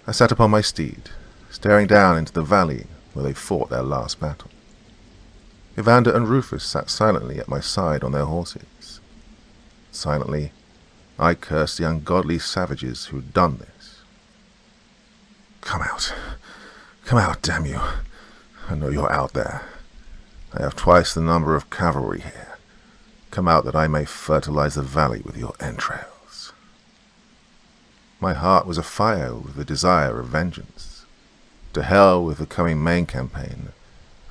I sat upon my steed, staring down into the valley where they fought their last battle. Evander and Rufus sat silently at my side on their horses. Silently, I cursed the ungodly savages who had done this. Come out, damn you. I know you're out there. I have twice the number of cavalry here. Come out that I may fertilize the valley with your entrails. My heart was afire with the desire of vengeance. To hell with the coming main campaign.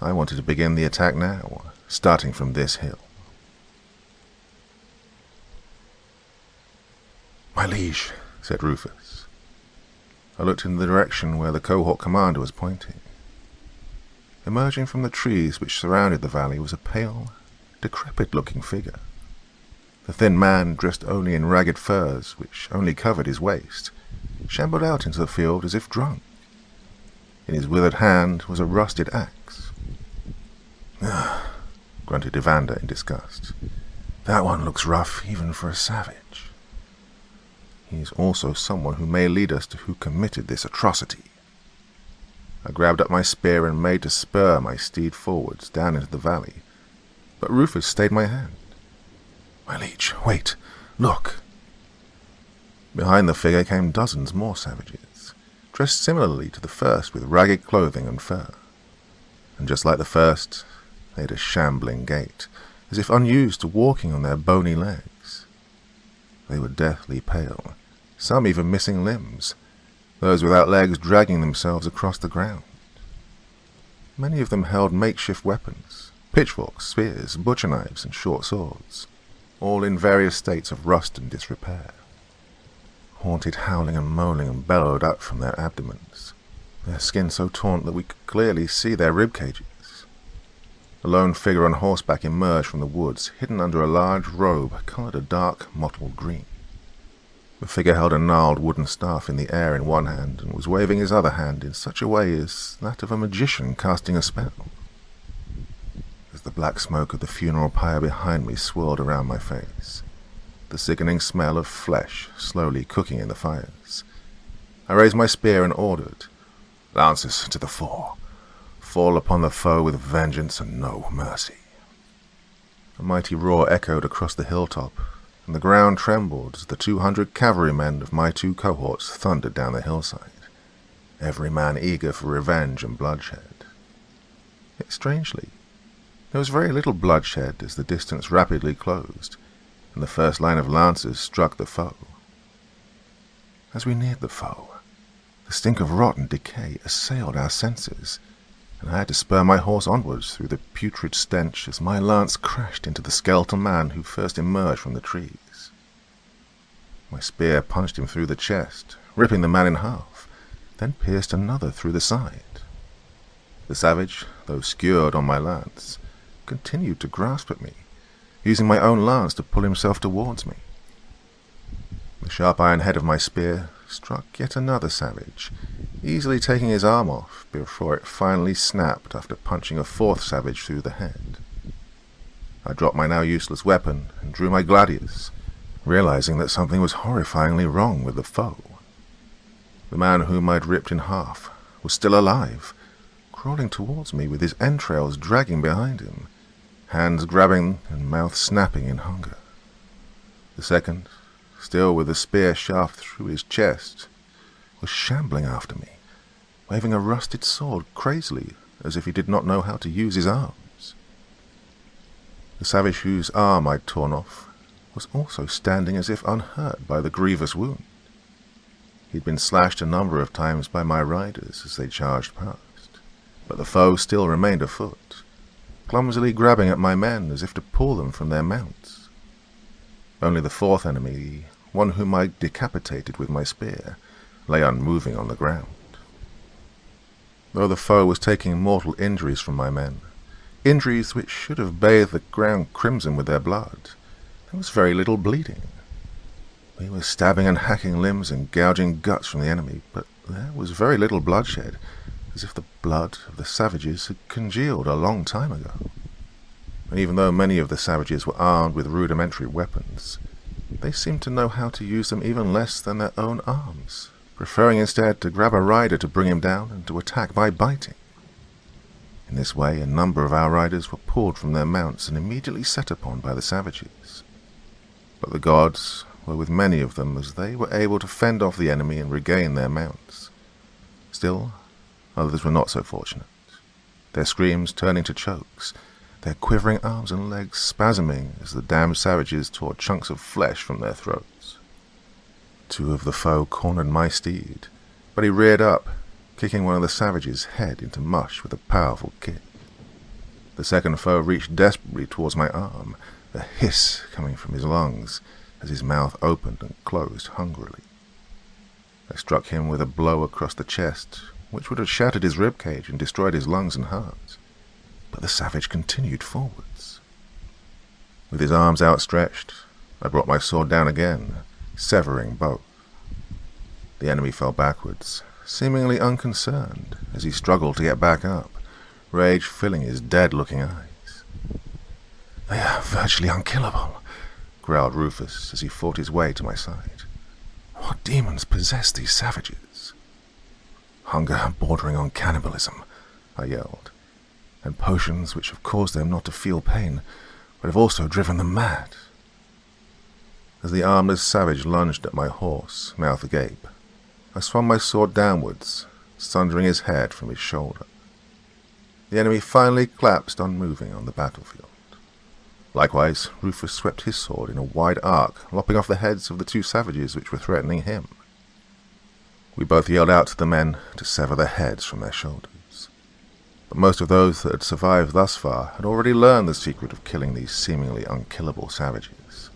I wanted to begin the attack now, starting from this hill. My liege, said Rufus. I looked in the direction where the cohort commander was pointing. Emerging from the trees which surrounded the valley was a pale, decrepit-looking figure. The thin man, dressed only in ragged furs, which only covered his waist, shambled out into the field as if drunk. In his withered hand was a rusted axe. "Ah," grunted Evander in disgust. "That one looks rough even for a savage. He is also someone who may lead us to who committed this atrocity." I grabbed up my spear and made to spur my steed forwards down into the valley, but Rufus stayed my hand. "My liege, wait, look." Behind the figure came dozens more savages, dressed similarly to the first with ragged clothing and fur. And just like the first, they had a shambling gait, as if unused to walking on their bony legs. They were deathly pale, some even missing limbs, those without legs dragging themselves across the ground. Many of them held makeshift weapons, pitchforks, spears, butcher knives, and short swords, all in various states of rust and disrepair. Haunted howling and moaning bellowed up from their abdomens, their skin so torn that we could clearly see their rib cages. A lone figure on horseback emerged from the woods, hidden under a large robe coloured a dark mottled green. The figure held a gnarled wooden staff in the air in one hand, and was waving his other hand in such a way as that of a magician casting a spell. as the black smoke of the funeral pyre behind me swirled around my face, the sickening smell of flesh slowly cooking in the fires. I raised my spear and ordered, "Lancers to the fore! Fall upon the foe with vengeance and no mercy." A mighty roar echoed across the hilltop, and the ground trembled as the 200 cavalrymen of my 2 cohorts thundered down the hillside, every man eager for revenge and bloodshed. Yet strangely, there was very little bloodshed as the distance rapidly closed, and the first line of lancers struck the foe. As we neared the foe, the stink of rot and decay assailed our senses, and I had to spur my horse onwards through the putrid stench as my lance crashed into the skeletal man who first emerged from the trees. My spear punched him through the chest, ripping the man in half, then pierced another through the side. The savage, though skewered on my lance, continued to grasp at me, using my own lance to pull himself towards me. The sharp iron head of my spear struck yet another savage, easily taking his arm off before it finally snapped after punching a 4th savage through the head. I dropped my now useless weapon and drew my gladius, realizing that something was horrifyingly wrong with the foe. The man whom I'd ripped in half was still alive, crawling towards me with his entrails dragging behind him, hands grabbing and mouth snapping in hunger. The second, still with the spear shaft through his chest, was shambling after me, waving a rusted sword crazily as if he did not know how to use his arms. The savage whose arm I'd torn off was also standing as if unhurt by the grievous wound. He'd been slashed a number of times by my riders as they charged past, but the foe still remained afoot, clumsily grabbing at my men as if to pull them from their mounts. Only the 4th enemy, one whom I decapitated with my spear, lay unmoving on the ground. Though the foe was taking mortal injuries from my men, injuries which should have bathed the ground crimson with their blood, there was very little bleeding. We were stabbing and hacking limbs and gouging guts from the enemy, but there was very little bloodshed, as if the blood of the savages had congealed a long time ago. And even though many of the savages were armed with rudimentary weapons, they seemed to know how to use them even less than their own arms, preferring instead to grab a rider to bring him down and to attack by biting. In this way, a number of our riders were pulled from their mounts and immediately set upon by the savages. But the gods were with many of them as they were able to fend off the enemy and regain their mounts. Still, others were not so fortunate, their screams turning to chokes, their quivering arms and legs spasming as the damned savages tore chunks of flesh from their throats. 2 of the foe cornered my steed, but he reared up, kicking one of the savages' head into mush with a powerful kick. The second foe reached desperately towards my arm, a hiss coming from his lungs as his mouth opened and closed hungrily. I struck him with a blow across the chest, which would have shattered his ribcage and destroyed his lungs and heart. But the savage continued forwards. With his arms outstretched, I brought my sword down again, severing both. The enemy fell backwards, seemingly unconcerned, as he struggled to get back up, rage filling his dead-looking eyes. "They are virtually unkillable," growled Rufus as he fought his way to my side. "What demons possess these savages?" "Hunger bordering on cannibalism," I yelled, "and potions which have caused them not to feel pain, but have also driven them mad." As the armless savage lunged at my horse, mouth agape, I swung my sword downwards, sundering his head from his shoulder. The enemy finally collapsed unmoving on the battlefield. Likewise, Rufus swept his sword in a wide arc, lopping off the heads of the 2 savages which were threatening him. We both yelled out to the men to sever their heads from their shoulders. But most of those that had survived thus far had already learned the secret of killing these seemingly unkillable savages.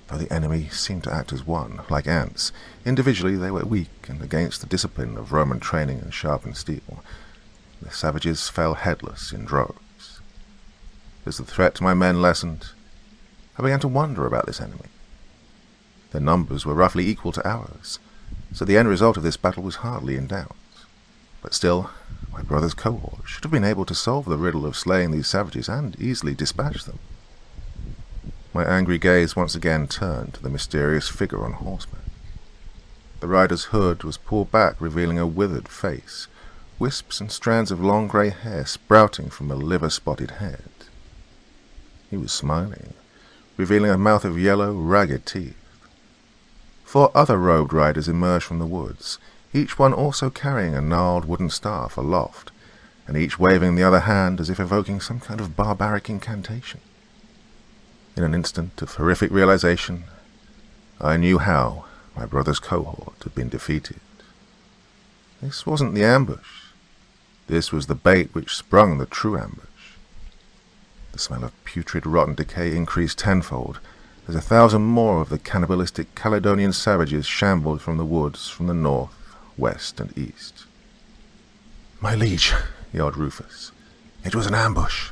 Though the enemy seemed to act as one, like ants, individually they were weak and against the discipline of Roman training and sharpened steel. The savages fell headless in droves. As the threat to my men lessened, I began to wonder about this enemy. Their numbers were roughly equal to ours, so the end result of this battle was hardly in doubt. But still, my brother's cohort should have been able to solve the riddle of slaying these savages and easily dispatch them. My angry gaze once again turned to the mysterious figure on horseback. The rider's hood was pulled back, revealing a withered face, wisps and strands of long grey hair sprouting from a liver-spotted head. He was smiling, revealing a mouth of yellow, ragged teeth. 4 other robed riders emerged from the woods, each one also carrying a gnarled wooden staff aloft, and each waving the other hand as if evoking some kind of barbaric incantation. In an instant of horrific realization, I knew how my brother's cohort had been defeated. This wasn't the ambush. This was the bait which sprung the true ambush. The smell of putrid rotten decay increased tenfold, as 1,000 more of the cannibalistic Caledonian savages shambled from the woods from the north, west, and east. "My liege," yelled Rufus. "It was an ambush."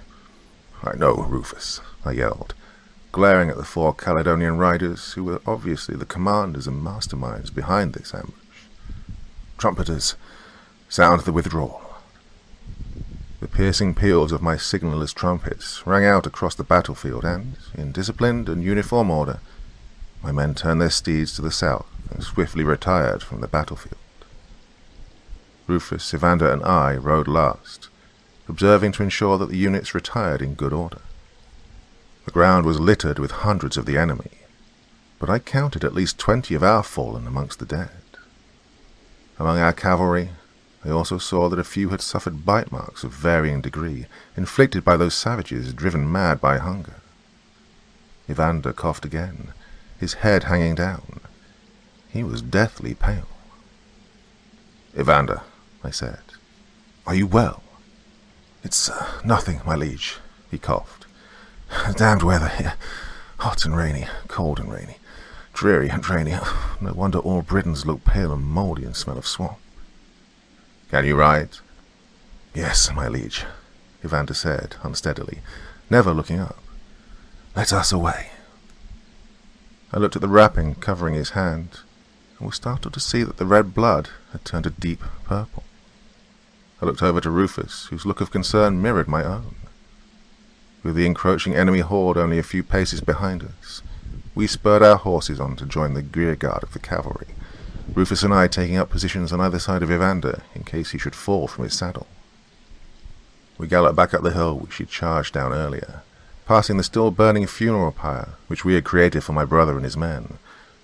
"I know, Rufus," I yelled, glaring at the 4 Caledonian riders who were obviously the commanders and masterminds behind this ambush. "Trumpeters, sound the withdrawal." The piercing peals of my signaller's trumpets rang out across the battlefield, and, in disciplined and uniform order, my men turned their steeds to the south and swiftly retired from the battlefield. Rufus, Evander, and I rode last, observing to ensure that the units retired in good order. The ground was littered with hundreds of the enemy, but I counted at least 20 of our fallen amongst the dead. Among our cavalry, I also saw that a few had suffered bite marks of varying degree, inflicted by those savages driven mad by hunger. Evander coughed again, his head hanging down. He was deathly pale. "Evander," I said, "are you well?" "It's nothing, my liege," he coughed. "Damned weather here. Hot and rainy, cold and rainy, dreary and rainy. No wonder all Britons look pale and mouldy and smell of swamp." "Can you ride?" "Yes, my liege," Evander said unsteadily, never looking up. "Let us away." I looked at the wrapping covering his hand, and was startled to see that the red blood had turned a deep purple. I looked over to Rufus, whose look of concern mirrored my own. With the encroaching enemy horde only a few paces behind us, we spurred our horses on to join the rear guard of the cavalry, Rufus and I taking up positions on either side of Evander in case he should fall from his saddle. We galloped back up the hill which he charged down earlier, passing the still burning funeral pyre which we had created for my brother and his men,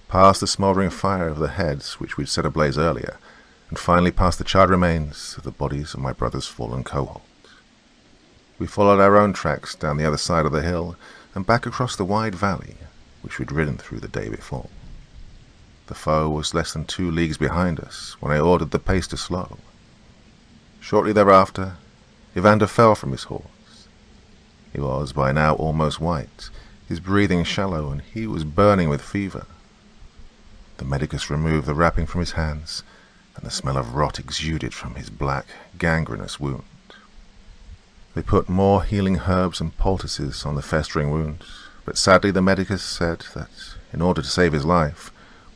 past the smouldering fire of the heads which we'd set ablaze earlier, and finally past the charred remains of the bodies of my brother's fallen cohort. We followed our own tracks down the other side of the hill and back across the wide valley which we'd ridden through the day before. The foe was less than 2 leagues behind us when I ordered the pace to slow. Shortly thereafter, Evander fell from his horse. He was by now almost white, his breathing shallow, and he was burning with fever. The medicus removed the wrapping from his hands, and the smell of rot exuded from his black, gangrenous wound. They put more healing herbs and poultices on the festering wound, but sadly the medicus said that, in order to save his life,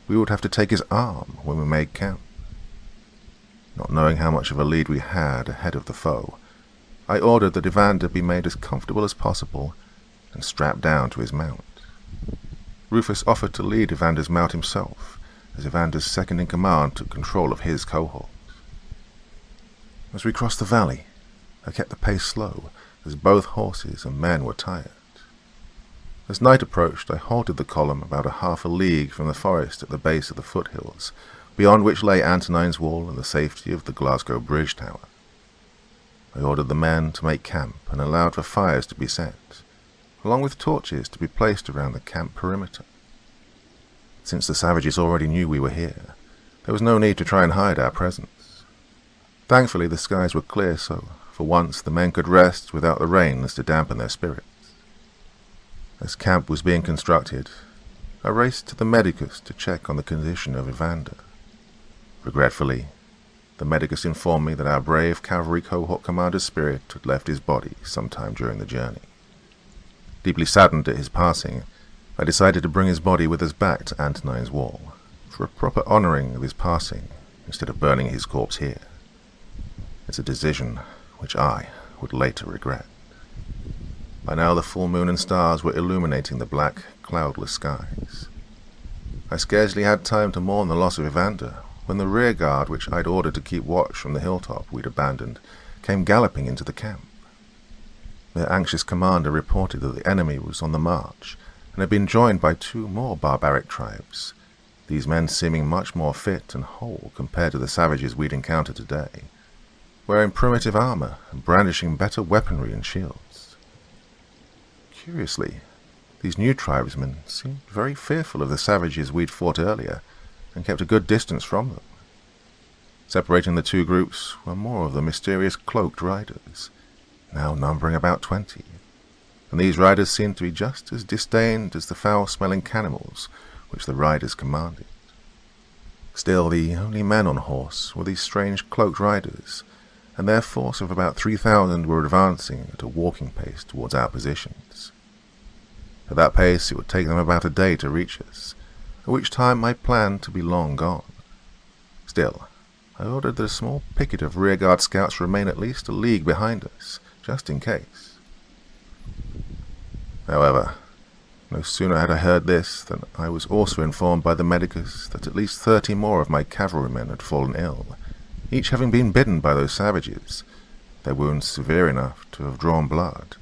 we would have to take his arm when we made camp. Not knowing how much of a lead we had ahead of the foe, I ordered that Evander be made as comfortable as possible and strapped down to his mount. Rufus offered to lead Evander's mount himself, as Evander's second-in-command took control of his cohort. As we crossed the valley, I kept the pace slow, as both horses and men were tired. As night approached, I halted the column about half a league from the forest at the base of the foothills, beyond which lay Antonine's Wall and the safety of the Glasgow Bridge Tower. I ordered the men to make camp and allowed for fires to be set, along with torches to be placed around the camp perimeter. Since the savages already knew we were here, there was no need to try and hide our presence. Thankfully the skies were clear, so for once the men could rest without the rains to dampen their spirits. As camp was being constructed, I raced to the medicus to check on the condition of Evander. Regretfully, the medicus informed me that our brave cavalry cohort commander's spirit had left his body sometime during the journey. Deeply saddened at his passing, I decided to bring his body with us back to Antonine's Wall, for a proper honouring of his passing, instead of burning his corpse here. It's a decision which I would later regret. By now the full moon and stars were illuminating the black, cloudless skies. I scarcely had time to mourn the loss of Evander when the rear guard, which I'd ordered to keep watch from the hilltop we'd abandoned, came galloping into the camp. Their anxious commander reported that the enemy was on the march and had been joined by 2 more barbaric tribes, these men seeming much more fit and whole compared to the savages we'd encountered today, wearing primitive armor and brandishing better weaponry and shields. Curiously, these new tribesmen seemed very fearful of the savages we'd fought earlier and kept a good distance from them. Separating the 2 groups were more of the mysterious cloaked riders, now numbering about 20, and these riders seemed to be just as disdained as the foul-smelling cannibals which the riders commanded. Still, the only men on horse were these strange cloaked riders, and their force of about 3,000 were advancing at a walking pace towards our positions. At that pace it would take them about a day to reach us, at which time I planned to be long gone. Still, I ordered that a small picket of rearguard scouts remain at least a league behind us, just in case. However, no sooner had I heard this than I was also informed by the medicus that at least 30 more of my cavalrymen had fallen ill, each having been bitten by those savages, their wounds severe enough to have drawn blood,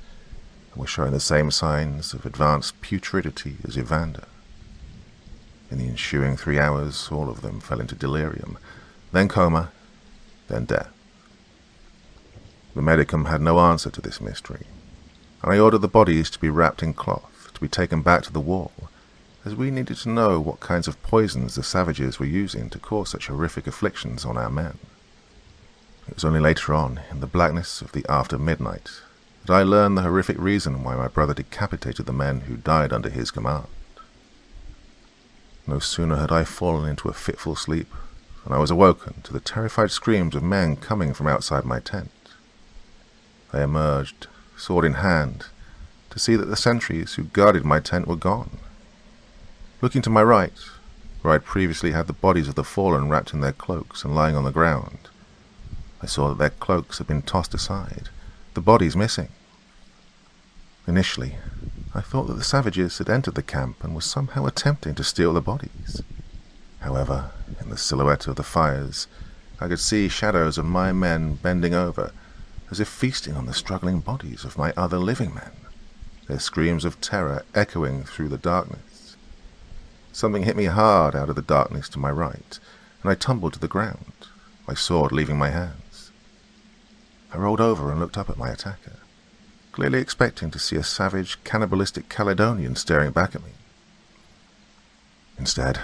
and were showing the same signs of advanced putridity as Evander. In the ensuing 3 hours, all of them fell into delirium, then coma, then death. The medicum had no answer to this mystery, and I ordered the bodies to be wrapped in cloth, to be taken back to the wall, as we needed to know what kinds of poisons the savages were using to cause such horrific afflictions on our men. It was only later on, in the blackness of the after midnight, that I learned the horrific reason why my brother decapitated the men who died under his command. No sooner had I fallen into a fitful sleep than I was awoken to the terrified screams of men coming from outside my tent. I emerged, sword in hand, to see that the sentries who guarded my tent were gone. Looking to my right, where I had previously had the bodies of the fallen wrapped in their cloaks and lying on the ground, I saw that their cloaks had been tossed aside, the bodies missing. Initially, I thought that the savages had entered the camp and were somehow attempting to steal the bodies. However, in the silhouette of the fires, I could see shadows of my men bending over, as if feasting on the struggling bodies of my other living men, their screams of terror echoing through the darkness. Something hit me hard out of the darkness to my right, and I tumbled to the ground, my sword leaving my hands. I rolled over and looked up at my attacker, clearly expecting to see a savage, cannibalistic Caledonian staring back at me. Instead,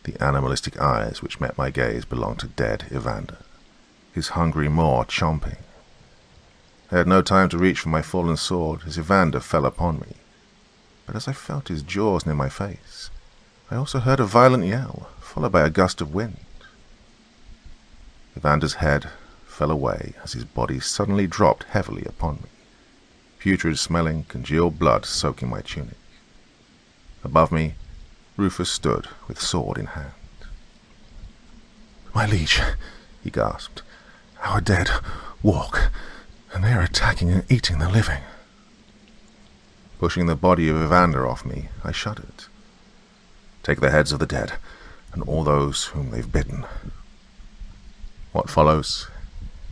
the animalistic eyes which met my gaze belonged to dead Evander, his hungry maw chomping. I had no time to reach for my fallen sword as Evander fell upon me, but as I felt his jaws near my face, I also heard a violent yell, followed by a gust of wind. Evander's head fell away as his body suddenly dropped heavily upon me, putrid-smelling, congealed blood soaking my tunic. Above me, Rufus stood with sword in hand. "My liege," he gasped, "our dead walk, and they are attacking and eating the living." Pushing the body of Evander off me, I shuddered. "Take the heads of the dead, and all those whom they've bitten." What follows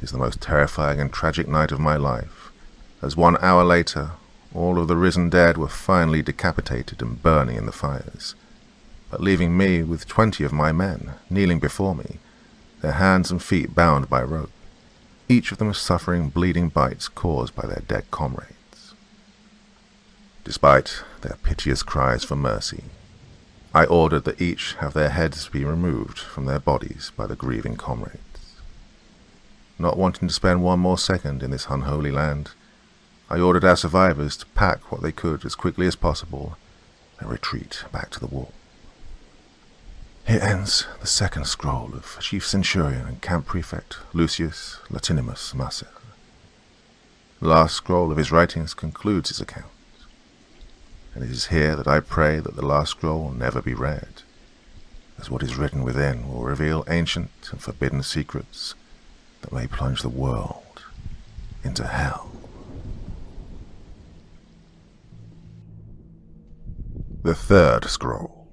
is the most terrifying and tragic night of my life, as 1 hour later, all of the risen dead were finally decapitated and burning in the fires, but leaving me with 20 of my men kneeling before me, their hands and feet bound by rope, each of them suffering bleeding bites caused by their dead comrades. Despite their piteous cries for mercy, I ordered that each have their heads be removed from their bodies by the grieving comrades. Not wanting to spend one more second in this unholy land, I ordered our survivors to pack what they could as quickly as possible and retreat back to the wall. Here ends the second scroll of Chief Centurion and Camp Prefect Lucius Latinimus Marcel. The last scroll of his writings concludes his account, and it is here that I pray that the last scroll will never be read, as what is written within will reveal ancient and forbidden secrets that may plunge the world into hell. The third scroll.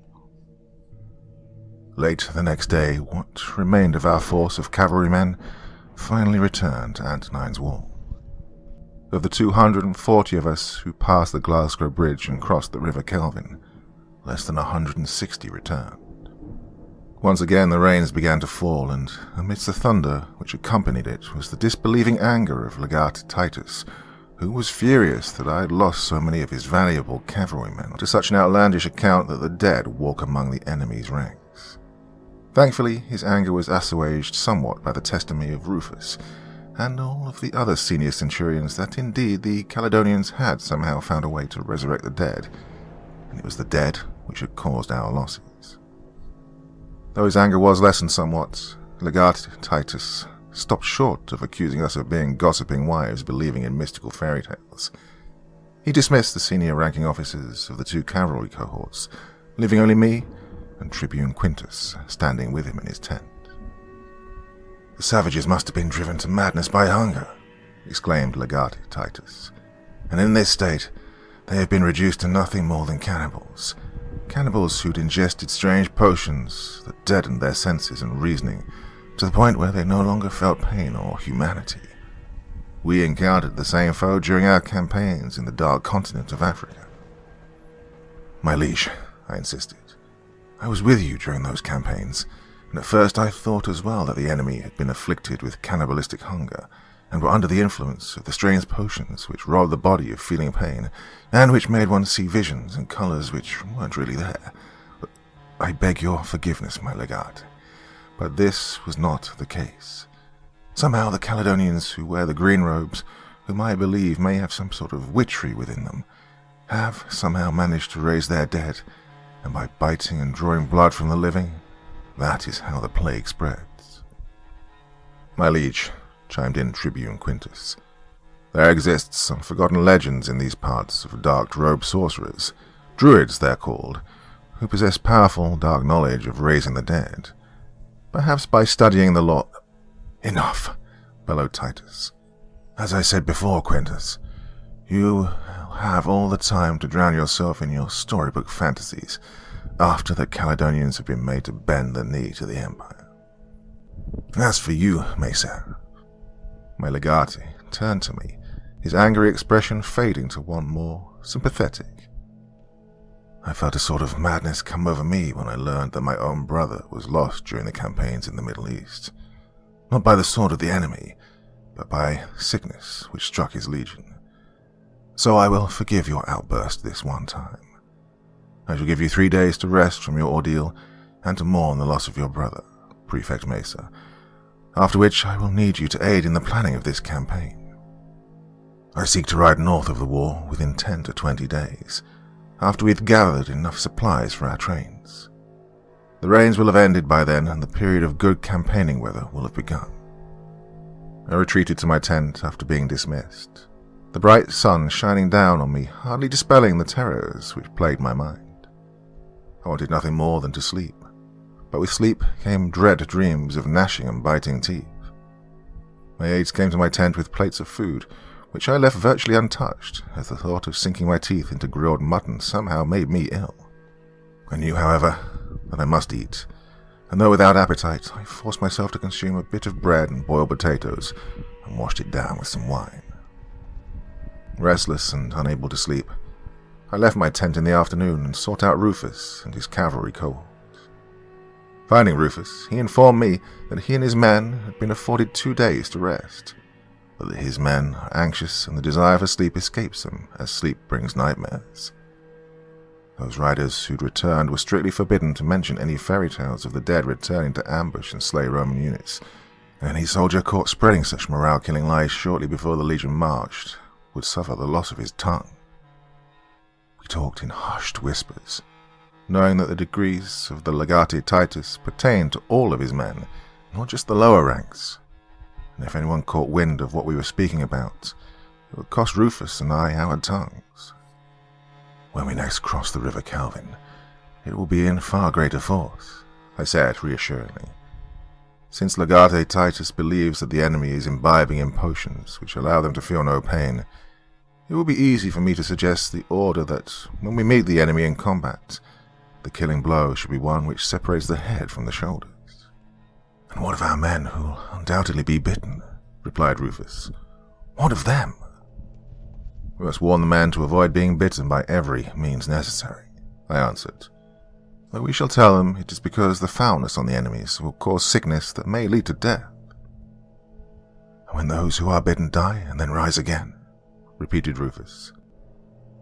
Late the next day, what remained of our force of cavalrymen finally returned to Antonine's Wall. Of the 240 of us who passed the Glasgow Bridge and crossed the River Kelvin, less than 160 returned. Once again the rains began to fall, and amidst the thunder which accompanied it was the disbelieving anger of Legate Titus, who was furious that I had lost so many of his valuable cavalrymen to such an outlandish account that the dead walk among the enemy's ranks. Thankfully, his anger was assuaged somewhat by the testimony of Rufus, and all of the other senior centurions that indeed the Caledonians had somehow found a way to resurrect the dead, and it was the dead which had caused our losses. Though his anger was lessened somewhat, Legate Titus stopped short of accusing us of being gossiping wives believing in mystical fairy tales. He dismissed the senior ranking officers of the 2 cavalry cohorts, leaving only me and Tribune Quintus standing with him in his tent. "The savages must have been driven to madness by hunger," exclaimed Legate Titus, "and in this state they have been reduced to nothing more than cannibals. Cannibals who'd ingested strange potions that deadened their senses and reasoning to the point where they no longer felt pain or humanity. We encountered the same foe during our campaigns in the dark continent of Africa." "My liege," I insisted, "I was with you during those campaigns, and at first I thought as well that the enemy had been afflicted with cannibalistic hunger, and were under the influence of the strange potions which robbed the body of feeling pain, and which made one see visions and colours which weren't really there. But I beg your forgiveness, my legate, but this was not the case. Somehow the Caledonians who wear the green robes, whom I believe may have some sort of witchery within them, have somehow managed to raise their dead, and by biting and drawing blood from the living, that is how the plague spreads." "My liege," chimed in Tribune Quintus, "there exists some forgotten legends in these parts of dark-robed sorcerers, druids they're called, who possess powerful dark knowledge of raising the dead. Perhaps by studying the law—" "Enough," bellowed Titus. "As I said before, Quintus, you have all the time to drown yourself in your storybook fantasies after the Caledonians have been made to bend the knee to the Empire. As for you, Mesa—" My legate turned to me, his angry expression fading to one more sympathetic. "I felt a sort of madness come over me when I learned that my own brother was lost during the campaigns in the Middle East, not by the sword of the enemy, but by sickness which struck his legion. So I will forgive your outburst this one time. I shall give you 3 days to rest from your ordeal and to mourn the loss of your brother, Prefect Mesa, after which I will need you to aid in the planning of this campaign. I seek to ride north of the war within 10 to 20 days, after we've gathered enough supplies for our trains. The rains will have ended by then, and the period of good campaigning weather will have begun." I retreated to my tent after being dismissed, the bright sun shining down on me, hardly dispelling the terrors which plagued my mind. I wanted nothing more than to sleep, but with sleep came dread dreams of gnashing and biting teeth. My aides came to my tent with plates of food, which I left virtually untouched, as the thought of sinking my teeth into grilled mutton somehow made me ill. I knew, however, that I must eat, and though without appetite, I forced myself to consume a bit of bread and boiled potatoes, and washed it down with some wine. Restless and unable to sleep, I left my tent in the afternoon and sought out Rufus and his cavalry cohort. Finding Rufus, he informed me that he and his men had been afforded 2 days to rest, but that his men are anxious and the desire for sleep escapes them, as sleep brings nightmares. Those riders who'd returned were strictly forbidden to mention any fairy tales of the dead returning to ambush and slay Roman units, and any soldier caught spreading such morale-killing lies shortly before the legion marched would suffer the loss of his tongue. We talked in hushed whispers, knowing that the degrees of the Legate Titus pertained to all of his men, not just the lower ranks, and if anyone caught wind of what we were speaking about, it would cost Rufus and I our tongues. "When we next cross the River Kelvin, it will be in far greater force," I said reassuringly. Since Legate Titus believes that the enemy is imbibing in potions which allow them to feel no pain, it will be easy for me to suggest the order that, when we meet the enemy in combat, the killing blow should be one which separates the head from the shoulders. "And what of our men who will undoubtedly be bitten?" replied Rufus. "What of them?" "We must warn the men to avoid being bitten by every means necessary," I answered. "But we shall tell them it is because the foulness on the enemies will cause sickness that may lead to death." "And when those who are bitten die and then rise again," repeated Rufus.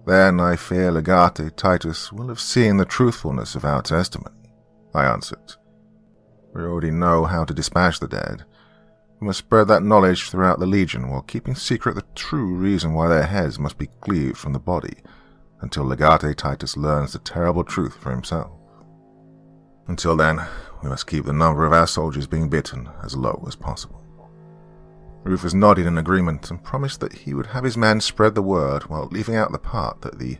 "Then I fear Legate Titus will have seen the truthfulness of our testimony," I answered. "We already know how to dispatch the dead. We must spread that knowledge throughout the Legion while keeping secret the true reason why their heads must be cleaved from the body until Legate Titus learns the terrible truth for himself. Until then, we must keep the number of our soldiers being bitten as low as possible." Rufus nodded in agreement and promised that he would have his men spread the word while leaving out the part that the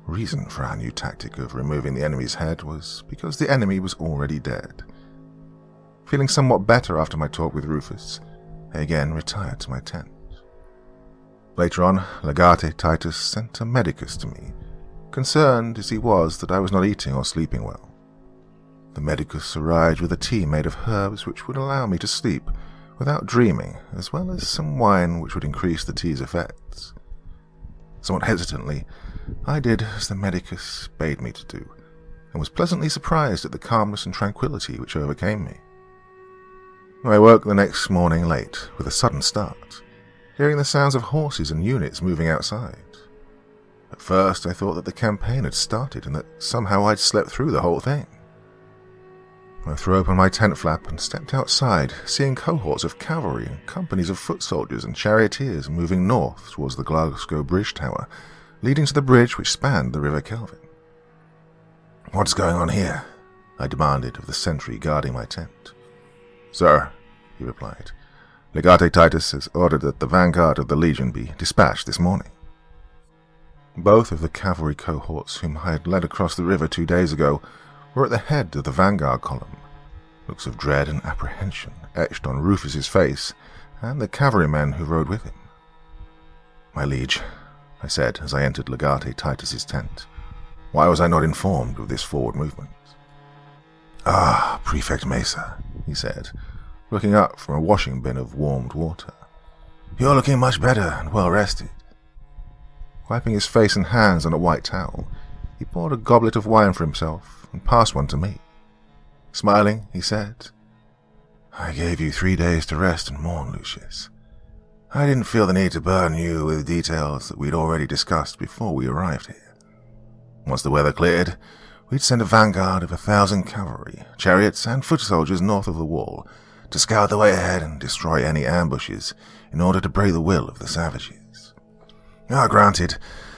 reason for our new tactic of removing the enemy's head was because the enemy was already dead. Feeling somewhat better after my talk with Rufus, I again retired to my tent. Later on, Legate Titus sent a medicus to me, concerned as he was that I was not eating or sleeping well. The medicus arrived with a tea made of herbs which would allow me to sleep without dreaming, as well as some wine which would increase the tea's effects. Somewhat hesitantly, I did as the medicus bade me to do, and was pleasantly surprised at the calmness and tranquillity which overcame me. I woke the next morning late, with a sudden start, hearing the sounds of horses and units moving outside. At first I thought that the campaign had started and that somehow I'd slept through the whole thing. I threw open my tent flap and stepped outside, seeing cohorts of cavalry and companies of foot soldiers and charioteers moving north towards the Glasgow Bridge Tower, leading to the bridge which spanned the River Kelvin. "What's going on here?" I demanded of the sentry guarding my tent. "Sir," he replied, "Legate Titus has ordered that the vanguard of the Legion be dispatched this morning." Both of the cavalry cohorts whom I had led across the river 2 days ago were at the head of the vanguard column, looks of dread and apprehension etched on Rufus's face and the cavalrymen who rode with him. "My liege," I said as I entered Legate Titus's tent, "why was I not informed of this forward movement?" "Ah, Prefect Mesa," he said, looking up from a washing bin of warmed water. "You're looking much better and well rested." Wiping his face and hands on a white towel, he poured a goblet of wine for himself and passed one to me. Smiling, he said, "I gave you 3 days to rest and mourn, Lucius. I didn't feel the need to burden you with details that we'd already discussed before we arrived here. Once the weather cleared, we'd send a vanguard of 1,000 cavalry, chariots, and foot soldiers north of the wall to scout the way ahead and destroy any ambushes in order to break the will of the savages. Now, granted,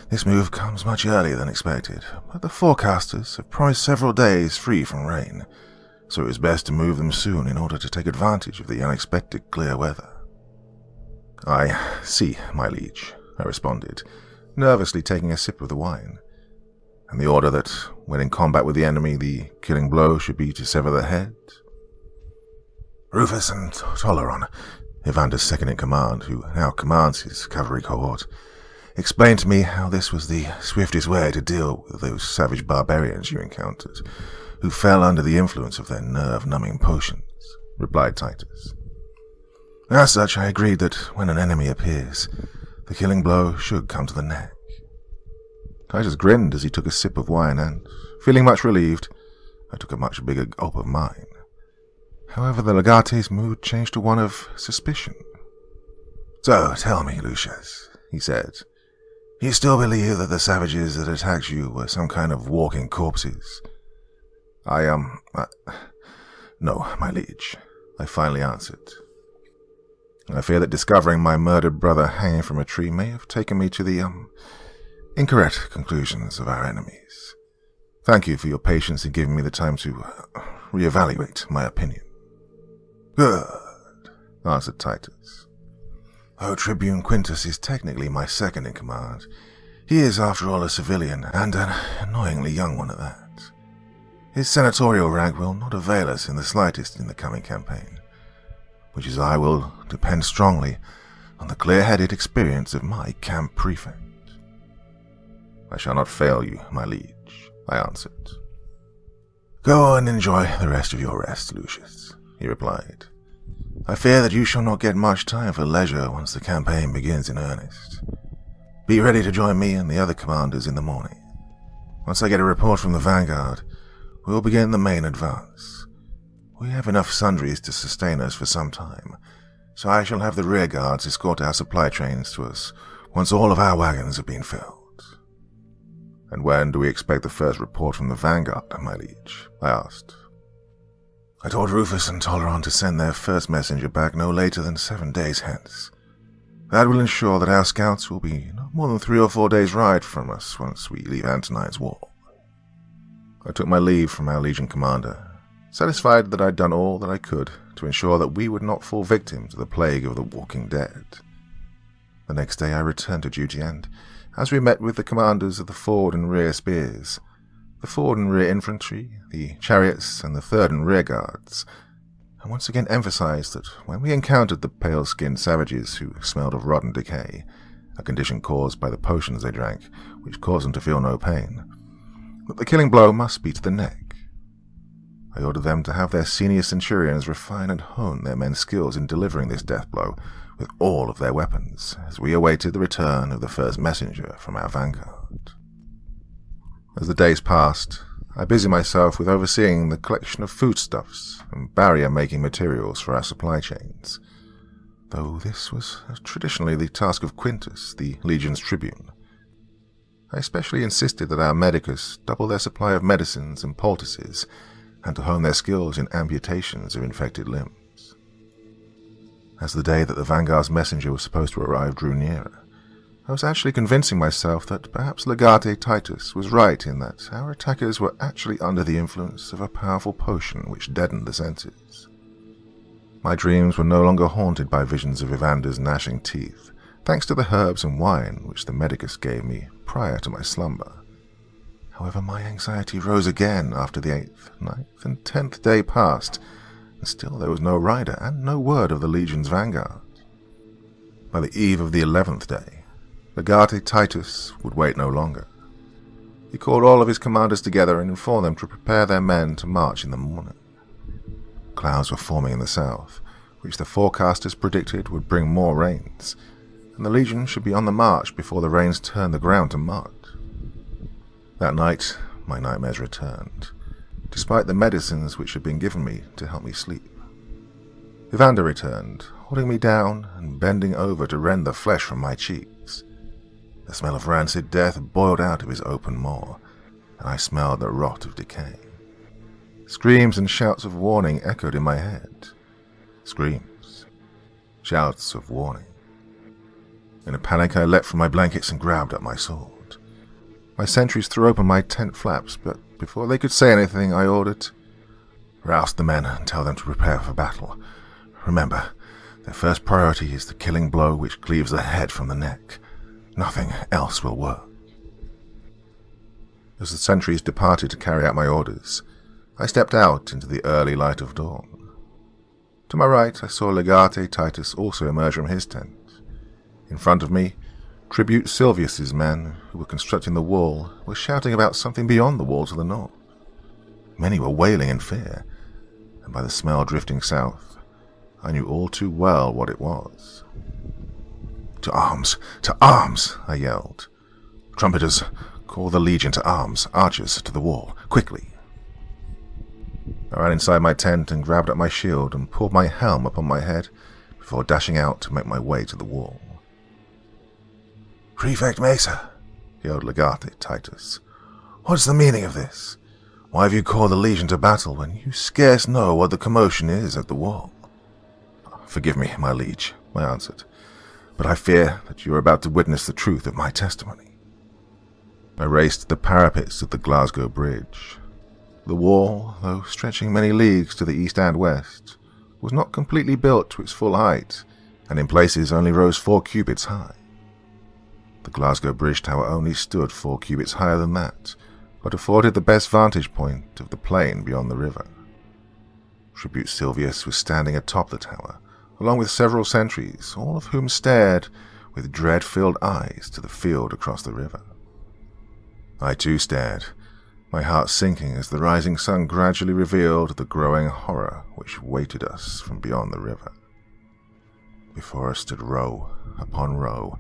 this move comes much earlier than expected, but the forecasters have promised several days free from rain, so it was best to move them soon in order to take advantage of the unexpected clear weather." "I see, my liege," I responded, nervously taking a sip of the wine. "And the order that, when in combat with the enemy, the killing blow should be to sever the head?" "Rufus and Toleron, Evander's second-in-command, who now commands his cavalry cohort, explained to me how this was the swiftest way to deal with those savage barbarians you encountered, who fell under the influence of their nerve-numbing potions," replied Titus. "As such, I agreed that when an enemy appears, the killing blow should come to the neck." Titus grinned as he took a sip of wine and, feeling much relieved, I took a much bigger gulp of mine. However, the legate's mood changed to one of suspicion. "So, tell me, Lucius," he said, "you still believe that the savages that attacked you were some kind of walking corpses?" No, my liege," I finally answered. "I fear that discovering my murdered brother hanging from a tree may have taken me to the, incorrect conclusions of our enemies. Thank you for your patience in giving me the time to, reevaluate my opinion." "Good," answered Titus. "Though Tribune Quintus is technically my second-in-command, he is, after all, a civilian, and an annoyingly young one at that. His senatorial rank will not avail us in the slightest in the coming campaign. which is I will depend strongly on the clear-headed experience of my camp prefect. I shall not fail you, my liege, I answered. Go and enjoy the rest of your rest, Lucius, he replied. I fear that you shall not get much time for leisure once the campaign begins in earnest. Be ready to join me and the other commanders in the morning. Once I get a report from the vanguard, we will begin the main advance. We have enough sundries to sustain us for some time, so I shall have the rear guards escort our supply trains to us once all of our wagons have been filled. And when do we expect the first report from the vanguard, my liege? I asked. I told Rufus and Toleron to send their first messenger back no later than 7 days hence. That will ensure that our scouts will be no more than 3 or 4 days' ride from us once we leave Antonine's wall. I took my leave from our legion commander, satisfied that I'd done all that I could to ensure that we would not fall victim to the plague of the walking dead. The next day I returned to duty, and as we met with the commanders of the forward and rear spears, the forward and rear infantry, the chariots, and the third and rear guards, I once again emphasized that when we encountered the pale-skinned savages who smelled of rotten decay, a condition caused by the potions they drank, which caused them to feel no pain, that the killing blow must be to the neck. I ordered them to have their senior centurions refine and hone their men's skills in delivering this death blow with all of their weapons, as we awaited the return of the first messenger from our vanguard. As the days passed, I busied myself with overseeing the collection of foodstuffs and barrier-making materials for our supply chains, though this was traditionally the task of Quintus, the legion's tribune. I especially insisted that our medicus double their supply of medicines and poultices, and to hone their skills in amputations of infected limbs. As the day that the vanguard's messenger was supposed to arrive drew nearer, I was actually convincing myself that perhaps Legate Titus was right in that our attackers were actually under the influence of a powerful potion which deadened the senses. My dreams were no longer haunted by visions of Evander's gnashing teeth, thanks to the herbs and wine which the medicus gave me prior to my slumber. However, my anxiety rose again after the 8th, 9th, and 10th day passed, and still there was no rider and no word of the legion's vanguard. By the eve of the 11th day, Legate Titus would wait no longer. He called all of his commanders together and informed them to prepare their men to march in the morning. Clouds were forming in the south, which the forecasters predicted would bring more rains, and the legion should be on the march before the rains turned the ground to mud. That night, my nightmares returned, despite the medicines which had been given me to help me sleep. Evander returned, holding me down and bending over to rend the flesh from my cheeks. The smell of rancid death boiled out of his open maw, and I smelled the rot of decay. Screams and shouts of warning echoed in my head. Screams. Shouts of warning. In a panic, I leapt from my blankets and grabbed at my sword. My sentries threw open my tent flaps, but before they could say anything, I ordered, "Rouse the men and tell them to prepare for battle. Remember, their first priority is the killing blow which cleaves the head from the neck. Nothing else will work." As the sentries departed to carry out my orders, I stepped out into the early light of dawn. To my right, I saw Legate Titus also emerge from his tent. In front of me, Tribute Silvius's men, who were constructing the wall, were shouting about something beyond the wall to the north. Many were wailing in fear, and by the smell drifting south, I knew all too well what it was. "To arms! To arms!" I yelled. "Trumpeters, call the legion to arms. Archers, to the wall. Quickly!" I ran inside my tent and grabbed at my shield and pulled my helm upon my head before dashing out to make my way to the wall. "Prefect Mesa," yelled Legate Titus, "what's the meaning of this? Why have you called the legion to battle when you scarce know what the commotion is at the wall?" "Forgive me, my liege," I answered, "but I fear that you are about to witness the truth of my testimony." I raced to the parapets of the Glasgow Bridge. The wall, though stretching many leagues to the east and west, was not completely built to its full height, and in places only rose 4 cubits high. The Glasgow Bridge Tower only stood 4 cubits higher than that, but afforded the best vantage point of the plain beyond the river. Tribute Silvius was standing atop the tower, along with several sentries, all of whom stared with dread-filled eyes to the field across the river. I too stared, my heart sinking as the rising sun gradually revealed the growing horror which waited us from beyond the river. Before us stood row upon row,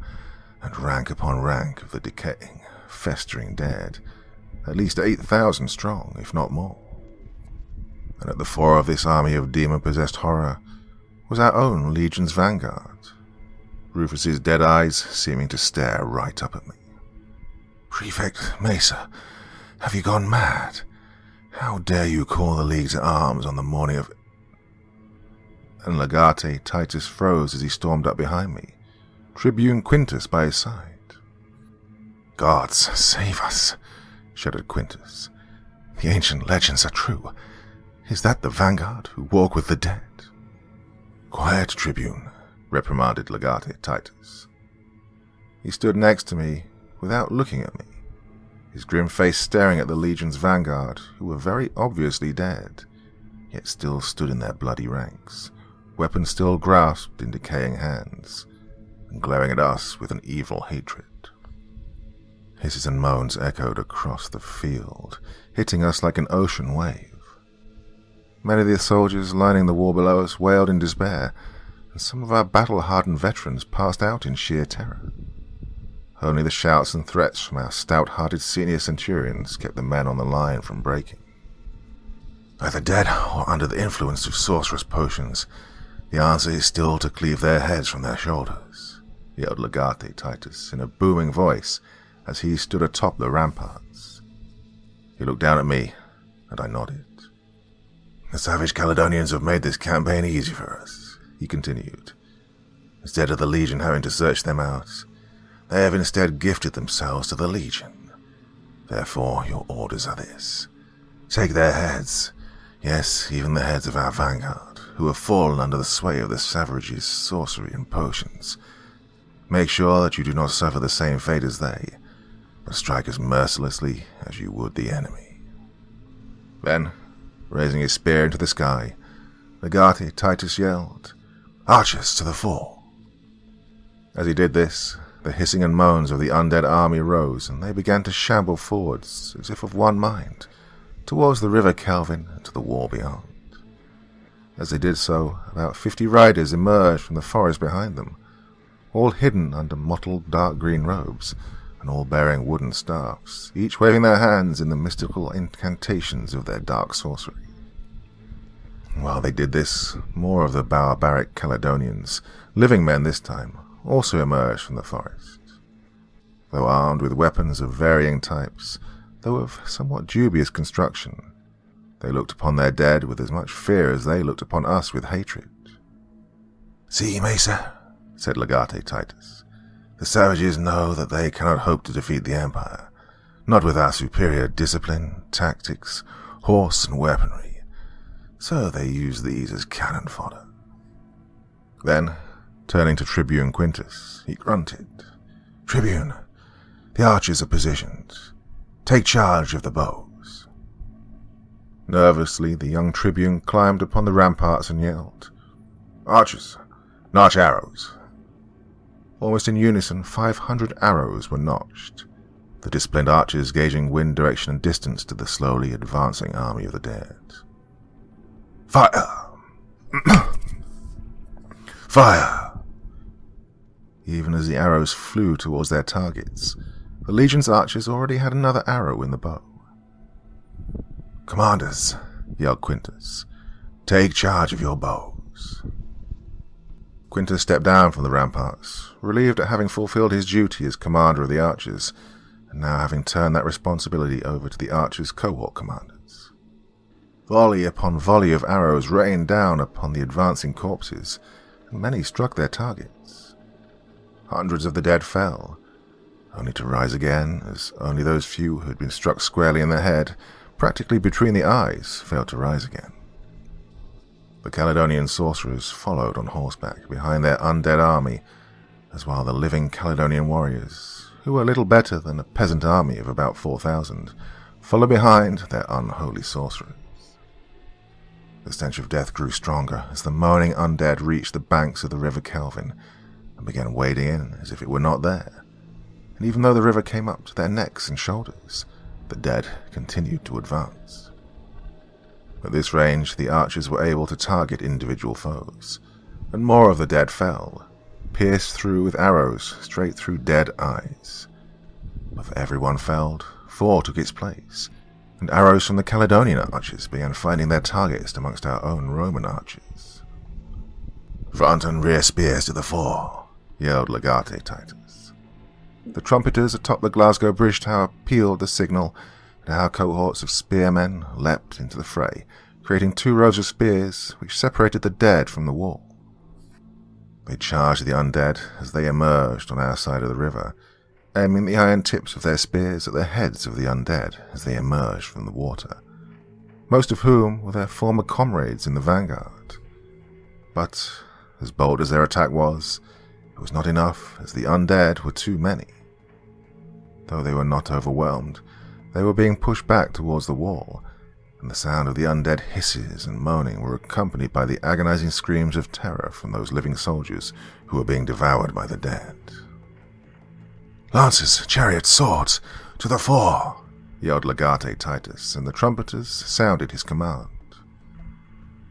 and rank upon rank of the decaying, festering dead, at least 8,000 strong, if not more. And at the fore of this army of demon-possessed horror was our own Legion's vanguard, Rufus's dead eyes seeming to stare right up at me. "Prefect Mesa, have you gone mad? How dare you call the League to arms on the morning of—" And Legate Titus froze as he stormed up behind me, Tribune Quintus by his side. "Gods, save us," shuddered Quintus. "The ancient legends are true. Is that the vanguard who walk with the dead?" "Quiet, Tribune," reprimanded Legate Titus. He stood next to me without looking at me, his grim face staring at the Legion's vanguard, who were very obviously dead, yet still stood in their bloody ranks, weapons still grasped in decaying hands, and glaring at us with an evil hatred. Hisses and moans echoed across the field, hitting us like an ocean wave. Many of the soldiers lining the wall below us wailed in despair, and some of our battle-hardened veterans passed out in sheer terror. Only the shouts and threats from our stout-hearted senior centurions kept the men on the line from breaking. Either dead or under the influence of sorcerous potions, the answer is still to cleave their heads from their shoulders, yelled Legate Titus in a booming voice as he stood atop the ramparts. He looked down at me, and I nodded. "The savage Caledonians have made this campaign easy for us," he continued. "Instead of the Legion having to search them out, they have instead gifted themselves to the Legion. Therefore, your orders are this. Take their heads, yes, even the heads of our vanguard, who have fallen under the sway of the savages' sorcery and potions. Make sure that you do not suffer the same fate as they, but strike as mercilessly as you would the enemy." Then, raising his spear into the sky, Legate Titus yelled, "Archers to the fore!" As he did this, the hissing and moans of the undead army rose, and they began to shamble forwards, as if of one mind, towards the River Kelvin and to the wall beyond. As they did so, about 50 riders emerged from the forest behind them, all hidden under mottled dark green robes, and all bearing wooden staffs, each waving their hands in the mystical incantations of their dark sorcery. While they did this, more of the barbaric Caledonians, living men this time, also emerged from the forest. Though armed with weapons of varying types, though of somewhat dubious construction, they looked upon their dead with as much fear as they looked upon us with hatred. "See, Mesa," said Legate Titus, "the savages know that they cannot hope to defeat the Empire, not with our superior discipline, tactics, horse, and weaponry, so they use these as cannon fodder." Then, turning to Tribune Quintus, he grunted, "Tribune, the archers are positioned. Take charge of the bows." Nervously, the young Tribune climbed upon the ramparts and yelled, "Archers, notch arrows." Almost in unison, 500 arrows were notched, the disciplined archers gauging wind direction and distance to the slowly advancing army of the dead. "Fire! Fire!" Even as the arrows flew towards their targets, the Legion's archers already had another arrow in the bow. "Commanders," yelled Quintus, "take charge of your bows." Quintus stepped down from the ramparts, relieved at having fulfilled his duty as commander of the archers, and now having turned that responsibility over to the archers' cohort commanders. Volley upon volley of arrows rained down upon the advancing corpses, and many struck their targets. Hundreds of the dead fell, only to rise again, as only those few who had been struck squarely in the head, practically between the eyes, failed to rise again. The Caledonian sorcerers followed on horseback behind their undead army, as while the living Caledonian warriors, who were little better than a peasant army of about 4,000, followed behind their unholy sorcerers. The stench of death grew stronger as the moaning undead reached the banks of the River Kelvin and began wading in as if it were not there. And even though the river came up to their necks and shoulders, the dead continued to advance. At this range, the archers were able to target individual foes, and more of the dead fell, pierced through with arrows straight through dead eyes. But for every one felled, 4 took its place, and arrows from the Caledonian archers began finding their targets amongst our own Roman archers. "Front and rear spears to the fore," yelled Legate Titus. The trumpeters atop the Glasgow Bridge Tower pealed the signal, and our cohorts of spearmen leapt into the fray, creating 2 rows of spears which separated the dead from the wall. They charged the undead as they emerged on our side of the river, aiming the iron tips of their spears at the heads of the undead as they emerged from the water, most of whom were their former comrades in the vanguard. But, as bold as their attack was, it was not enough, as the undead were too many. Though they were not overwhelmed, they were being pushed back towards the wall, and the sound of the undead hisses and moaning were accompanied by the agonizing screams of terror from those living soldiers who were being devoured by the dead. "Lances, chariots, swords, to the fore!" yelled Legate Titus, and the trumpeters sounded his command.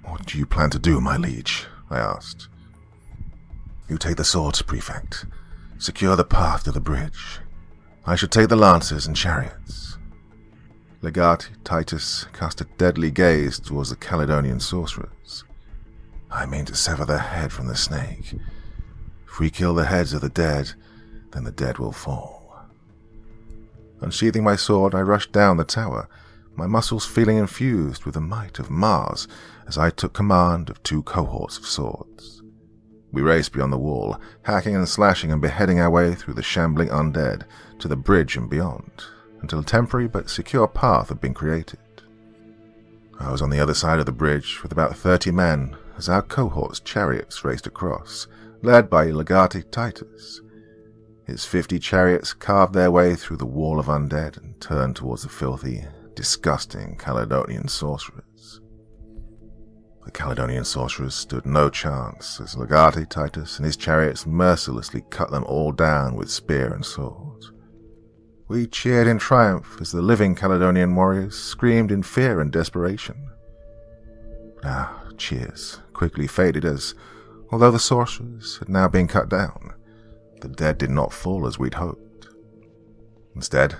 "What do you plan to do, my liege?" I asked. "You take the swords, Prefect. Secure the path to the bridge. I should take the lances and chariots." Legate Titus cast a deadly gaze towards the Caledonian sorcerers. "I mean to sever their head from the snake. If we kill the heads of the dead, then the dead will fall." Unsheathing my sword, I rushed down the tower, my muscles feeling infused with the might of Mars as I took command of 2 cohorts of swords. We raced beyond the wall, hacking and slashing and beheading our way through the shambling undead to the bridge and beyond, until a temporary but secure path had been created. I was on the other side of the bridge with about 30 men as our cohort's chariots raced across, led by Legate Titus. His 50 chariots carved their way through the wall of undead and turned towards the filthy, disgusting Caledonian sorcerers. The Caledonian sorcerers stood no chance as Legate Titus and his chariots mercilessly cut them all down with spear and sword. We cheered in triumph as the living Caledonian warriors screamed in fear and desperation. Our cheers quickly faded as, although the sorcerers had now been cut down, the dead did not fall as we'd hoped. Instead,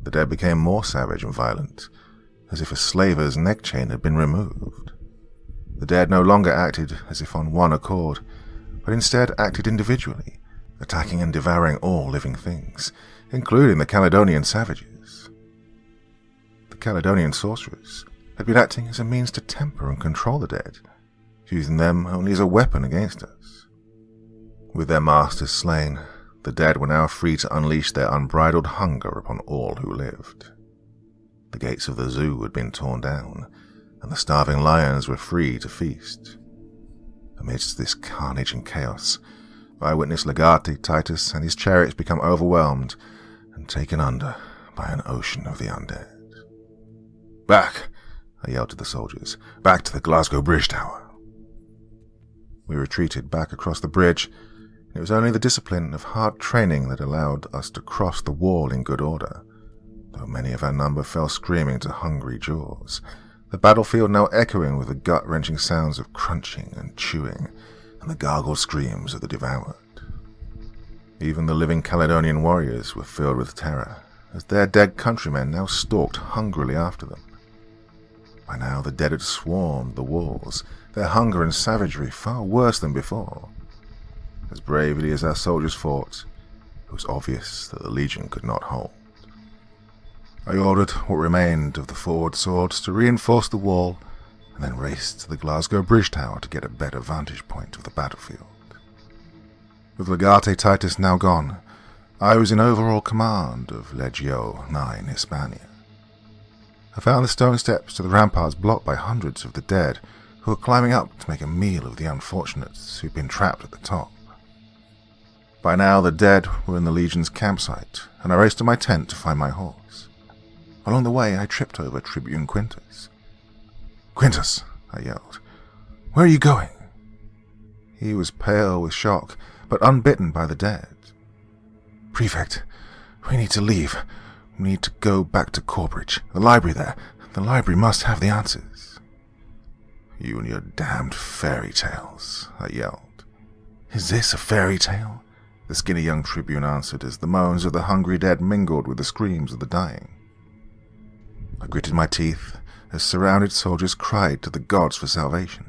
the dead became more savage and violent, as if a slaver's neck chain had been removed. The dead no longer acted as if on one accord, but instead acted individually, attacking and devouring all living things, including the Caledonian savages. The Caledonian sorcerers had been acting as a means to temper and control the dead, using them only as a weapon against us. With their masters slain, the dead were now free to unleash their unbridled hunger upon all who lived. The gates of the zoo had been torn down, and the starving lions were free to feast. Amidst this carnage and chaos, I witnessed Legate Titus and his chariots become overwhelmed and taken under by an ocean of the undead. "Back!" I yelled to the soldiers. "Back to the Glasgow Bridge Tower!" We retreated back across the bridge. It was only the discipline of hard training that allowed us to cross the wall in good order, though many of our number fell screaming to hungry jaws, the battlefield now echoing with the gut-wrenching sounds of crunching and chewing, and the gargled screams of the devoured. Even the living Caledonian warriors were filled with terror, as their dead countrymen now stalked hungrily after them. By now the dead had swarmed the walls, their hunger and savagery far worse than before. As bravely as our soldiers fought, it was obvious that the Legion could not hold. I ordered what remained of the forward swords to reinforce the wall, and then raced to the Glasgow Bridge Tower to get a better vantage point of the battlefield. With Legate Titus now gone, I was in overall command of Legio IX Hispania. I found the stone steps to the ramparts blocked by hundreds of the dead who were climbing up to make a meal of the unfortunates who'd been trapped at the top. By now the dead were in the Legion's campsite, and I raced to my tent to find my horse. Along the way I tripped over Tribune Quintus. "Quintus," I yelled. "Where are you going?" He was pale with shock, but unbitten by the dead. "Prefect, we need to leave. We need to go back to Corbridge. The library there. The library must have the answers." "You and your damned fairy tales," I yelled. "Is this a fairy tale?" the skinny young tribune answered as the moans of the hungry dead mingled with the screams of the dying. I gritted my teeth as surrounded soldiers cried to the gods for salvation.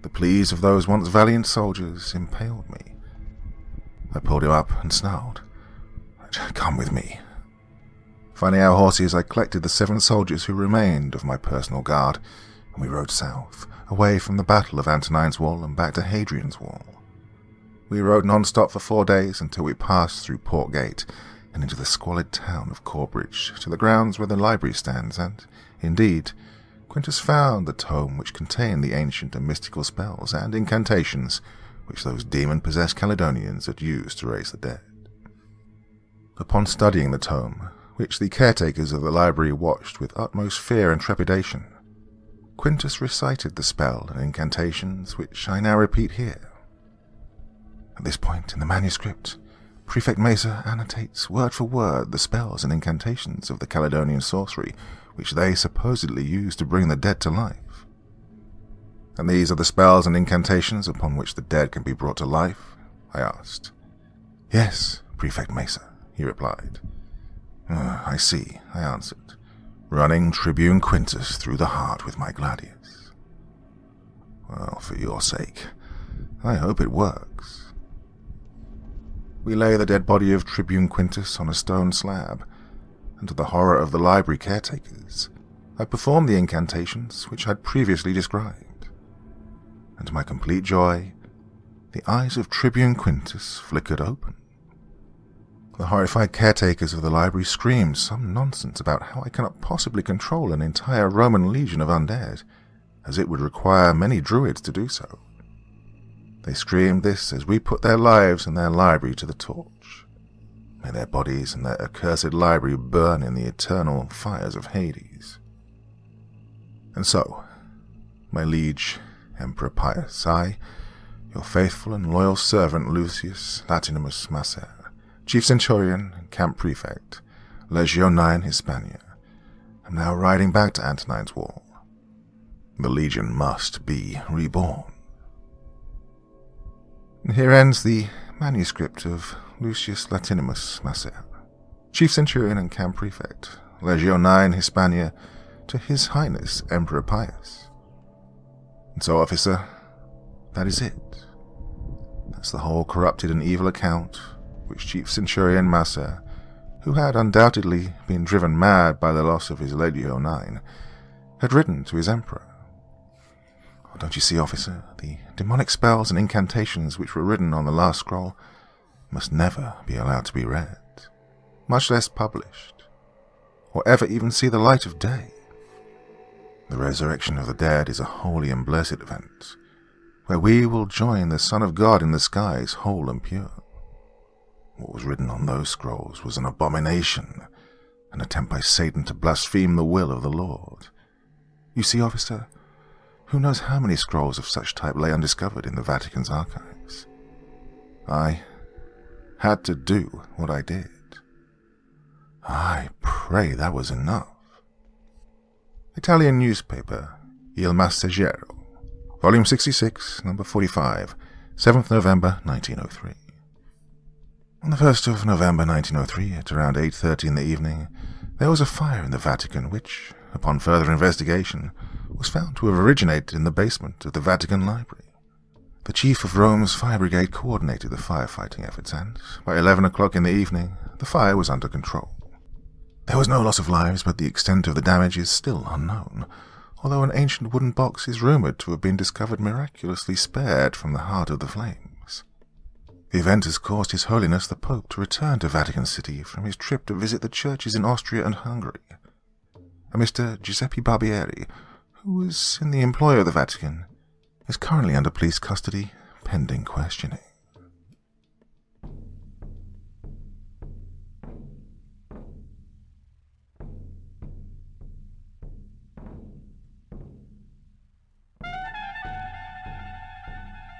The pleas of those once valiant soldiers impaled me. I pulled him up and snarled, "Come with me." Finding our horses, I collected the 7 soldiers who remained of my personal guard, and we rode south, away from the Battle of Antonine's Wall and back to Hadrian's Wall. We rode non-stop for 4 days until we passed through Port Gate and into the squalid town of Corbridge to the grounds where the library stands, and, indeed, Quintus found the tome which contained the ancient and mystical spells and incantations which those demon-possessed Caledonians had used to raise the dead. Upon studying the tome, which the caretakers of the library watched with utmost fear and trepidation, Quintus recited the spell and incantations which I now repeat here. At this point in the manuscript, Prefect Mesa annotates word for word the spells and incantations of the Caledonian sorcery which they supposedly used to bring the dead to life. "And these are the spells and incantations upon which the dead can be brought to life?" I asked. "Yes, Prefect Mesa," he replied. "I see," I answered, running Tribune Quintus through the heart with my gladius. "Well, for your sake, I hope it works." We lay the dead body of Tribune Quintus on a stone slab, and to the horror of the library caretakers, I performed the incantations which I had previously described. And to my complete joy, the eyes of Tribune Quintus flickered open. The horrified caretakers of the library screamed some nonsense about how I cannot possibly control an entire Roman legion of undead, as it would require many druids to do so. They screamed this as we put their lives and their library to the torch. May their bodies and their accursed library burn in the eternal fires of Hades. And so, my liege, Emperor Pius, I, your faithful and loyal servant Lucius Latinimus Macer, Chief Centurion and Camp Prefect, Legio IX Hispania, am now riding back to Antonine's Wall. The Legion must be reborn. And here ends the manuscript of Lucius Latinimus Macer, Chief Centurion and Camp Prefect, Legio IX Hispania, to His Highness Emperor Pius. And so, officer, that is it. That's the whole corrupted and evil account which Chief Centurion Macer, who had undoubtedly been driven mad by the loss of his Legio IX, had written to his emperor. Oh, don't you see, officer, the demonic spells and incantations which were written on the last scroll must never be allowed to be read, much less published, or ever even see the light of day. The resurrection of the dead is a holy and blessed event, where we will join the Son of God in the skies whole and pure. What was written on those scrolls was an abomination, an attempt by Satan to blaspheme the will of the Lord. You see, officer, who knows how many scrolls of such type lay undiscovered in the Vatican's archives? I had to do what I did. I pray that was enough. Italian newspaper, Il Messaggero, Volume 66, Number 45, 7th November 1903. On the 1st of November 1903, at around 8:30 in the evening, there was a fire in the Vatican which, upon further investigation, was found to have originated in the basement of the Vatican Library. The chief of Rome's fire brigade coordinated the firefighting efforts, and by 11 o'clock in the evening, the fire was under control. There was no loss of lives, but the extent of the damage is still unknown, although an ancient wooden box is rumored to have been discovered miraculously spared from the heart of the flames. The event has caused His Holiness the Pope to return to Vatican City from his trip to visit the churches in Austria and Hungary. A Mr. Giuseppe Barbieri, who was in the employ of the Vatican, is currently under police custody, pending questioning.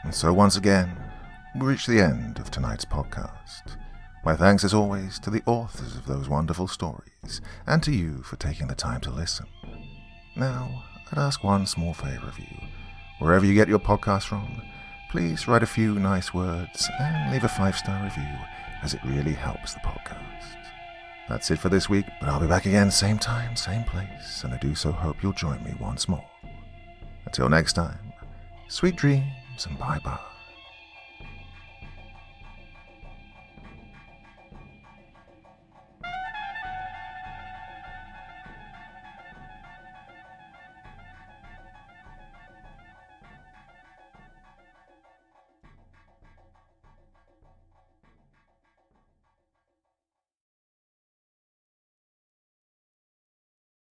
And so once again, we reach the end of tonight's podcast. My thanks as always to the authors of those wonderful stories, and to you for taking the time to listen. Now, I'd ask one small favor of you. Wherever you get your podcast from, please write a few nice words and leave a 5-star review, as it really helps the podcast. That's it for this week, but I'll be back again same time, same place, and I do so hope you'll join me once more. Until next time, sweet dreams and bye-bye.